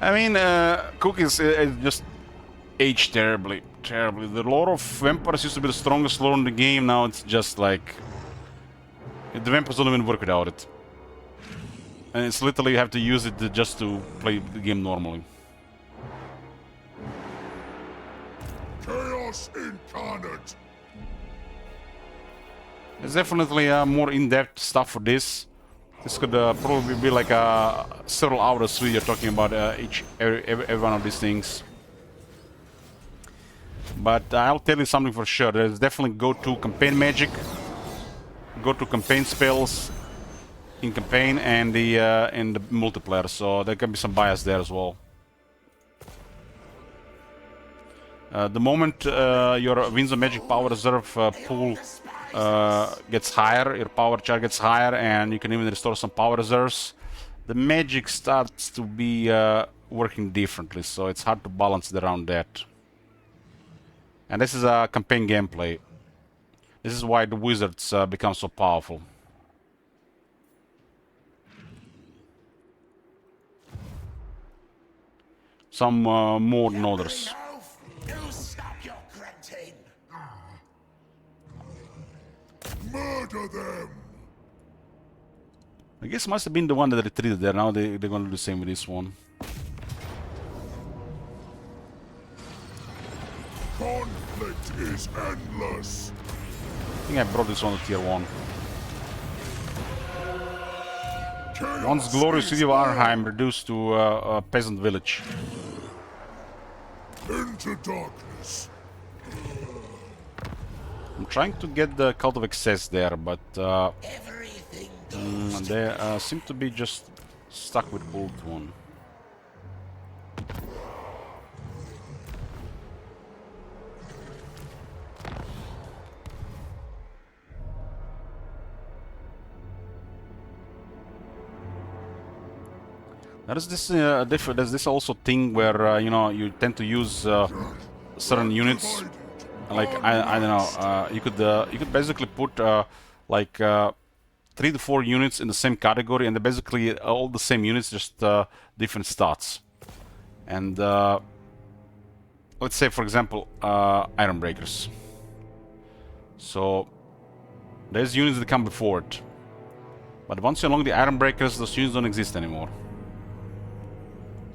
I mean, Cookies just aged terribly. The lore of vampires used to be the strongest lore in the game, now it's just like... The vampires don't even work without it. And it's literally you have to use it just to play the game normally. Chaos incarnate. There's definitely more in-depth stuff for this. This could probably be like several hours video talking about every one of these things. But I'll tell you something for sure. There's definitely go-to campaign magic, go-to campaign spells in campaign and the multiplayer. So there can be some bias there as well. The moment your Winds of Magic Power Reserve pool gets higher, your power chart gets higher, and you can even restore some power reserves, the magic starts to be working differently, so it's hard to balance it around that. And this is a campaign gameplay. This is why the wizards become so powerful. Some more than others. You stop your grunting. Murder them! I guess must have been the one that retreated there. Now they're gonna do the same with this one. Conflict is endless. I think I brought this one to tier 1. Chaos Once glorious is city of born. Arnheim reduced to a peasant village. Into darkness. I'm trying to get the Cult of Excess there, but Everything they seem to be just stuck with old one. There's this also thing where you know, you tend to use certain units. Like I don't know, you could basically put like 3 to 4 units in the same category, and they're basically all the same units, just different stats. And let's say, for example, Iron Breakers. So there's units that come before it, but once you unlock the Iron Breakers, those units don't exist anymore.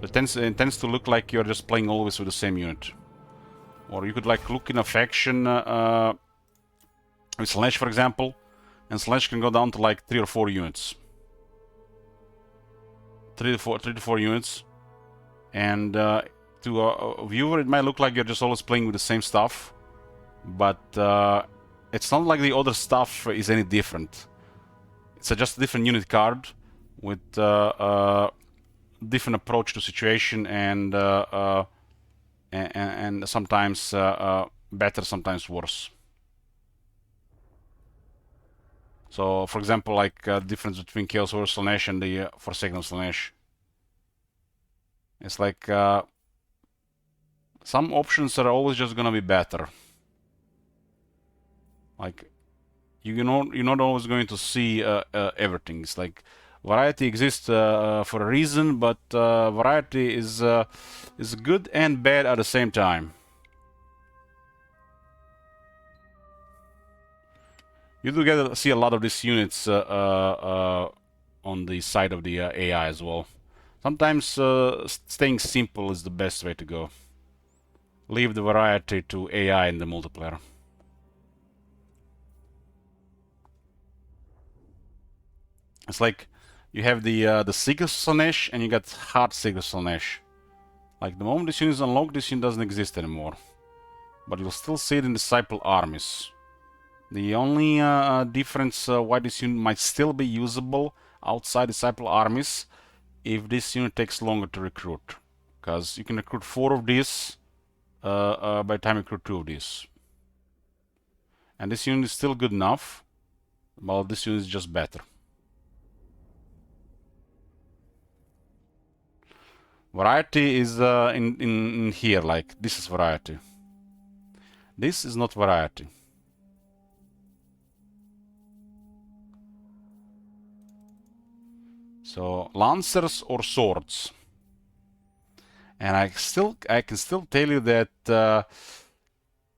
It tends to look like you're just playing always with the same unit. Or you could like look in a faction with Slash, for example, and Slash can go down to like 3 or 4 units. 3 to 4 units. And to a viewer, it might look like you're just always playing with the same stuff, but it's not like the other stuff is any different. It's just a different unit card with different approach to situation, and sometimes better, sometimes worse. So, for example, like difference between Chaos Warrior Slanesh and the Forsaken Slanesh. It's like some options are always just gonna be better. Like you're not always going to see everything. It's like variety exists for a reason, but variety is good and bad at the same time. You do get to see a lot of these units on the side of the AI as well. Sometimes staying simple is the best way to go. Leave the variety to AI in the multiplayer. It's like you have the Secret Slanesh and you got Hard Secret Slanesh. Like the moment this unit is unlocked, this unit doesn't exist anymore. But you'll still see it in Disciple armies. The only difference why this unit might still be usable outside Disciple armies if this unit takes longer to recruit. Because you can recruit 4 of these by the time you recruit 2 of these. And this unit is still good enough, while this unit is just better. Variety is in here, like this is variety. This is not variety. So lancers or swords. And I can still tell you that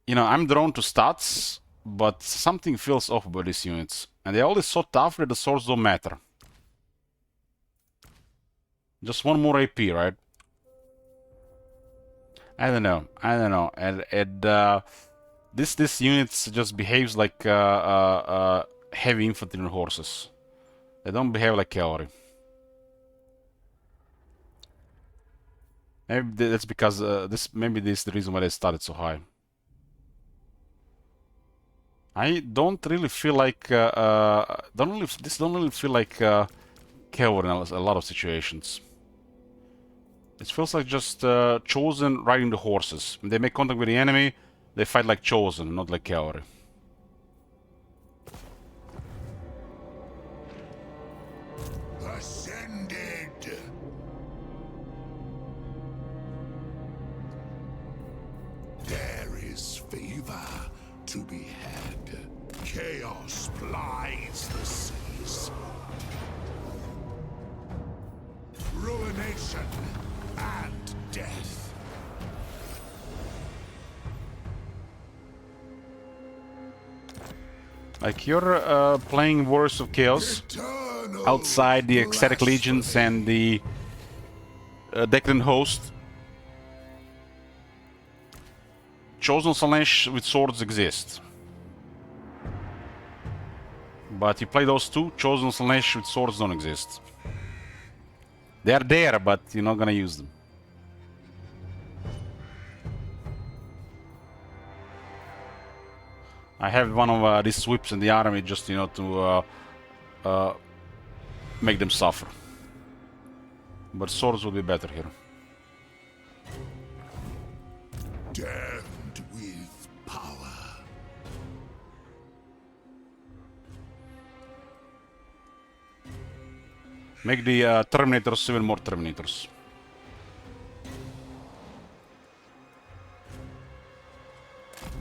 you know, I'm drawn to stats, but something feels off about these units. And they're always so tough that the swords don't matter. Just one more AP, right? I don't know. And this unit just behaves like heavy infantry and horses. They don't behave like cavalry. Maybe that's because maybe this is the reason why they started so high. I don't really feel like this don't really feel like cavalry in a lot of situations. It feels like just Chosen riding the horses. When they make contact with the enemy, they fight like Chosen, not like cavalry. Ascended. There is faith favor to be had. Chaos plies the seas. Ruination and death. Like, you're playing Warriors of Chaos Eternal outside the Ecstatic Legions blasphemy. and the Decadent Host. Chosen Slanesh with swords exist. But you play those two, Chosen Slanesh with swords don't exist. They're there, but you're not gonna use them. I have one of these whips in the army just, you know, to make them suffer. But swords would be better here. Damned with power. Make the Terminators even more Terminators.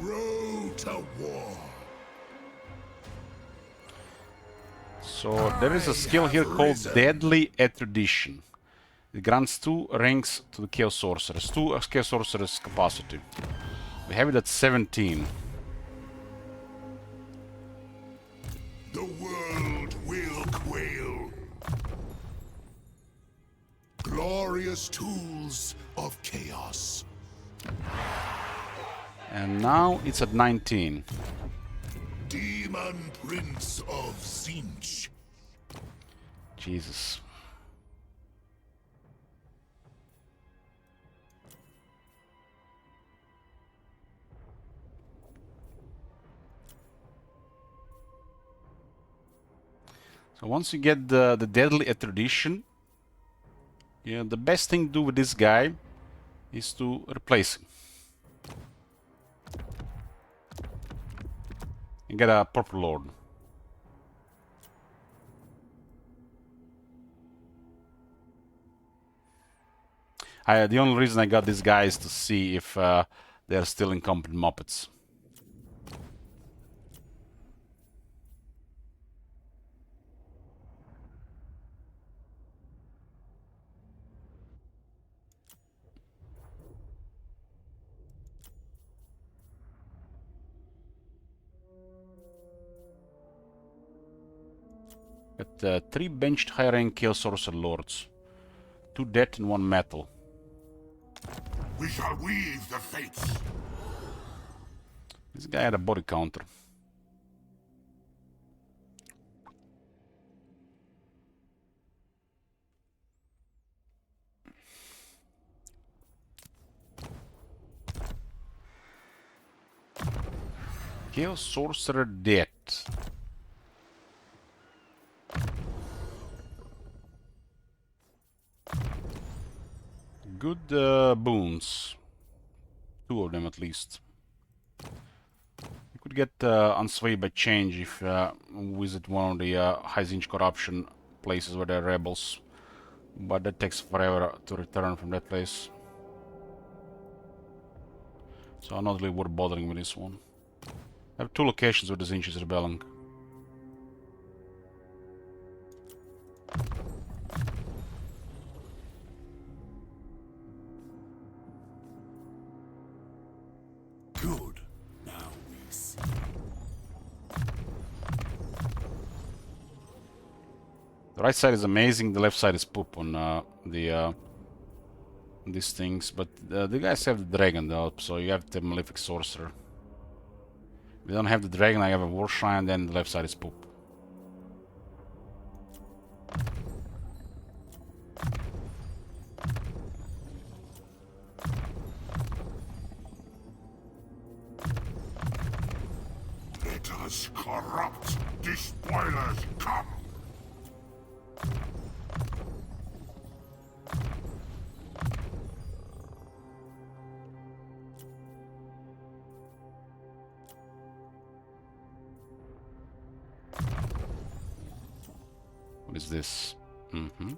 Road to war. So there is a skill here called Deadly Attrition. It grants 2 ranks to the Chaos Sorcerers, 2 Chaos Sorcerers capacity. We have it at 17. The world will quail. Glorious tools of chaos. And now it's at 19. Demon Prince of Zinch. Jesus. So once you get the Deadly Attrition, yeah, the best thing to do with this guy is to replace him. And get a Purple Lord. The only reason I got this guy is to see if they're still incompetent Muppets. Got 3 benched high rank Chaos Sorcerer Lords. 2 dead and 1 metal. We shall weave the fates. This guy had a body counter. Chaos Sorcerer dead. Good boons. 2 of them at least. You could get Unswayed by Change if you visit one of the High Zinch Corruption places where there are rebels. But that takes forever to return from that place. So I'm not really worth bothering with this one. I have 2 locations where the Zinch is rebelling. Good. Now we see. The right side is amazing, the left side is poop on these things, but the guys have the dragon though, so you have the Malefic Sorcerer. If you don't have the dragon, I have a War Shrine, then the left side is poop. Let us corrupt despoilers come. What is this? Mm-hmm.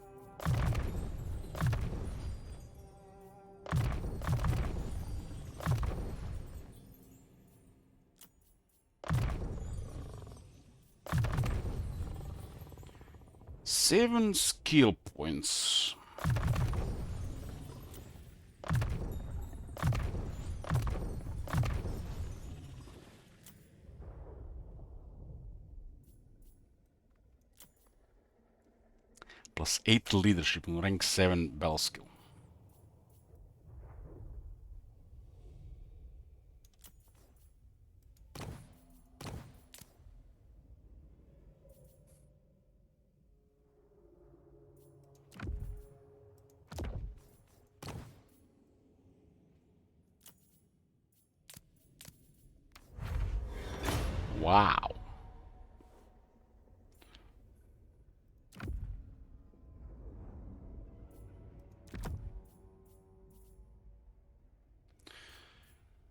7 skill points. Plus 8 leadership and rank 7 battle skill. Wow.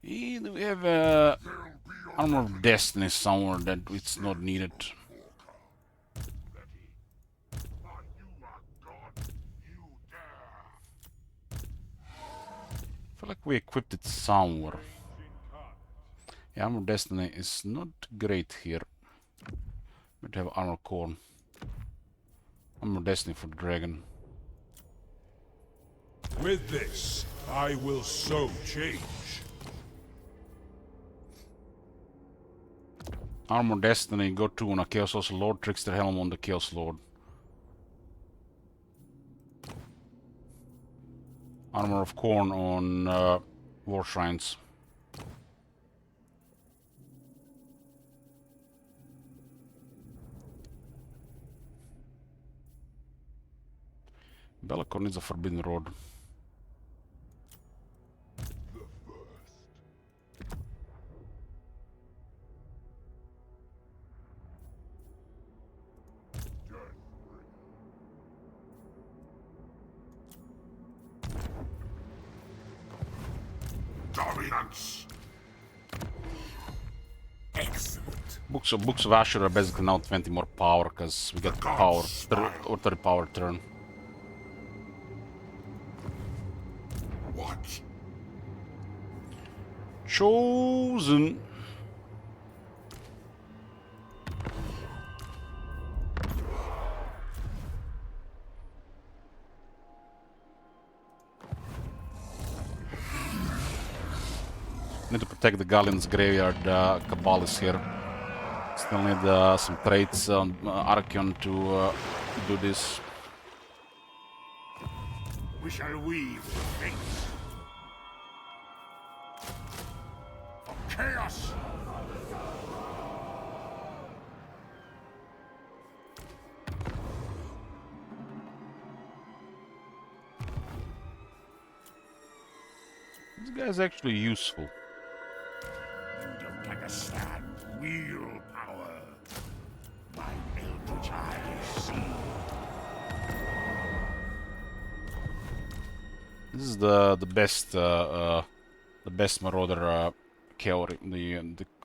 Do we have Armor of Destiny somewhere that it's not needed? But you are gone. You dare. I feel like we equipped it somewhere. Yeah, Armor of Destiny is not great here. But have Armor Core. Armor of Destiny for Dragon. With this, I will so change. Armor Destiny, go to on a Chaos also Lord, Trickster Helm on the Chaos Lord. Armor of Corn on War Shrines. Bellicor needs a Forbidden Road. Dominance. Excellent. Books of Asher are basically now 20 more power because we get power or 30 power turn. What? Chosen. Need to protect the Galleon's graveyard. Cabal is here. Still need some traits on Archeon to do this. We shall weave fate. Of chaos. This guy's actually useful. You don't understand real power. My eldritch eyes see. This is the best Marauder Kaori,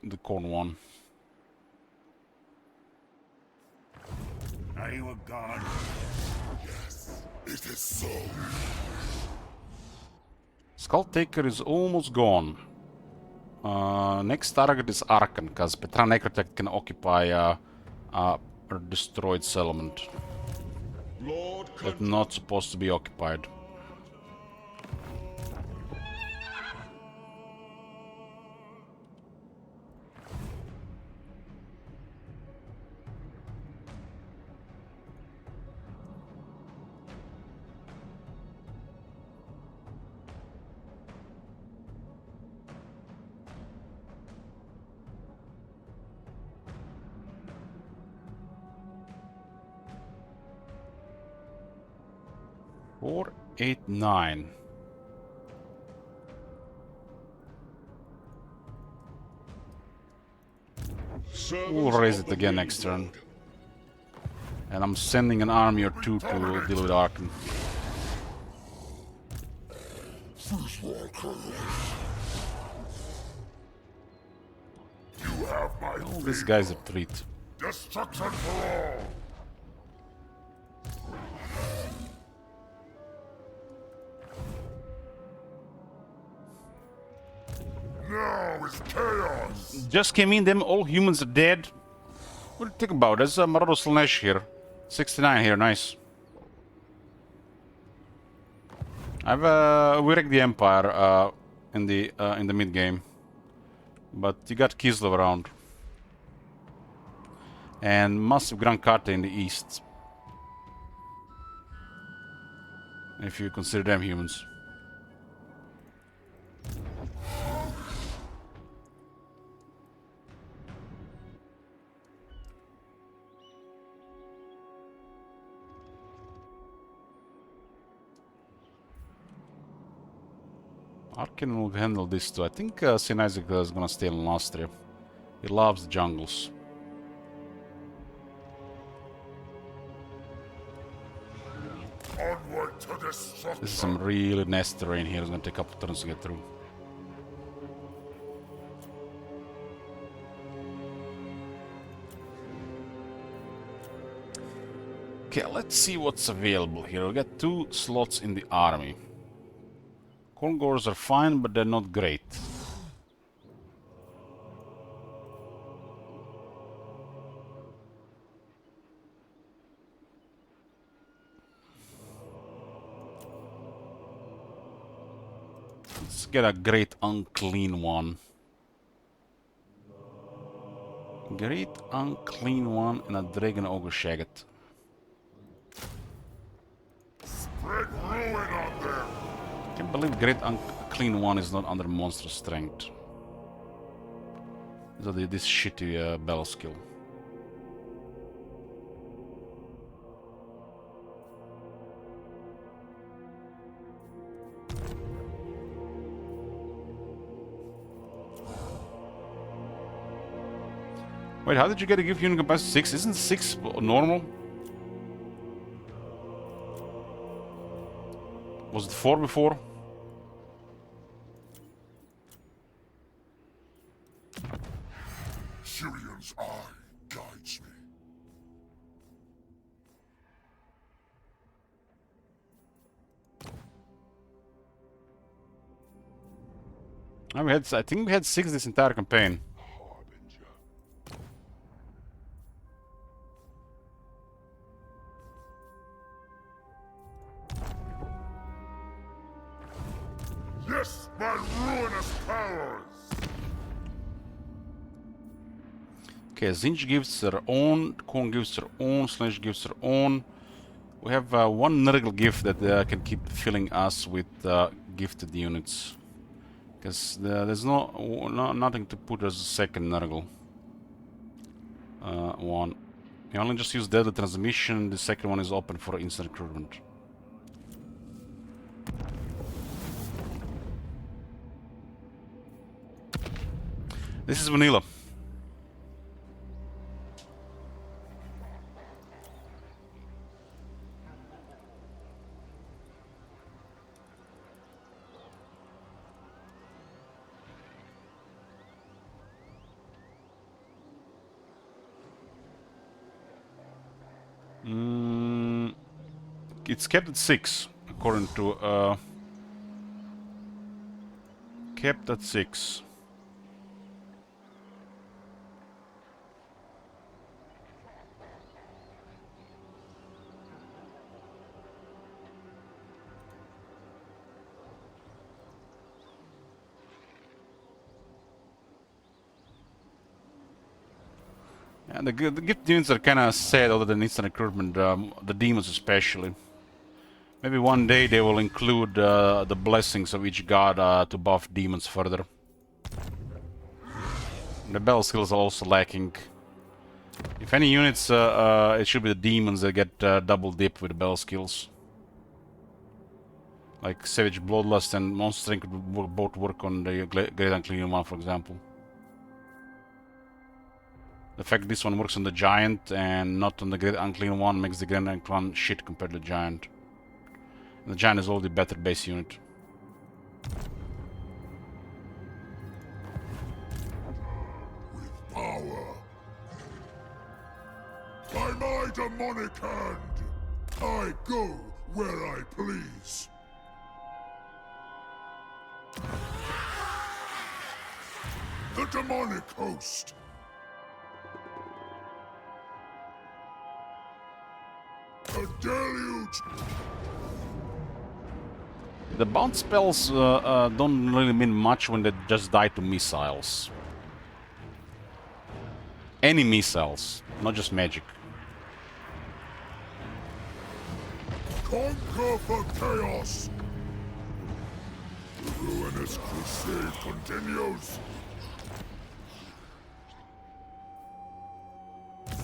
the corn one. Are you a god? Yes, it is so. Skull Taker is almost gone. Next target is Arkan, because Petra Necrotech can occupy a destroyed settlement. Lord That's not supposed to be occupied. Four, 8, 9. We'll raise it again next turn. And I'm sending an army or two to deal with Arkan. You have my Oh, this guy's a treat. destruction for all. Now is chaos. Just came in, them all humans are dead. What do you think about? There's a Marauder Slanesh here. 69 here, nice. I've we wrecked the Empire in the mid game, but you got Kislev around and massive Grand Carta in the east, if you consider them humans. Arkin will handle this too. I think St. Isaac is gonna stay in Austria. He loves the jungles. Onward to destruction. This is some really nasty terrain here. It's gonna take a couple turns to get through. Okay, let's see what's available here. We got 2 slots in the army. Kongors are fine, but they're not great. Let's get a great unclean one. Great unclean one and a Dragon Ogre Shaggot. Spread ruin on them. I can't believe Great Unclean One is not under monster strength. So this shitty battle skill. Wait, how did you get a gift unit capacity 6? Isn't 6 normal? Was it 4 before? Syrion's eye guides me. I think we had 6 this entire campaign. Harbinger. Yes, my ruinous powers! Okay, Zinj gives their own, Kong gives their own, Slash gives their own. We have one Nurgle gift that can keep filling us with gifted units. Because there's nothing to put as a second Nurgle one. You only just use deadly transmission, the second one is open for instant recruitment. This is vanilla. It's kept at 6, according to kept at 6. And the gift units are kind of sad other than instant recruitment, the demons especially. Maybe one day they will include the blessings of each god to buff demons further. The battle skills are also lacking. If any units, it should be the demons that get double dip with the battle skills. Like Savage Bloodlust and Monster Strength could both work on the Great Unclean One, for example. The fact this one works on the Giant and not on the Great Unclean One makes the Great Unclean One shit compared to the Giant. And the Giant is already better base unit. With power. By my demonic hand, I go where I please. The demonic host. A deluge! The bounce spells don't really mean much when they just die to missiles. Any missiles, not just magic. Conquer for chaos! The ruinous crusade continues!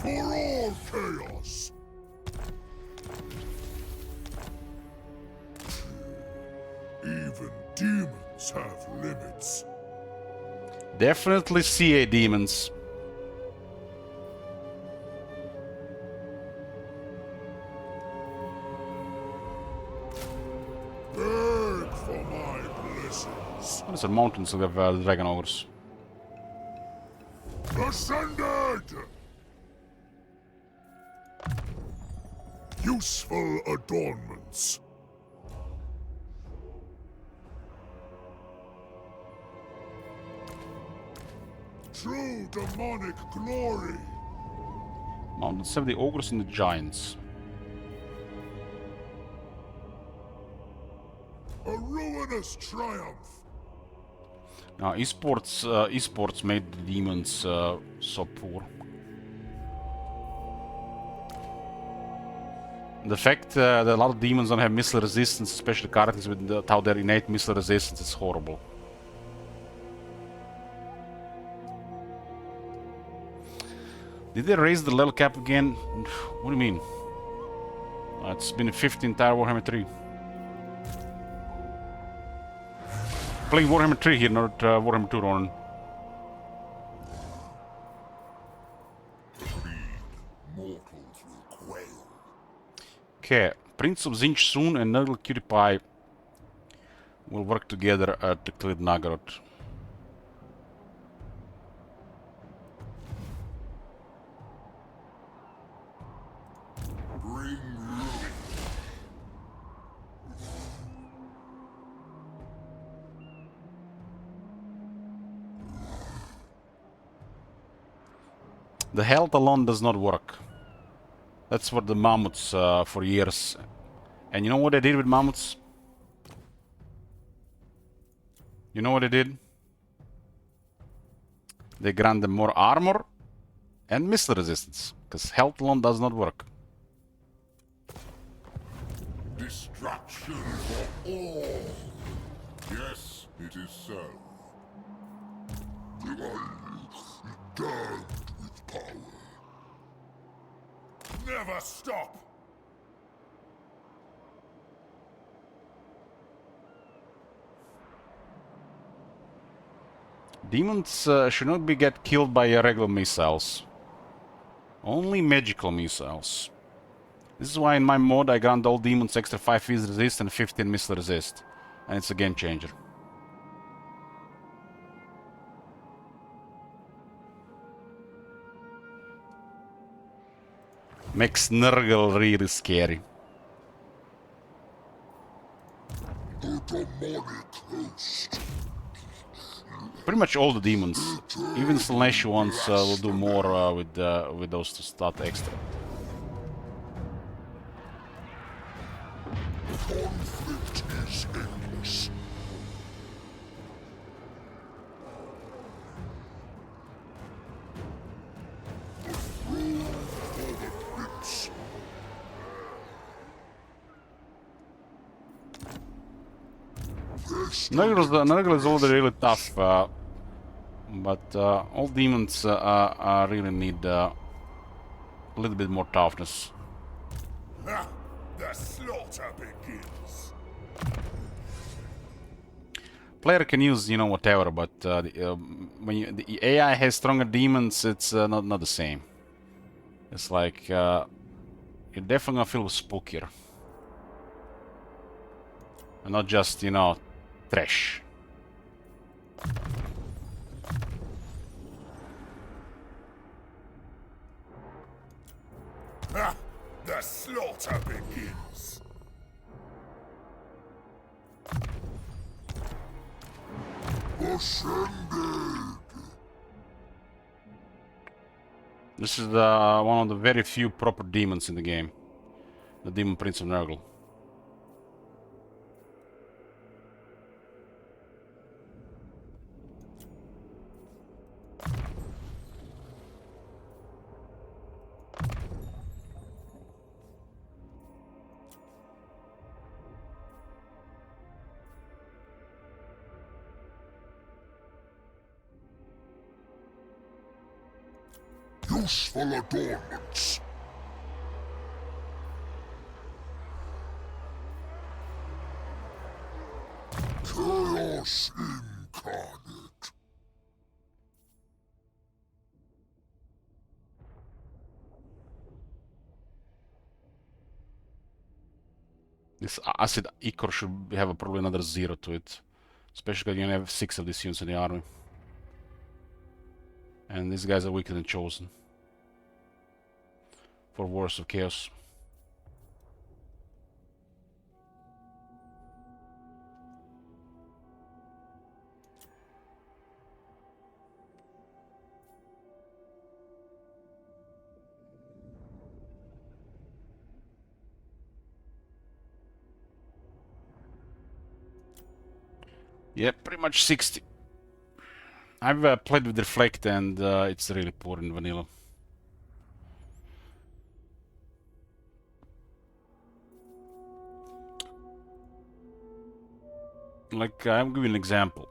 For all chaos! Even demons have limits. Definitely CA demons. Beg for my blessings. What is the mountains of the dragon ogres? Ascended! Useful adornments. True demonic glory. Mountains have the ogres and the giants. A ruinous triumph. Now, esports made the demons so poor. The fact that a lot of demons don't have missile resistance, especially characters with how their innate missile resistance, is horrible. Did they raise the level cap again? What do you mean? It's been 15 entire Warhammer 3. Playing Warhammer 3 here, not Warhammer 2, Ronan. Mortals will quail. Okay, Prince of Zinch soon and Nurgle Cutie Pie will work together to clear Nagorod. Bring ruin. The health alone does not work. That's what the mammoths for years. And you know what they did with mammoths? You know what they did? They grant them more armor and missile resistance, because health alone does not work. Destruction for all. Yes, it is so. Damned with power. Never stop. Demons should not get killed by regular missiles. Only magical missiles. This is why in my mod I grant all demons extra 5 phys resist and 15 missile resist. And it's a game changer. Makes Nurgle really scary. The demonic host. Pretty much all the demons, even Slanesh ones, will do more with those to start extra. Conflict is endless. The throne for the prince. Nurgle is already really tough, but all demons really need a little bit more toughness. Ha! The slaughter begins. Player can use, you know, whatever, but when the AI has stronger demons, it's not the same. It's like you're definitely gonna feel spookier, and not just, you know, trash. Ha! The slaughter begins. Ascended. This is one of the very few proper demons in the game. The Demon Prince of Nurgle. Useful adornments. Chaos incarnate. This acid ichor should have probably another 0 to it. Especially because you only have 6 of these units in the army. And these guys are weaker than Chosen. For Wars of Chaos. Yeah, pretty much 60. I've played with Reflect and it's really poor in vanilla. Like, I'll give you an example.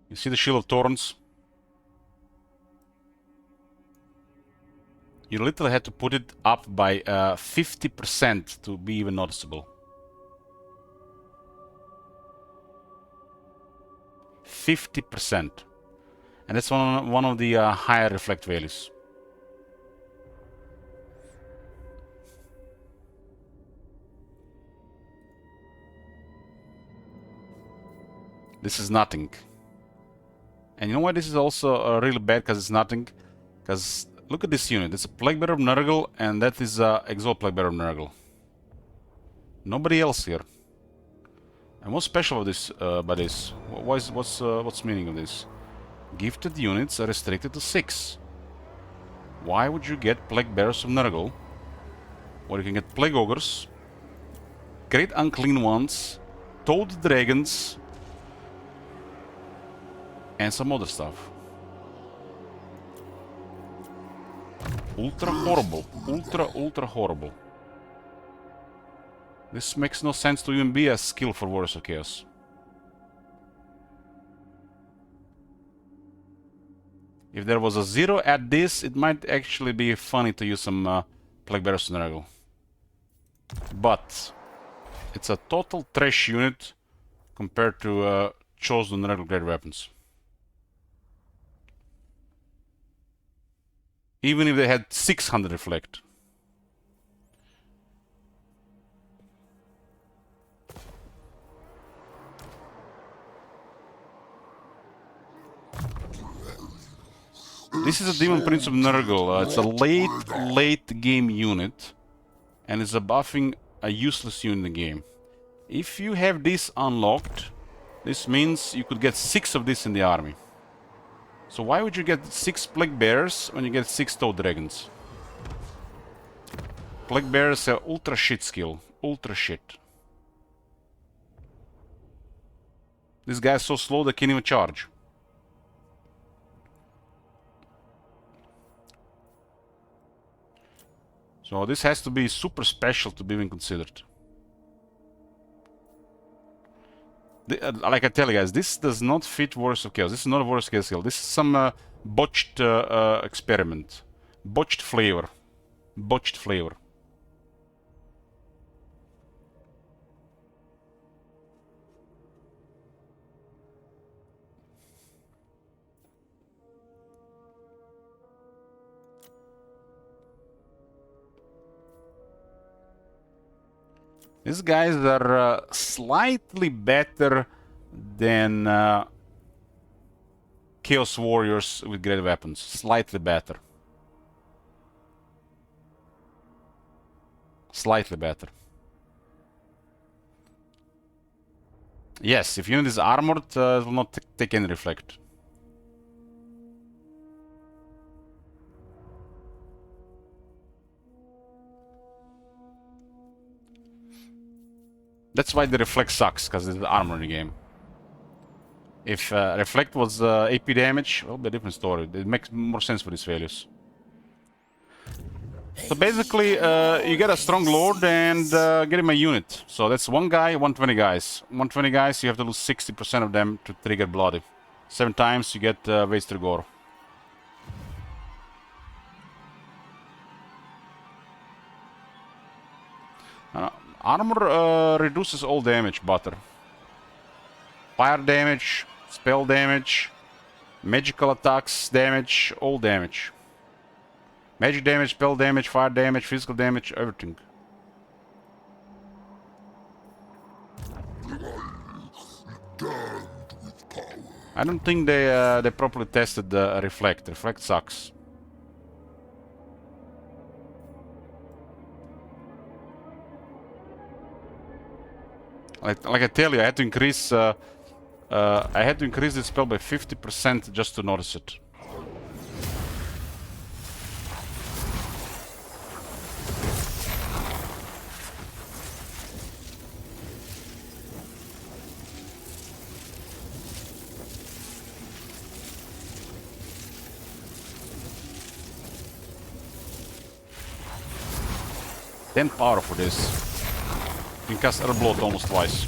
You see the Shield of Thorns? You literally had to put it up by 50% to be even noticeable. 50%. And that's one of the higher reflect values. This is nothing. And you know why this is also really bad? Because it's nothing. Because look at this unit. It's a Plague Bearer of Nurgle, and that is Exalt Plague Bearer of Nurgle. Nobody else here. And what's special about this? What's the meaning of this? Gifted units are restricted to 6. Why would you get Plague Bearers of Nurgle? Or you can get Plague Ogres, Great Unclean Ones, Toad Dragons, and some other stuff. Ultra horrible. Ultra horrible. This makes no sense to even be a skill for Warriors of Chaos. If there was a 0 at this, it might actually be funny to use some Plague Bearers of Nurgle. But it's a total trash unit compared to Chosen Nurgle Great Weapons. Even if they had 600 reflect. This is a Demon Prince of Nurgle. It's a late game unit. And it's a buffing a useless unit in the game. If you have this unlocked, this means you could get 6 of this in the army. So why would you get 6 Plague Bears when you get 6 Toad Dragons? Plague Bears have ultra shit skill. Ultra shit. This guy's so slow they can't even charge. So this has to be super special to be even considered. Like I tell you guys, this does not fit Warriors of Chaos. This is not a Warriors of Chaos skill. This is some botched experiment. Botched flavor. Botched flavor. These guys are slightly better than Chaos Warriors with great weapons. Slightly better. Slightly better. Yes, if unit is armored, it will not take any reflect. That's why the reflect sucks, because it's the armor in the game. If reflect was AP damage, well, be a different story. It makes more sense for these values. So basically, you get a strong lord and get him a unit. So that's one guy, 120 guys. 120 guys, you have to lose 60% of them to trigger bloody. 7 times you get wasted gore. Armor reduces all damage, butter. Fire damage, spell damage, magical attacks damage, all damage. Magic damage, spell damage, fire damage, physical damage, everything. I don't think they properly tested the reflect. Reflect sucks. Like I tell you, I had to increase this spell by 50% just to notice it. Then power for this. You can cast Earthblood almost twice.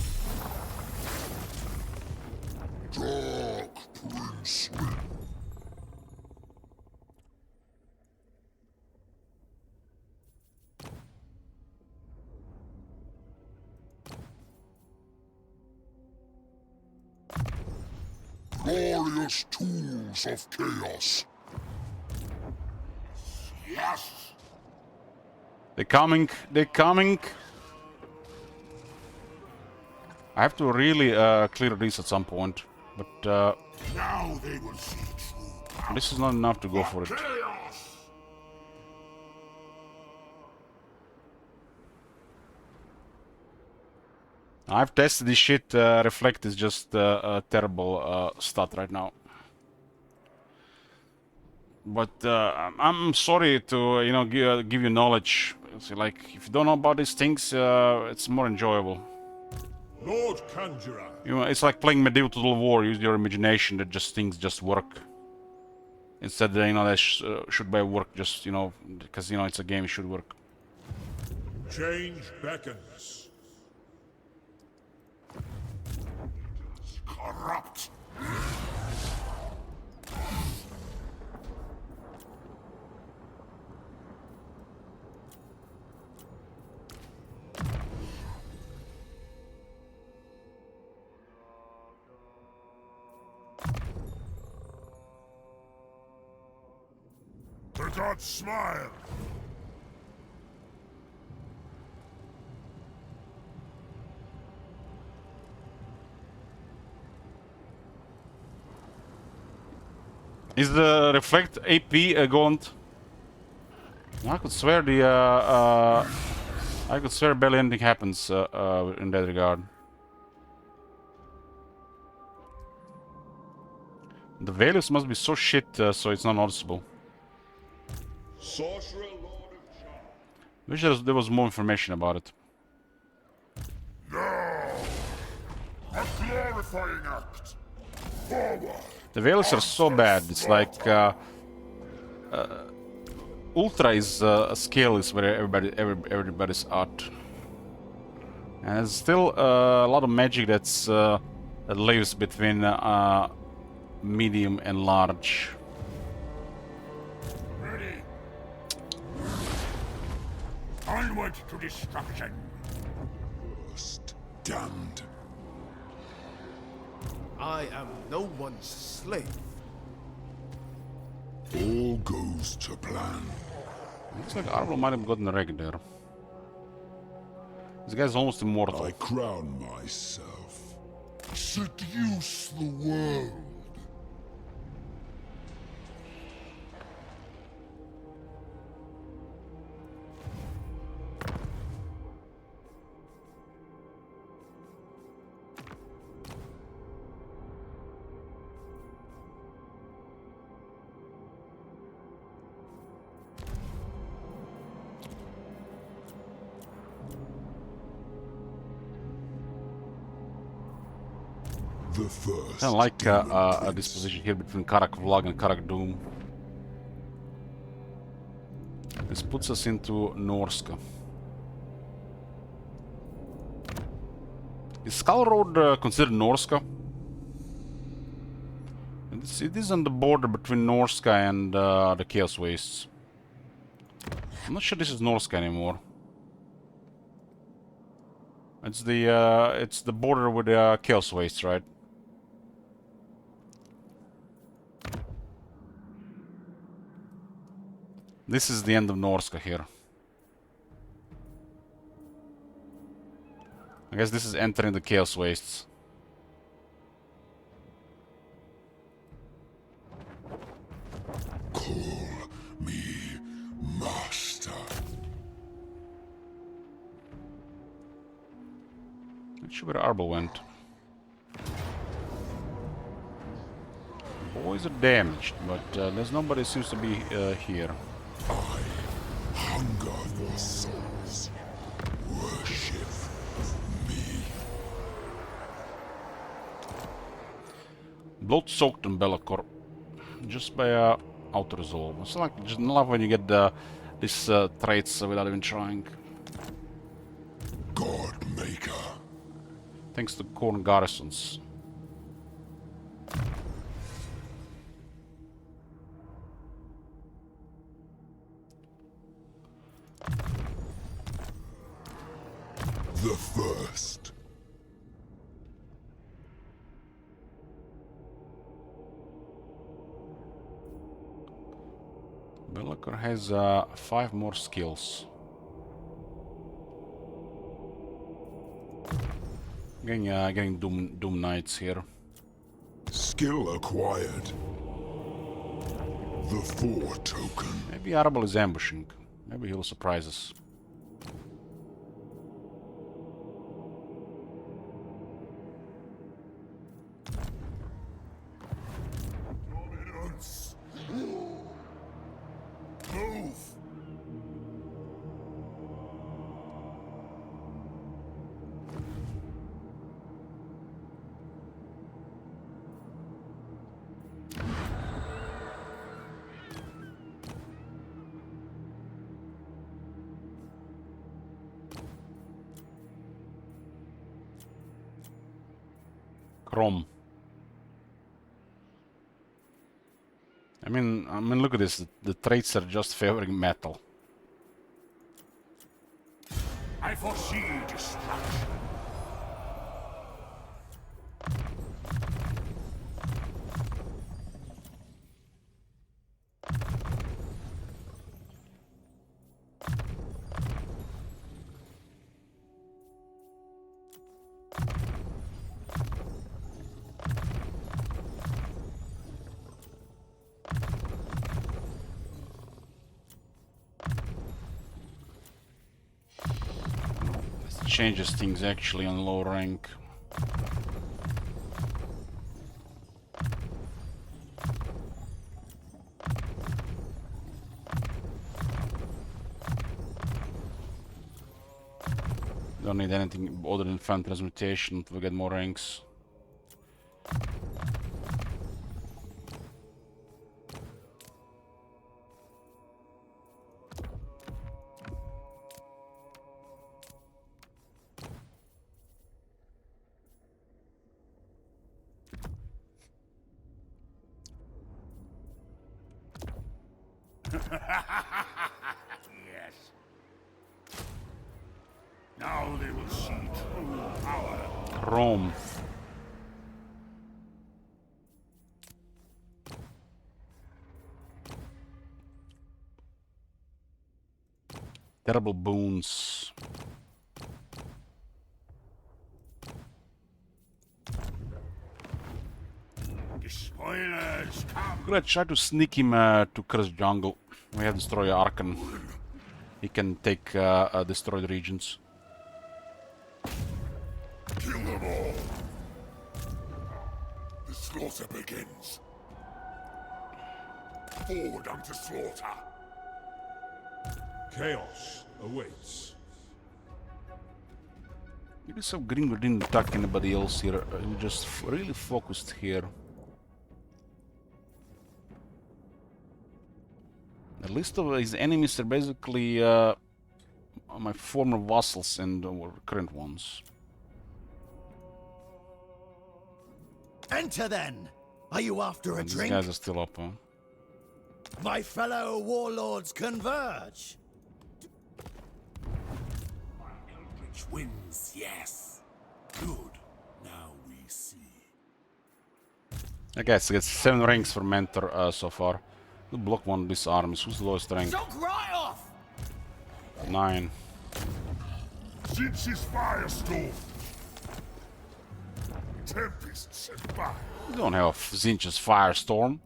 Dark Prince. Glorious tools of chaos. Yes! They're coming. They're coming. I have to really clear this at some point, but Now they will see true power. this is not enough to go for it. Chaos! I've tested this shit. Reflect is just a terrible stat right now. But I'm sorry to give you knowledge. It's like if you don't know about these things, it's more enjoyable. Lord Conjurer, It's like playing medieval Total War. Use your imagination. That just things just work. Instead, that should be work. Just because it's a game, it should work. change beckons. Corrupt. The gods smile. Is the reflect AP Gaunt? I could swear barely anything happens in that regard. The values must be so shit, so it's not noticeable. Sorcerer Lord of Charm. Wish there was more information about it. Now, a glorifying act. Forward. The values are so bad. It's like Ultra is a scale is where everybody's at, and there's still a lot of magic that lives between medium and large. Ready. Onward to destruction. First, damned. I am no one's slave. All goes to plan. Looks like Arvel might have gotten a wreck there. This guy's almost immortal. I crown myself. Seduce the world. The first. Kind of like this position here between Karak Vlog and Karak Doom. This puts us into Norska. Is Skull Road considered Norska? It is on the border between Norska and the Chaos Wastes. I'm not sure this is Norska anymore. It's the border with the Chaos Wastes, right? This is the end of Norska here. I guess this is entering the Chaos Wastes. Call me master. Not sure where Arbel went. Boys are damaged, but there's nobody seems to be here. Hunger for souls. Worship me. Blood-soaked in Bellicor. Just by auto-resolve. It's like just love when you get these traits without even trying. God Maker. Thanks to Corn Garrisons. The first. Bellicor has 5 more skills. Getting Doom Knights here. Skill acquired. The 4 token. Maybe Arbel is ambushing. Maybe he'll surprise us. Dominance. Move. Chrome. I mean, look at this. The traits are just favoring metal. I foresee destruction. Changes things actually on low rank. Don't need anything other than fan transmutation to get more ranks. Yes. Now they will see true power. Rome. Terrible boons. The spoilers come. I'm gonna try to sneak him to Cursed Jungle. We have Destroyer Archon. He can take destroyed regions. Kill them all. The slaughter begins. Forward unto slaughter. Chaos awaits. Maybe some green we didn't attack anybody else here. We just really focused here. The list of his enemies are basically my former vassals and current ones. Enter then! Are you after a And these drink? guys are still up, huh? My fellow warlords converge! Eldritch wins, yes. Good. Now we see. I guess I get 7 ranks for mentor so far. Who block one of these arms? Who's the lowest rank? Soak right off! 9. Zinch's firestorm. Tempests and fire. We don't have Zinch's Firestorm.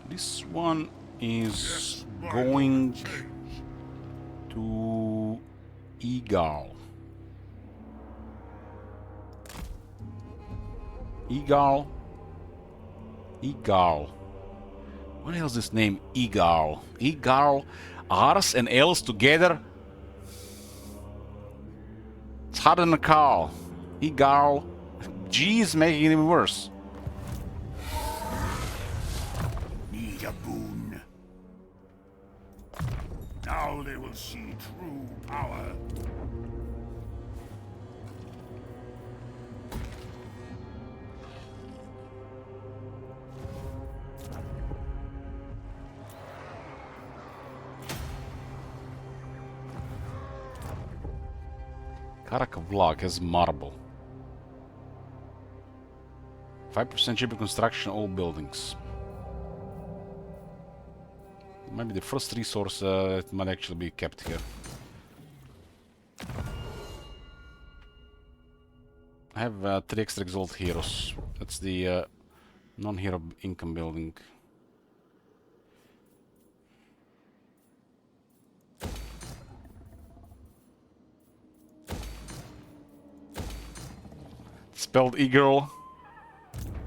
This one is going to Egal. Egal. Egal. What the hell is this name? Egal. Egal. Rs and Ls together. It's harder than a cow. Egal. G is making it even worse. Need a boon. Now they will see true power. Karakavlak has marble. 5% cheaper construction, all buildings. Maybe the first resource it might actually be kept here. I have 3 extra exalt heroes. That's the non-hero income building. Spelled eagle.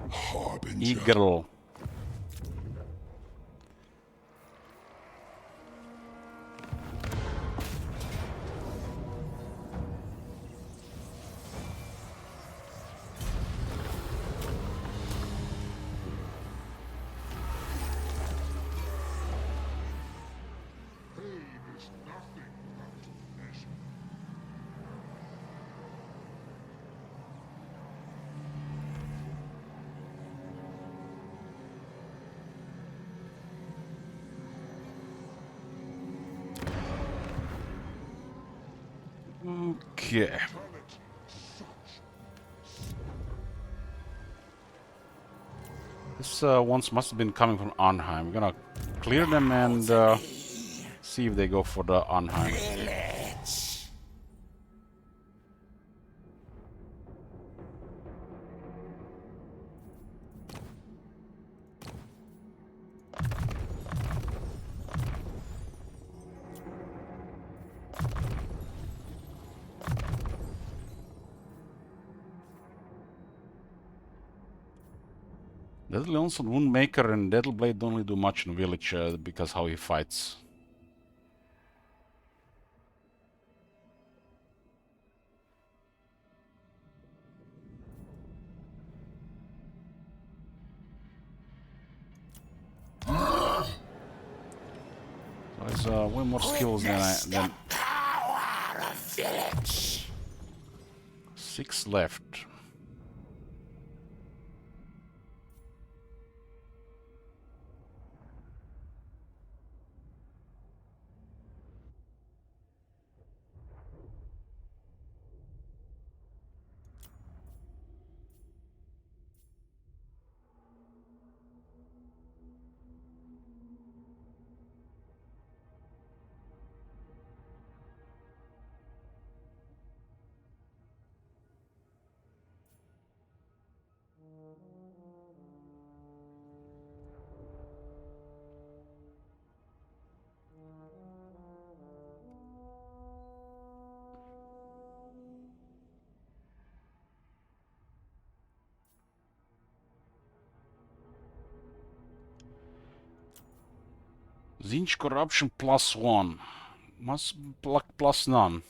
Harbinger. Eagle. Okay. This once must have been coming from Arnheim. We're gonna clear them and see if they go for the Arnheim. Deadly Onslaught, Woundmaker, and Deadly Blade don't really do much in Village because how he fights. So he's way more skills than Power of village. 6 left. Zinch corruption +1. Must plus none.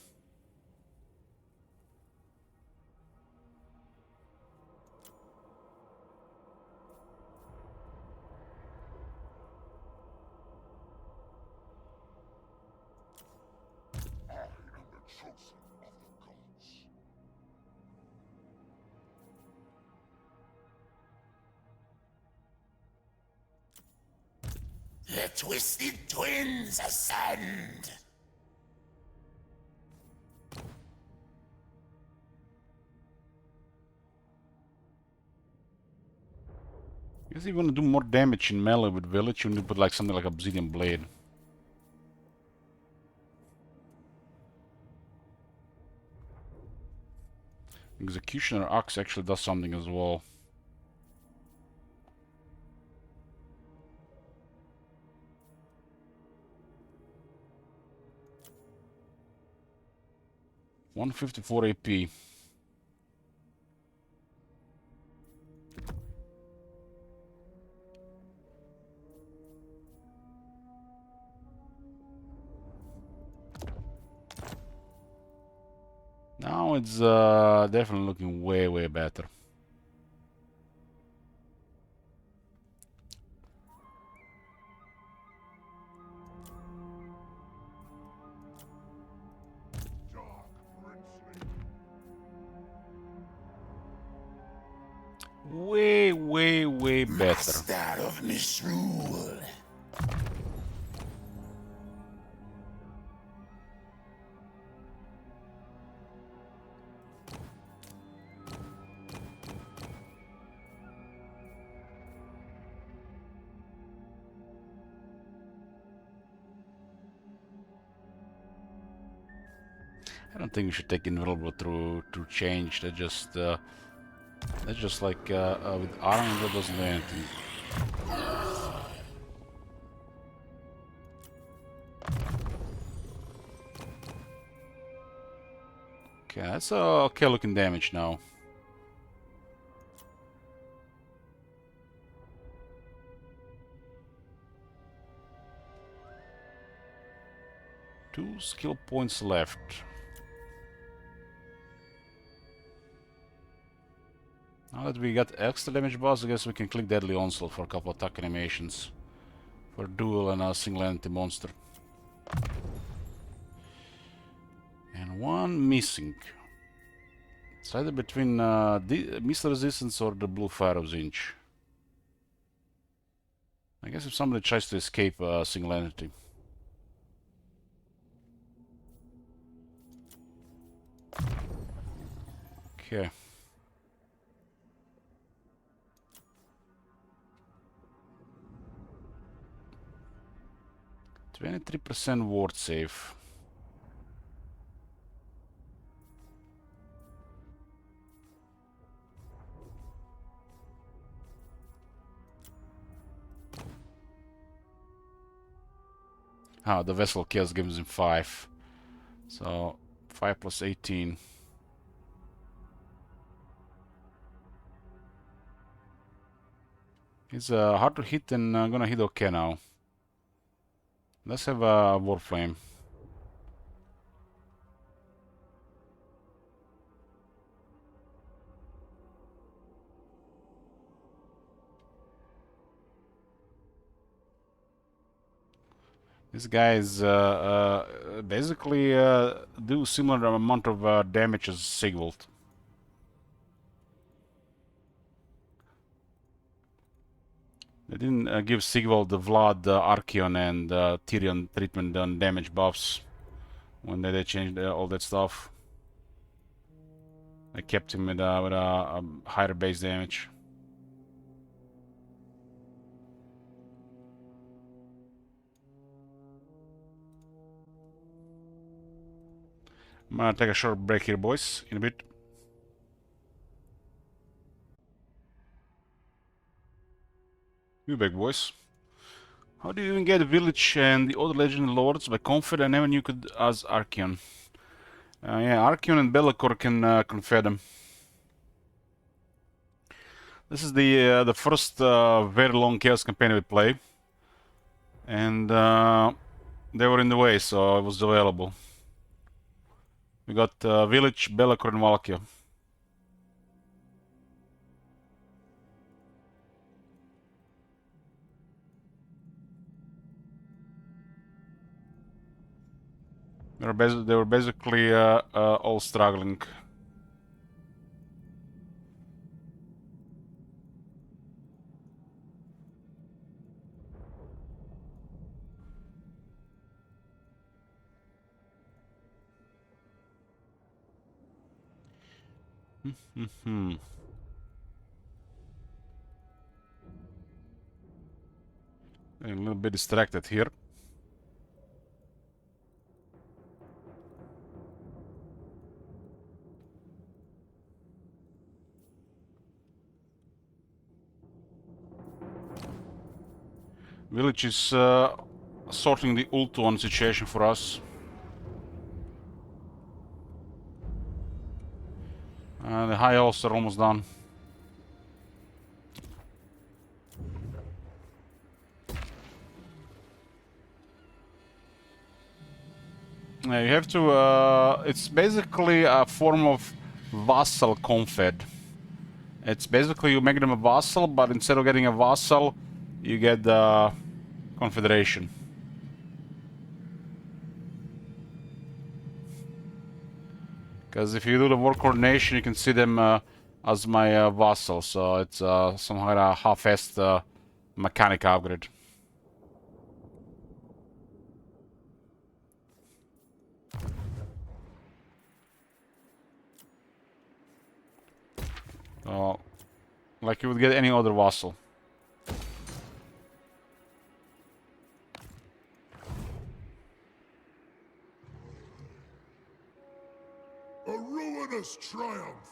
I am the chosen of the gods. The Twisted Twins ascend! Guess if you want to do more damage in melee with Village, you need to put like something like Obsidian Blade. Executioner Axe actually does something as well. $154 AP. Now it's definitely looking way better. Way better. Master of misrule. I don't think we should take invulnerable through change. That's just like with iron that doesn't do anything. Okay, that's okay looking damage now. Two skill points left. Now that we got extra damage buffs, I guess we can click Deadly Onslaught for a couple attack animations. For dual and a single entity monster. And one missing. It's either between Missile Resistance or the Blue Fire of Zinch. I guess if somebody tries to escape a single entity. Okay. 23% ward save. Ah, the vessel kills gives him 5. So 5 plus 18. He's hard to hit and gonna hit okay now. Let's have a Warflame. These guys basically do similar amount of damage as Sigvald. They didn't give Sigvald the Vlad, Archeon, and Tyrion treatment on damage buffs when they changed all that stuff. They kept him with a higher base damage. I'm gonna take a short break here, boys, in a bit. You back, boys. How do you even get Village and the other Legendary Lords? By Confed, I never knew you could as Archeon. Yeah, Archeon and Be'lakor can confed them. This is the first very long Chaos campaign we play. And they were in the way, so it was available. We got Village, Belacor, and Valkia. They were basically all struggling. Hmm. A little bit distracted here. Village is sorting the ult-1 situation for us. The high elves are almost done. You have to... it's basically a form of vassal confed. It's basically you make them a vassal, but instead of getting a vassal, you get the confederation. Because if you do the war coordination, you can see them as my vassal, so it's somehow a half-assed mechanic upgrade. Like you would get any other vassal. A ruinous triumph.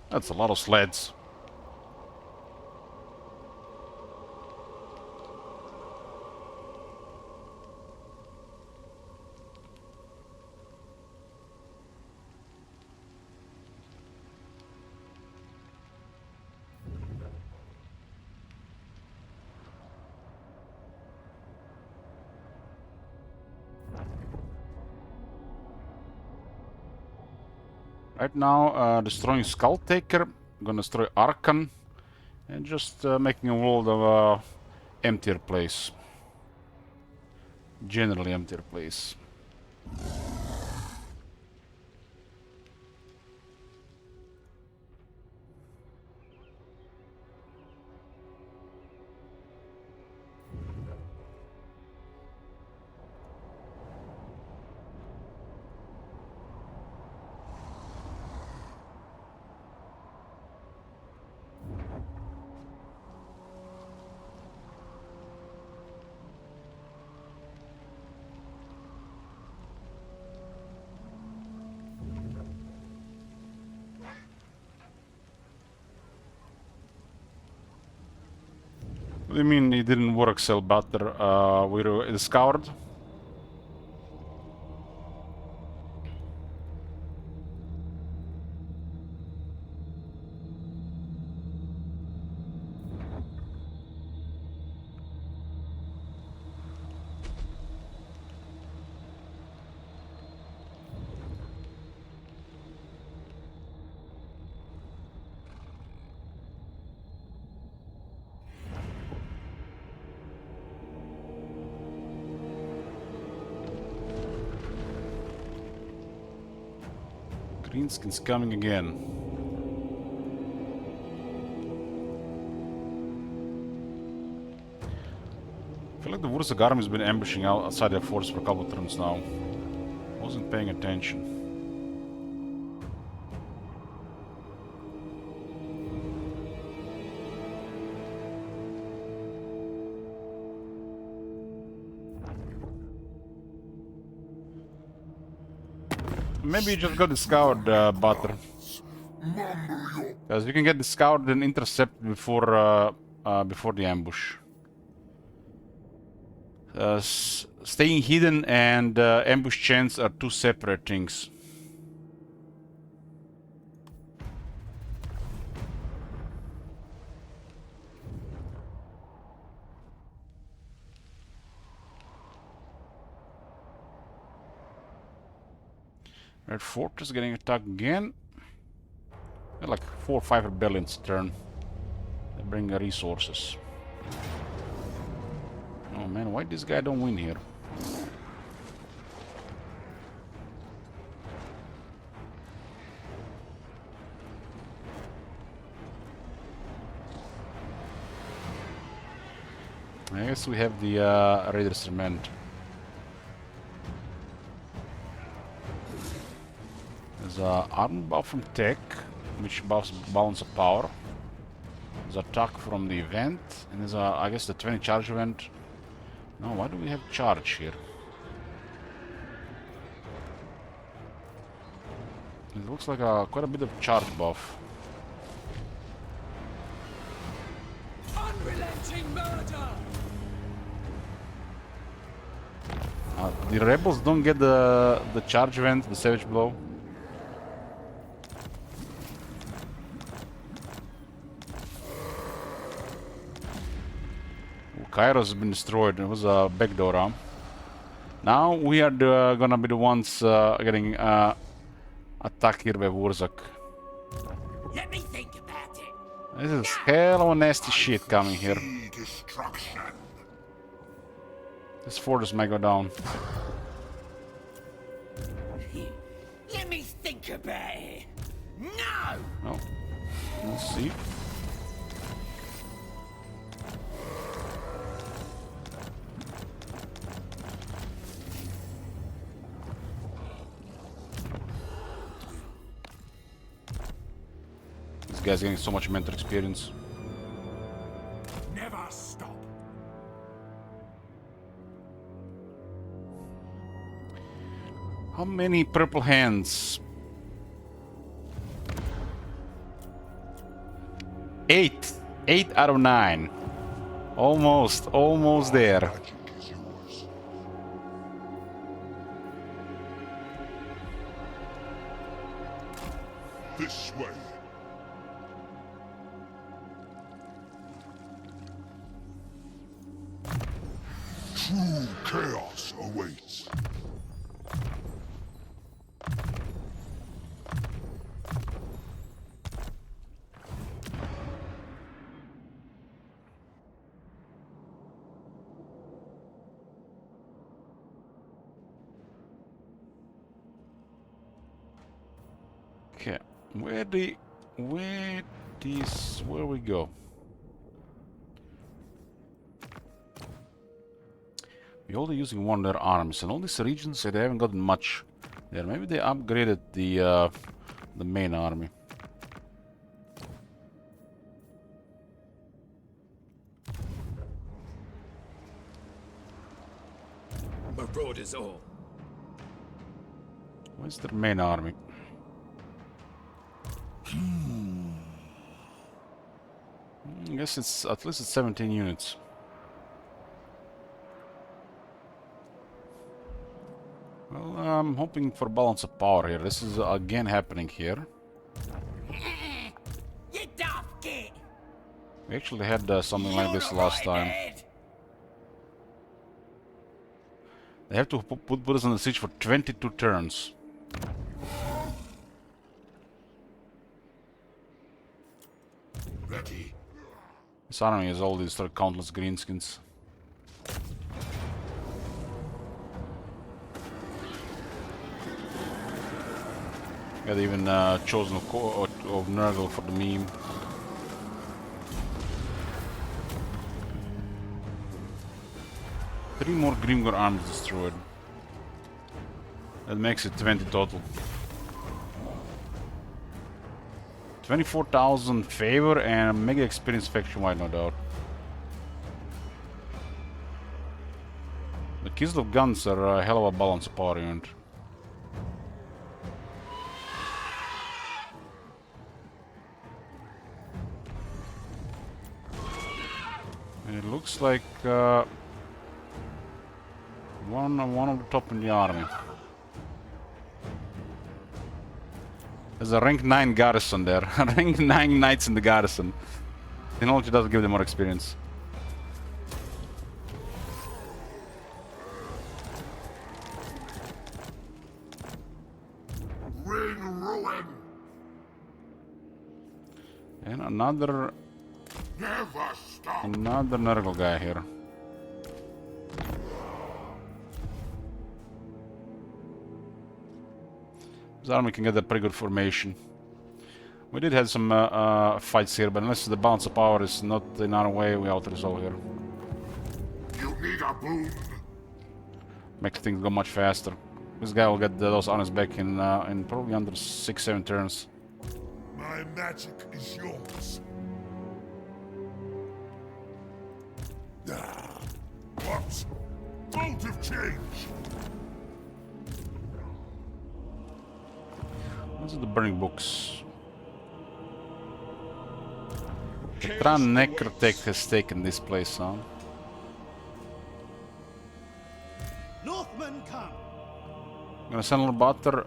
That's a lot of sleds. Right now, destroying Skull Taker, I'm gonna destroy Archon, and just making a world of emptier place. Generally emptier place. What do you mean it didn't work so better? We discovered? Greenskin's coming again. I feel like the Wursak army has been ambushing outside their forts for a couple of turns now. Wasn't paying attention. maybe you just got discovered, Butter. Because you can get discovered and intercept before before the ambush. Staying hidden and ambush chance are two separate things. Red Fortress getting attacked again. They're like 4 or 5 rebellions a turn. They bring resources. Oh man, why this guy don't win here? I guess we have the Raiders Remand. There's an armor buff from Tech, which buffs balance of power. There's attack from the event, and there's I guess the 20 charge event. No, why do we have charge here? It looks like quite a bit of charge buff. Unrelenting murder! The rebels don't get the charge event, the savage blow. Kairos has been destroyed. It was a backdoor arm. Now we are gonna be the ones getting attacked here by Wurzak. Let me think about it. This is hell of a nasty shit coming here. See destruction. This fortress may go down. Let me think about it. No! Oh, we'll see. This guy's getting so much mentor experience. Never stop. How many purple hands? 8. 8 out of 9. Almost there. Magic is yours. This way. True chaos awaits. Okay, where we go? We're only using one of their arms, and all these regions they haven't gotten much there. Maybe they upgraded the main army. Marauders all. Where's their main army? I guess it's at least it's 17 units. Well, I'm hoping for balance of power here. This is again happening here. You daft git! We actually had something like this last time. They have to put us on the siege for 22 turns. Ready. This army has all these sort of countless greenskins. Got even chosen of Nurgle for the meme. Three more Grimgor armies destroyed. That makes it 20 total. 24,000 favor and a mega experience faction wide, no doubt. The Kislev guns are a hell of a balance of power unit. It looks like one of the top in the army. There's a rank 9 garrison there. Rank 9 knights in the garrison. Technology does give them more experience. Ring ruin. And another Never stop. Nurgle guy here. This army can get a pretty good formation. We did have some fights here, but unless the balance of power is not in our way, we out resolve here. You need a boon. Makes things go much faster. This guy will get those armies back in probably under 6-7 turns. My magic is yours. Ah, what? Bolt of change. Those are the burning books. Tran Necrotech has taken this place, huh? Northmen come. I'm gonna send a little butter.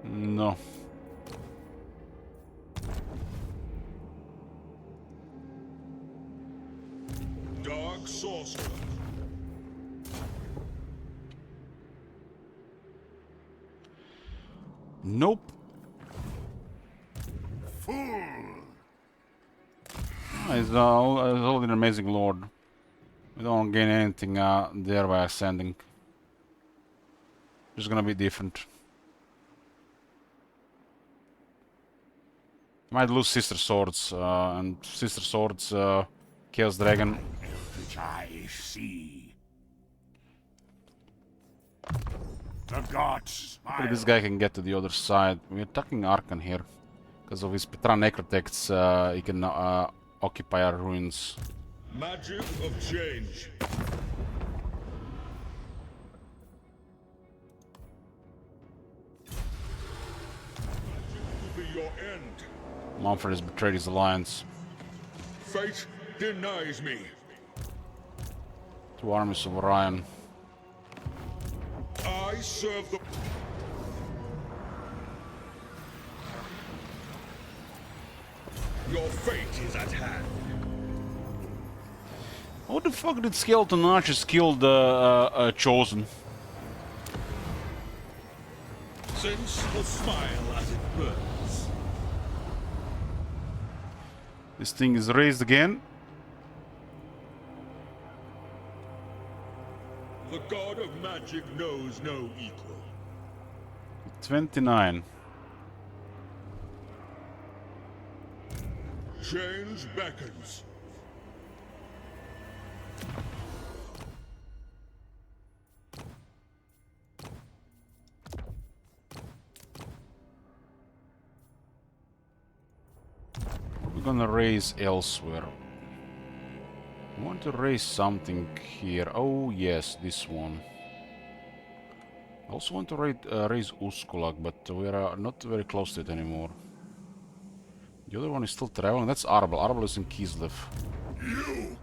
No. Dark sorcerer. Nope. Fool. He's already an amazing lord. We don't gain anything there by ascending. Just gonna be different. Might lose Sister Swords, and Sister Swords, Chaos Dragon. Which I see. The gods. Hopefully this guy can get to the other side. We're attacking Arkan here. Because of his Petra Necrotechs, he can occupy our ruins. Magic of change. Magic will be your end. Manfred has betrayed his alliance. Fate denies me. 2 armies of Orion. I serve the... Your fate is at hand. What the fuck did Skeleton Archers kill Chosen? Sense the smile as it burns. This thing is raised again. The god of magic knows no equal. 29. Change beckons. We're gonna raise elsewhere. I want to raise something here. Oh yes, this one. I also want to raise Uskulak, but we are not very close to it anymore. The other one is still traveling. That's Arbel. Arbel is in Kislev. You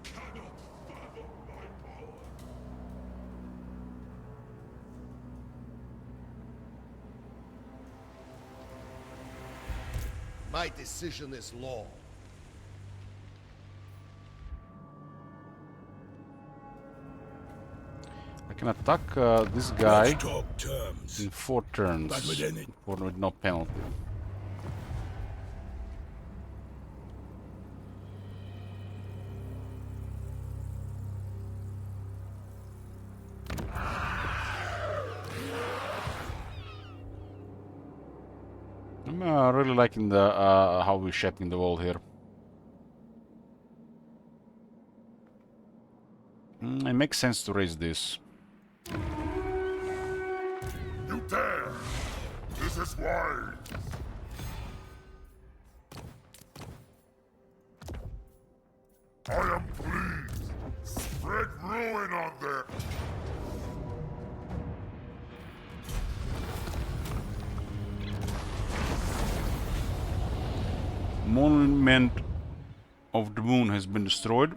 My decision is law. I can attack this guy Let's talk terms. in 4 turns But with any- with no penalty. I'm really liking the how we're shaping the wall here. It makes sense to raise this. You dare! This is why! I am pleased! Spread ruin on there! Monument of the Moon has been destroyed.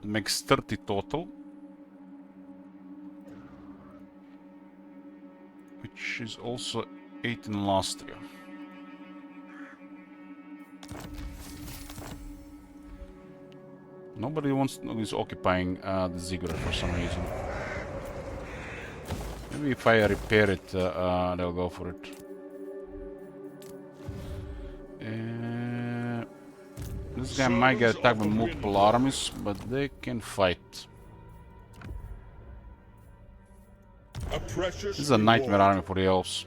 It makes 30 total. Which is also 8 in Lastria. Nobody is occupying the ziggurat for some reason. Maybe if I repair it, they'll go for it. This guy might get attacked by multiple armies, but they can fight. This is a nightmare army for the elves.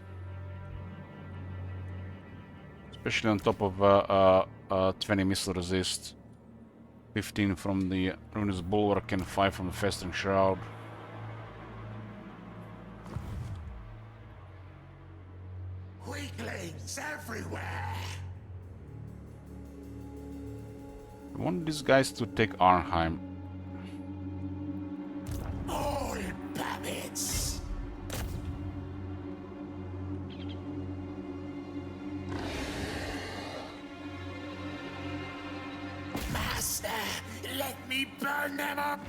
Especially on top of 20 missile resist. 15 from the Ruinous Bulwark and 5 from the Festering Shroud. Weaklings everywhere! I want these guys to take Arnheim. All babbits! Master, let me burn them up!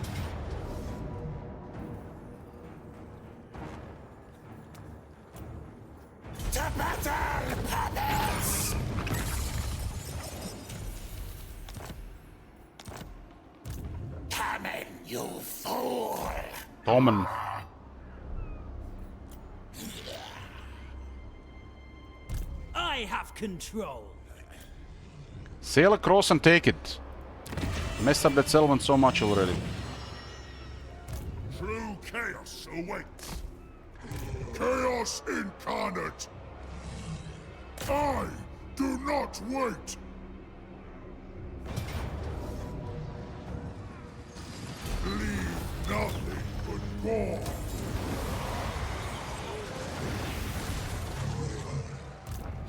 To battle, puppets! Come in, you fool! Tommen. I have control. Sail across and take it. Messed up that settlement so much already. True chaos awaits. Chaos incarnate. I do not wait. Leave nothing but gore.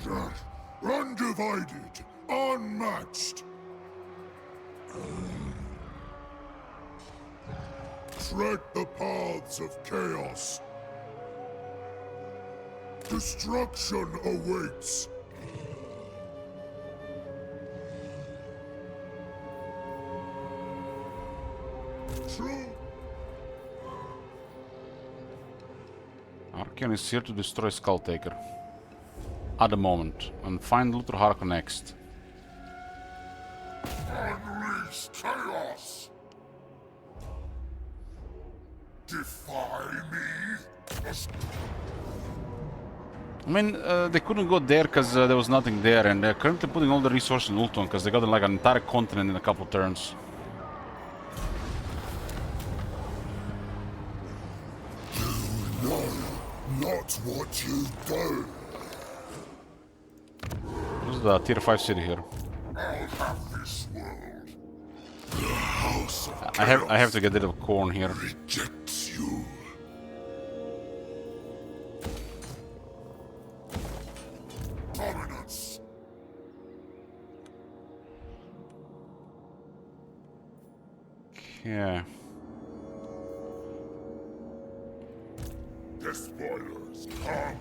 Just undivided, unmatched. Tread the paths of chaos. Destruction awaits. True. Archeon is here to destroy Skulltaker. At the moment. And find Luther Harkon next. Unleash chaos. Defy me. I mean, they couldn't go there because there was nothing there, and they're currently putting all the resources in Ultron because they got like an entire continent in a couple turns. Not what you do. This is the tier 5 city here. I'll have this world. The house of I have to get rid of corn here. rejects you. Dominance. Yeah. Despoilers come.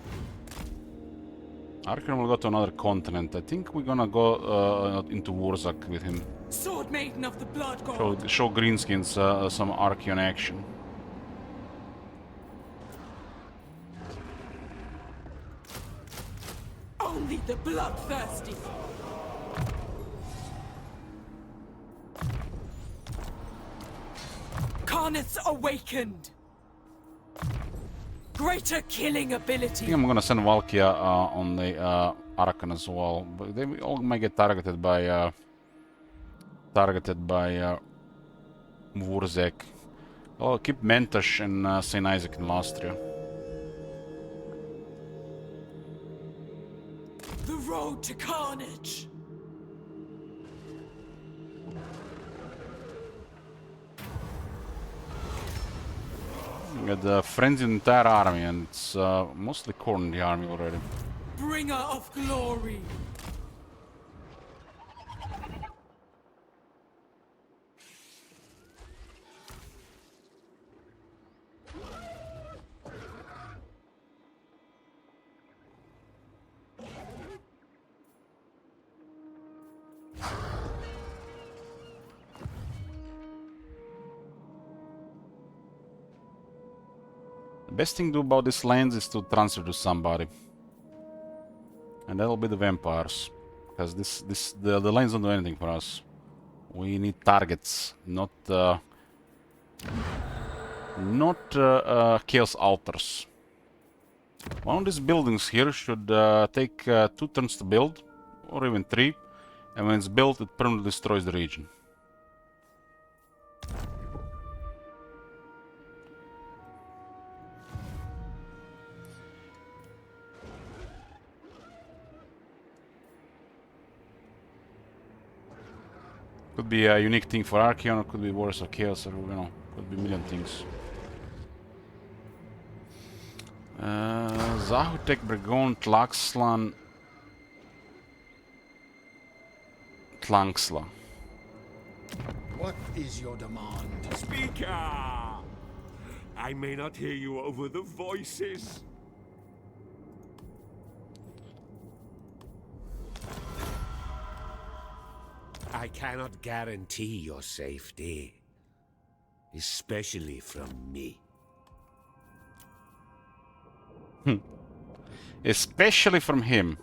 Archeon will go to another continent. I think we're gonna go into Warzak with him. Sword Maiden of the Blood God. Show Greenskins some Archeon action. Only the bloodthirsty. Karnith's awakened. Greater killing I ability. think I'm gonna send Valkia on the Archon as well, but they all might get targeted by Wurzek. I'll keep Mentash and Saint Isaac in Lastria. The road to carnage. We got the frenzied entire army, and it's mostly corn in the army already. Bringer of glory. Best thing to do about these lands is to transfer to somebody. And that'll be the vampires. Because the lands don't do anything for us. We need targets, not chaos altars. One of these buildings here should take 2 turns to build, or even 3, and when it's built, it permanently destroys the region. Could be a unique thing for Archeon, or could be Warriors of Chaos, or you know, could be a million things. Zahutek, Bregon, Tlaxlan, Tlanxla. What is your demand? Speaker! I may not hear you over the voices. I cannot guarantee your safety, especially from me. Especially from him.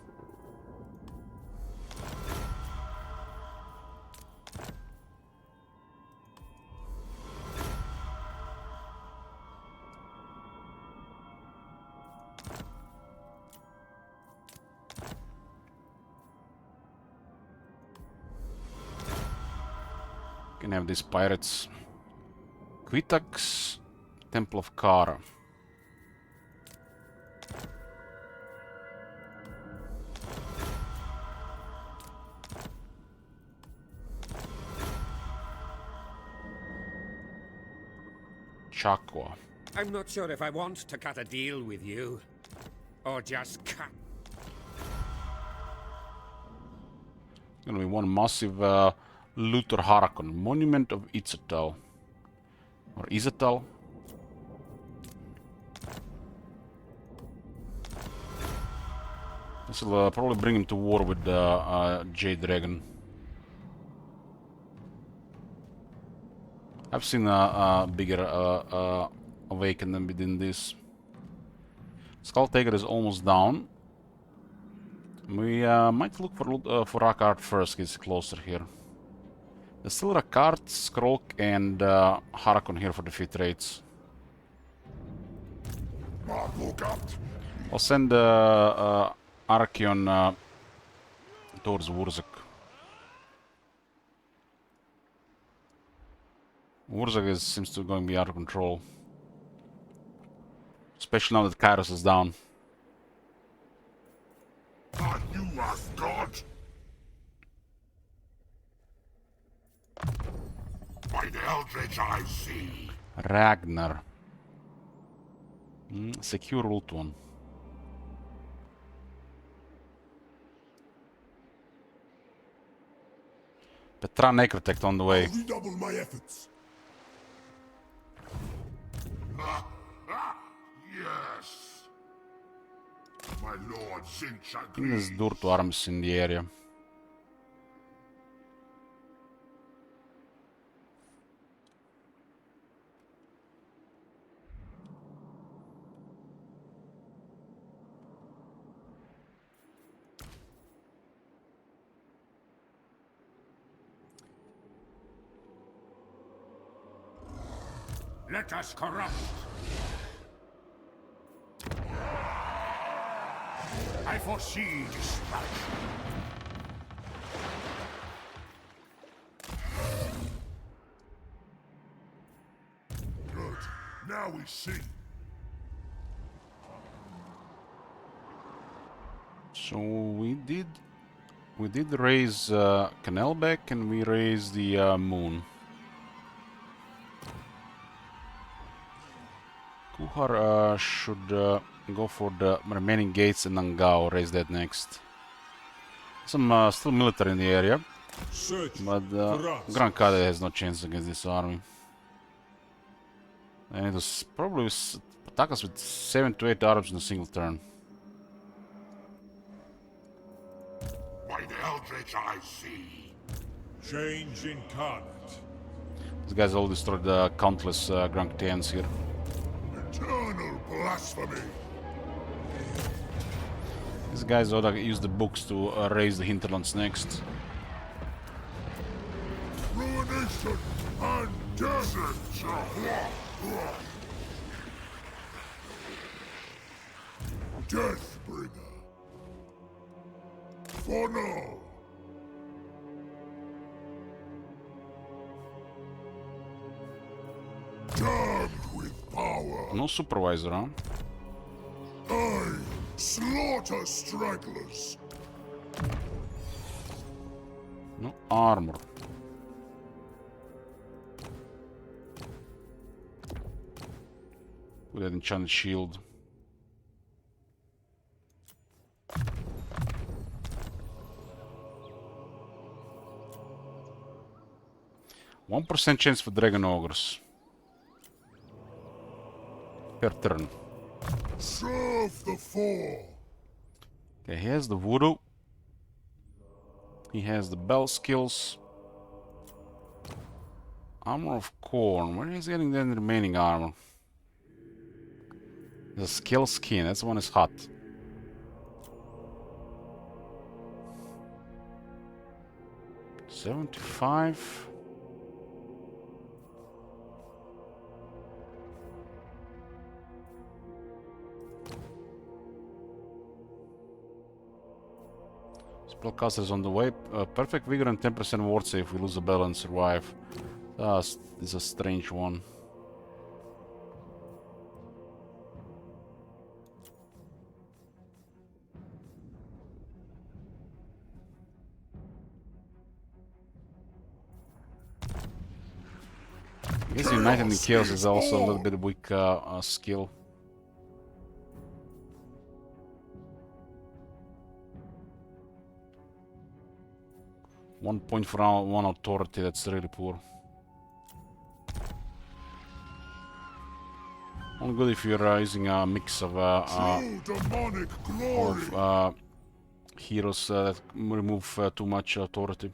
Can have these pirates. Quitax, Temple of Kara. Chakwa. I'm not sure if I want to cut a deal with you, or just cut. Gonna be one massive Luthor Harakon, Monument of Izatal. Or Izatal. This will probably bring him to war with Jade Dragon. I've seen a bigger awaken than within this. Skull Taker is almost down. We might look for Rakard first, it's closer here. There's still Rakard, Skrolk, and Harakon here for the fit rates. I'll send Archeon towards Wurzak. Wurzak seems to be going to be out of control. Especially now that Kairos is down. Are you as God? By the Eldritch I see. Ragnar. Secure route one. Petra Necrotect on the way. Redouble my efforts. Yes. My lord Zinch I think there's agrees. Durtu arms in the area. Let us corrupt. I foresee destruction. Good. Now we see. So we did raise Canalbeck and we raised the moon. Kuhar should go for the remaining gates and Nangao, raise that next. Some still military in the area, but Grand Kade has no chance against this army. And it was probably attack us with 7 to 8 Arabs in a single turn. By the Eldritch I see. Change incarnate. These guys all destroyed countless Grand Katians here. Eternal blasphemy! These guys ought to use the books to raise the hinterlands next. Ruination and death! Deathbringer. For now. Damned with power. No supervisor, huh? I slaughter stragglers. No armor. With an enchanted shield. %1 chance for Dragon Ogres. Per turn. Serve the four. Okay, he has the voodoo. He has the bell skills. Armor of Corn. Where is he getting the remaining armor? The skill skin. That's one is hot. $75. Spellcaster is on the way. Perfect vigor and 10% ward save. We lose the bell and survive. This is a strange one. I guess United in Chaos is also a little bit weak skill. One point for one authority, that's really poor. Only good if you're using a mix of Demonic glory. heroes that remove too much authority.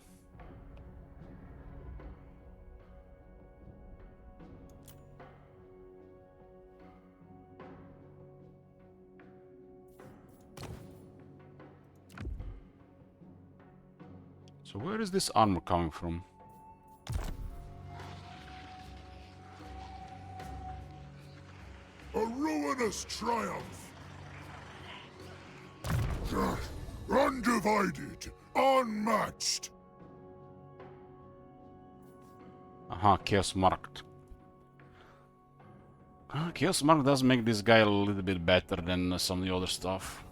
So where is this armor coming from? A ruinous triumph. Undivided, unmatched. Aha, Chaos Marked. Chaos Marked does make this guy a little bit better than some of the other stuff.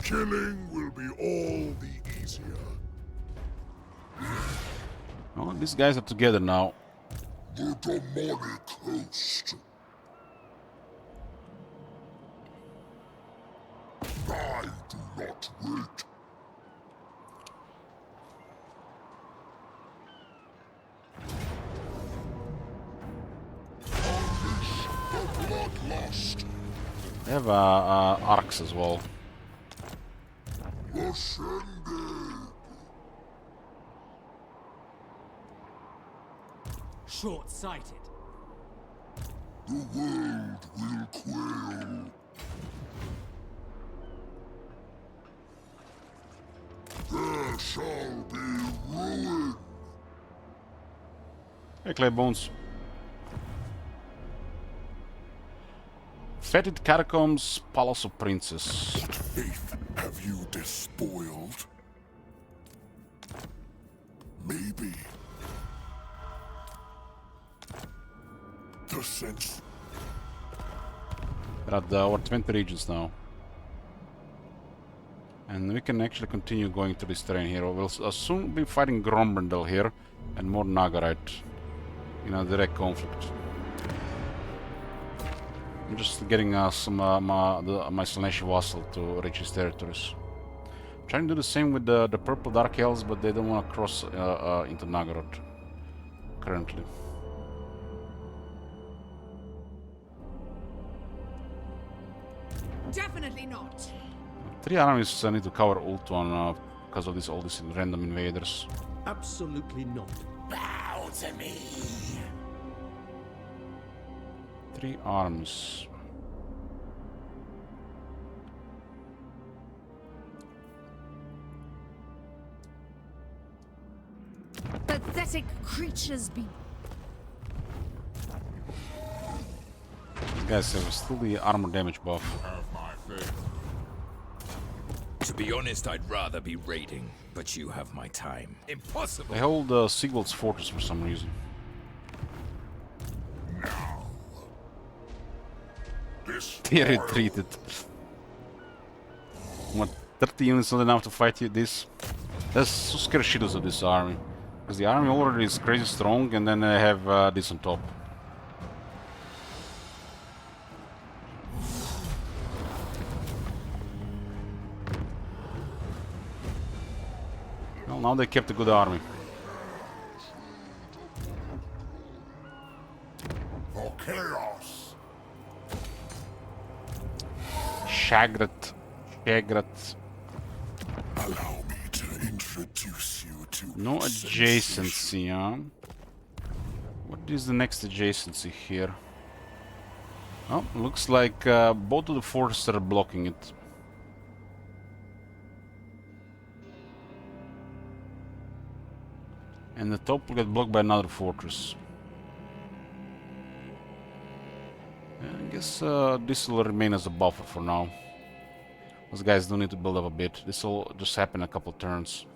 Killing will be all the easier. Oh, these guys are together now. The demonic host. I do not wait. Unleash the bloodlust. They have arcs as well. Ascended. Short-sighted. The world will quail. There shall be ruin. Hey, Clay Bones. Fetid Catacombs, Palace of Princess. What faith have you despoiled? Maybe. The sense. We're at over 20 regions now. And we can actually continue going through this terrain here. We'll soon be fighting Grombrindal here and more Nagarite in a direct conflict. I'm just getting some my Slanesh vassal to reach his territories. Trying to do the same with the purple Dark Elves, but they don't want to cross into Nagaroth currently. Definitely not. 3 armies I need to cover ult on because of all these random invaders. Absolutely not. Bow to me. 3 armies. Pathetic creatures be. These guys have still the armor damage buff. Have my faith. To be honest, I'd rather be raiding, but you have my time. Impossible! They hold Sigvald's fortress for some reason. This They retreated. What, 30 units not enough to fight you this? That's so scary shitters of this army. Because the army already is crazy strong and then they have this on top. Well, now they kept a good army. for chaos. Shagrat. Allow me to introduce you to No adjacency, huh? What is the next adjacency here? Oh, looks like both of the forces are blocking it. And the top will get blocked by another fortress. I guess this will remain as a buffer for now. Those guys do need to build up a bit. This will just happen in a couple turns.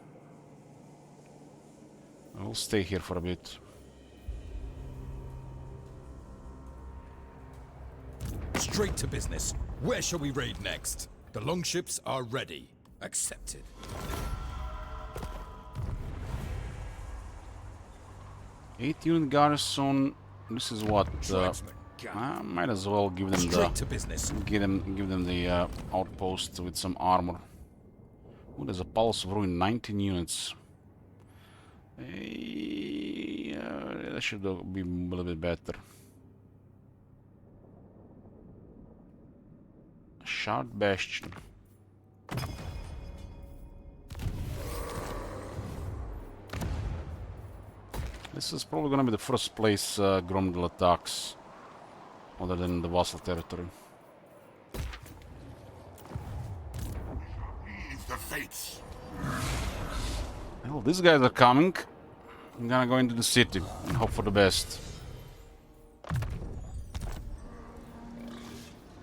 I will stay here for a bit. Straight to business. Where shall we raid next? The longships are ready. Accepted. Eight-unit garrison. This is what. Tribesmen, I might as well give them straight to business. give them the outpost with some armor. Ooh, there's a pulse of ruin, 19 units. That should be a little bit better. Shard Bastion. This is probably gonna be the first place Gromdel attacks, other than the vassal territory. Leave the fates. Well, these guys are coming. I'm gonna go into the city and hope for the best.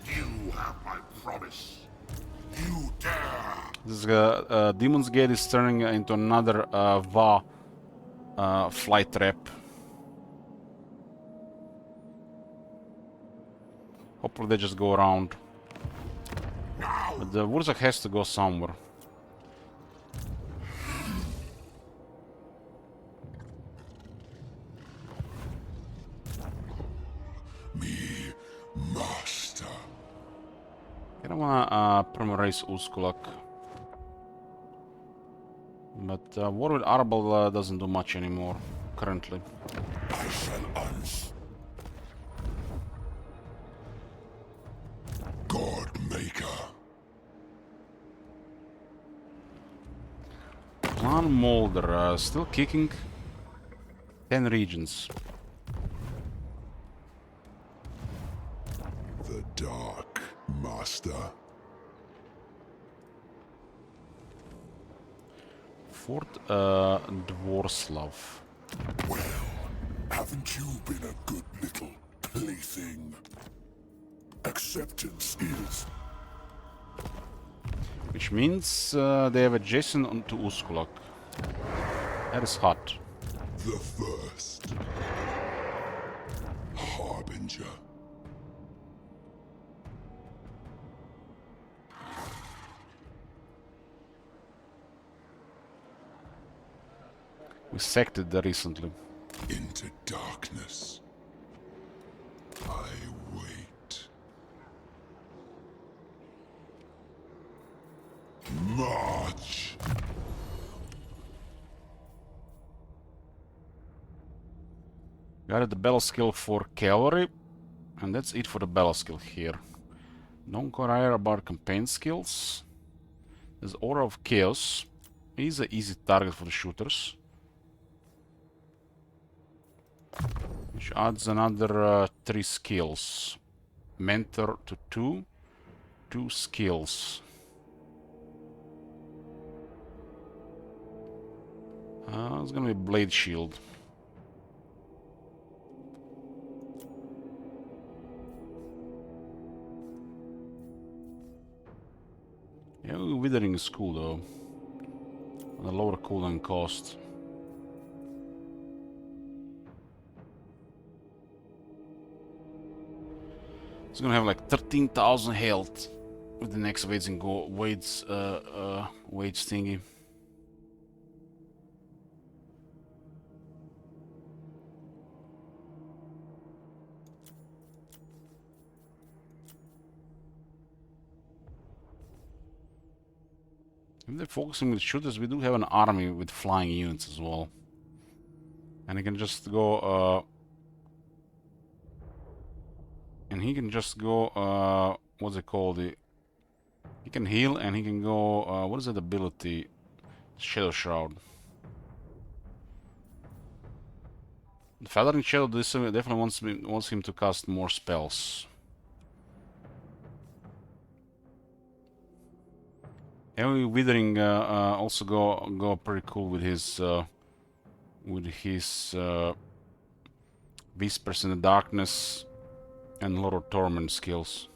You have my promise. You dare. This Demon's Gate is turning into another Va flight trap. Hopefully they just go around. But the Wurzak has to go somewhere. master. I don't wanna primarize Uskulak. But war with Arbal doesn't do much anymore, currently. I shall uns. God Maker. Clan Molder, still kicking. 10 regions. The Dark Master. Fort Dvorslav. Well, haven't you been a good little plaything? Acceptance is. Which means they have adjacent to Uskulak. That is hot. The first Harbinger. We sacked it recently. Into darkness. I wait. March. Got the battle skill for cavalry, and that's it for the battle skill here. Don't inquire about campaign skills. There's Aura of Chaos. He's an easy target for the shooters. Which adds another 3 skills. Mentor to 2. 2 skills. It's gonna be Blade Shield. Yeah, Withering is cool though. On a lower cooldown cost. It's gonna have like 13,000 health with the next Wade's thingy. If they're focusing with shooters, we do have an army with flying units as well. And he can just go, and he can just go, what's it called? He can heal and he can go, what is that ability? Shadow Shroud. The Feathering Shadow definitely wants him to cast more spells. And Withering also go pretty cool with his Whispers in the Darkness and Lord of Torment skills.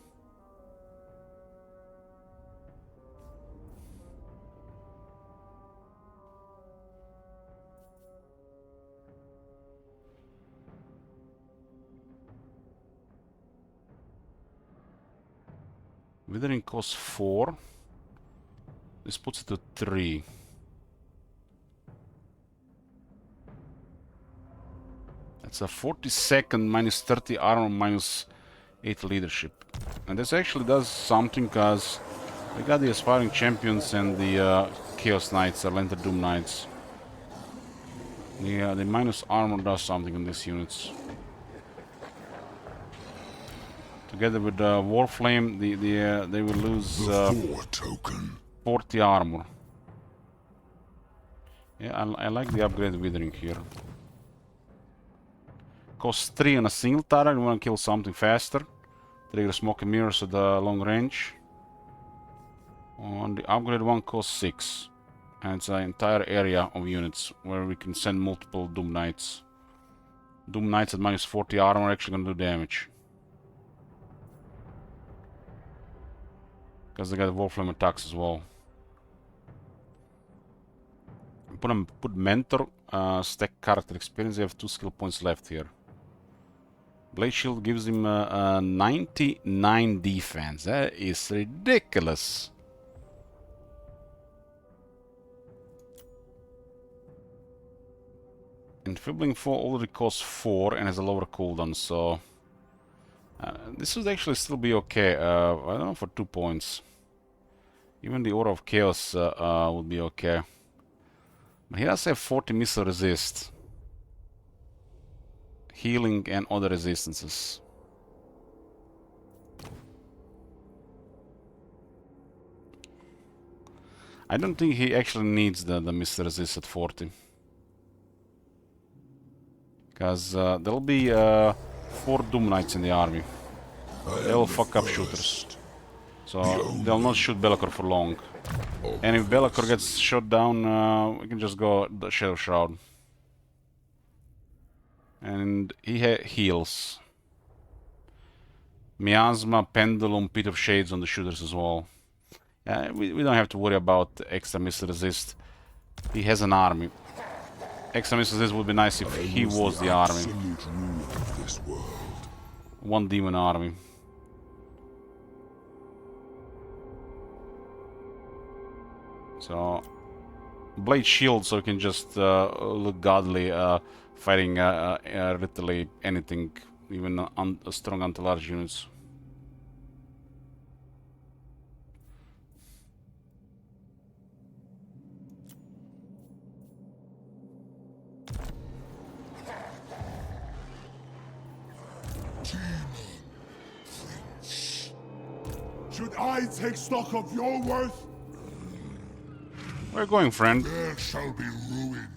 Withering costs 4. This puts it to 3. That's a 42nd minus 30 armor minus 8 leadership. And this actually does something because we got the Aspiring Champions and the Chaos Knights, the Lantern Doom Knights. The minus armor does something in these units. Together with Warflame, they will lose The 4 token. 40 armor. Yeah, I like the upgraded Withering here. Costs 3 on a single turret. You want to kill something faster. Trigger Smoke and Mirrors at the long range. On the upgraded one costs 6. And it's an entire area of units where we can send multiple Doom Knights. Doom Knights at minus 40 armor are actually gonna do damage. Because they got Warflame attacks as well. Put Mentor, stack character experience. They have 2 skill points left here. Blade Shield gives him 99 defense. That is ridiculous. Enfibling 4 already costs 4 and has a lower cooldown, so this would actually still be okay. I don't know, for 2 points. Even the Aura of Chaos would be okay. But he does have 40 missile resist. Healing and other resistances. I don't think he actually needs the missile resist at 40. Because there'll be 4 Doom Knights in the army. They'll fuck up shooters. So they'll not shoot Be'lakor for long. And if Be'lakor gets shot down, we can just go the Shadow Shroud. And he heals. Miasma, Pendulum, Pit of Shades on the shooters as well. We don't have to worry about extra missile resist. He has an army. Extra missile resist would be nice if he was the army. Absolute ruler of this world. 1 demon army. So Blade Shield, so you can just look godly fighting literally anything, even strong anti-large units. Should I take stock of your worth? Where are you going, friend? There shall be ruin.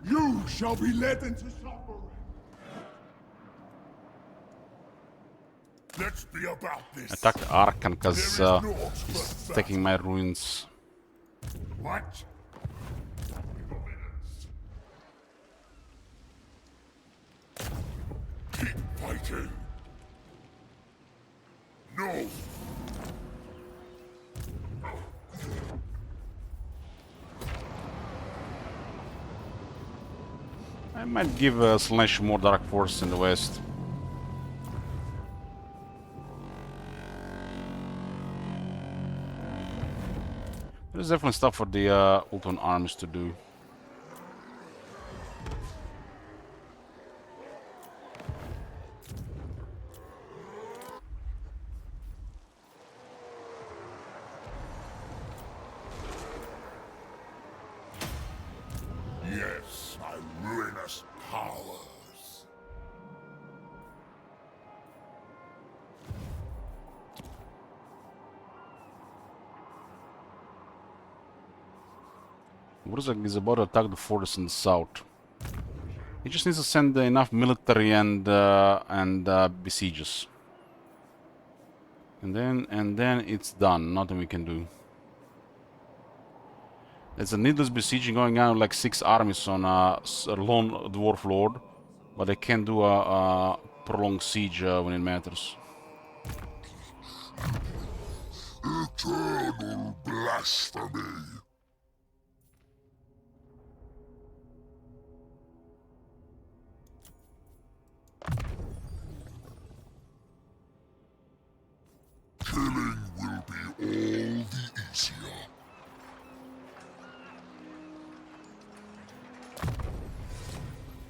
You shall be led into suffering. Let's be about this. Attack Arkan, because There is naught he's but taking my ruins. What? Keep fighting. No. I might give Slash more Dark Force in the west. There's definitely stuff for the Ultron armies to do. Yes, my ruinous powers. Wurzak is about to attack the fortress in the south. He just needs to send enough military and besieges. And then it's done. Nothing we can do. There's a needless besieging going on, like 6 armies on a lone dwarf lord, but they can't do a prolonged siege when it matters. Eternal blasphemy. Killing will be all the easier.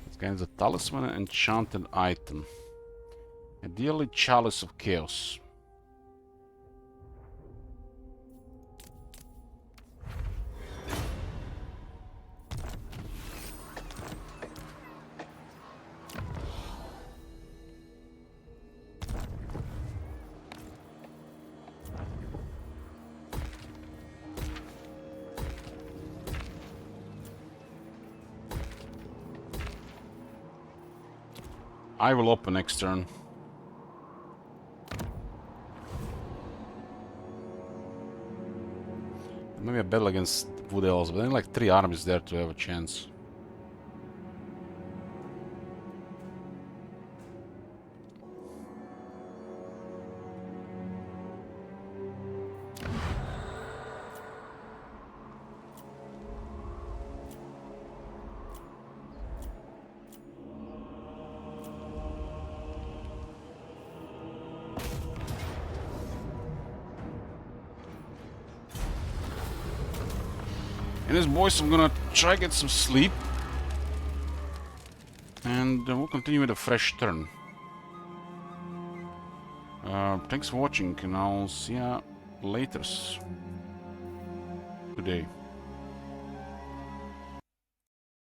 This guy has a talisman and enchanted item. Ideally, Chalice of Chaos. I will open next turn. Maybe a battle against Wood Elves, but then like 3 armies there to have a chance. Anyways, boys, I'm gonna try get some sleep. And we'll continue with a fresh turn. Thanks for watching, and I'll see ya later today.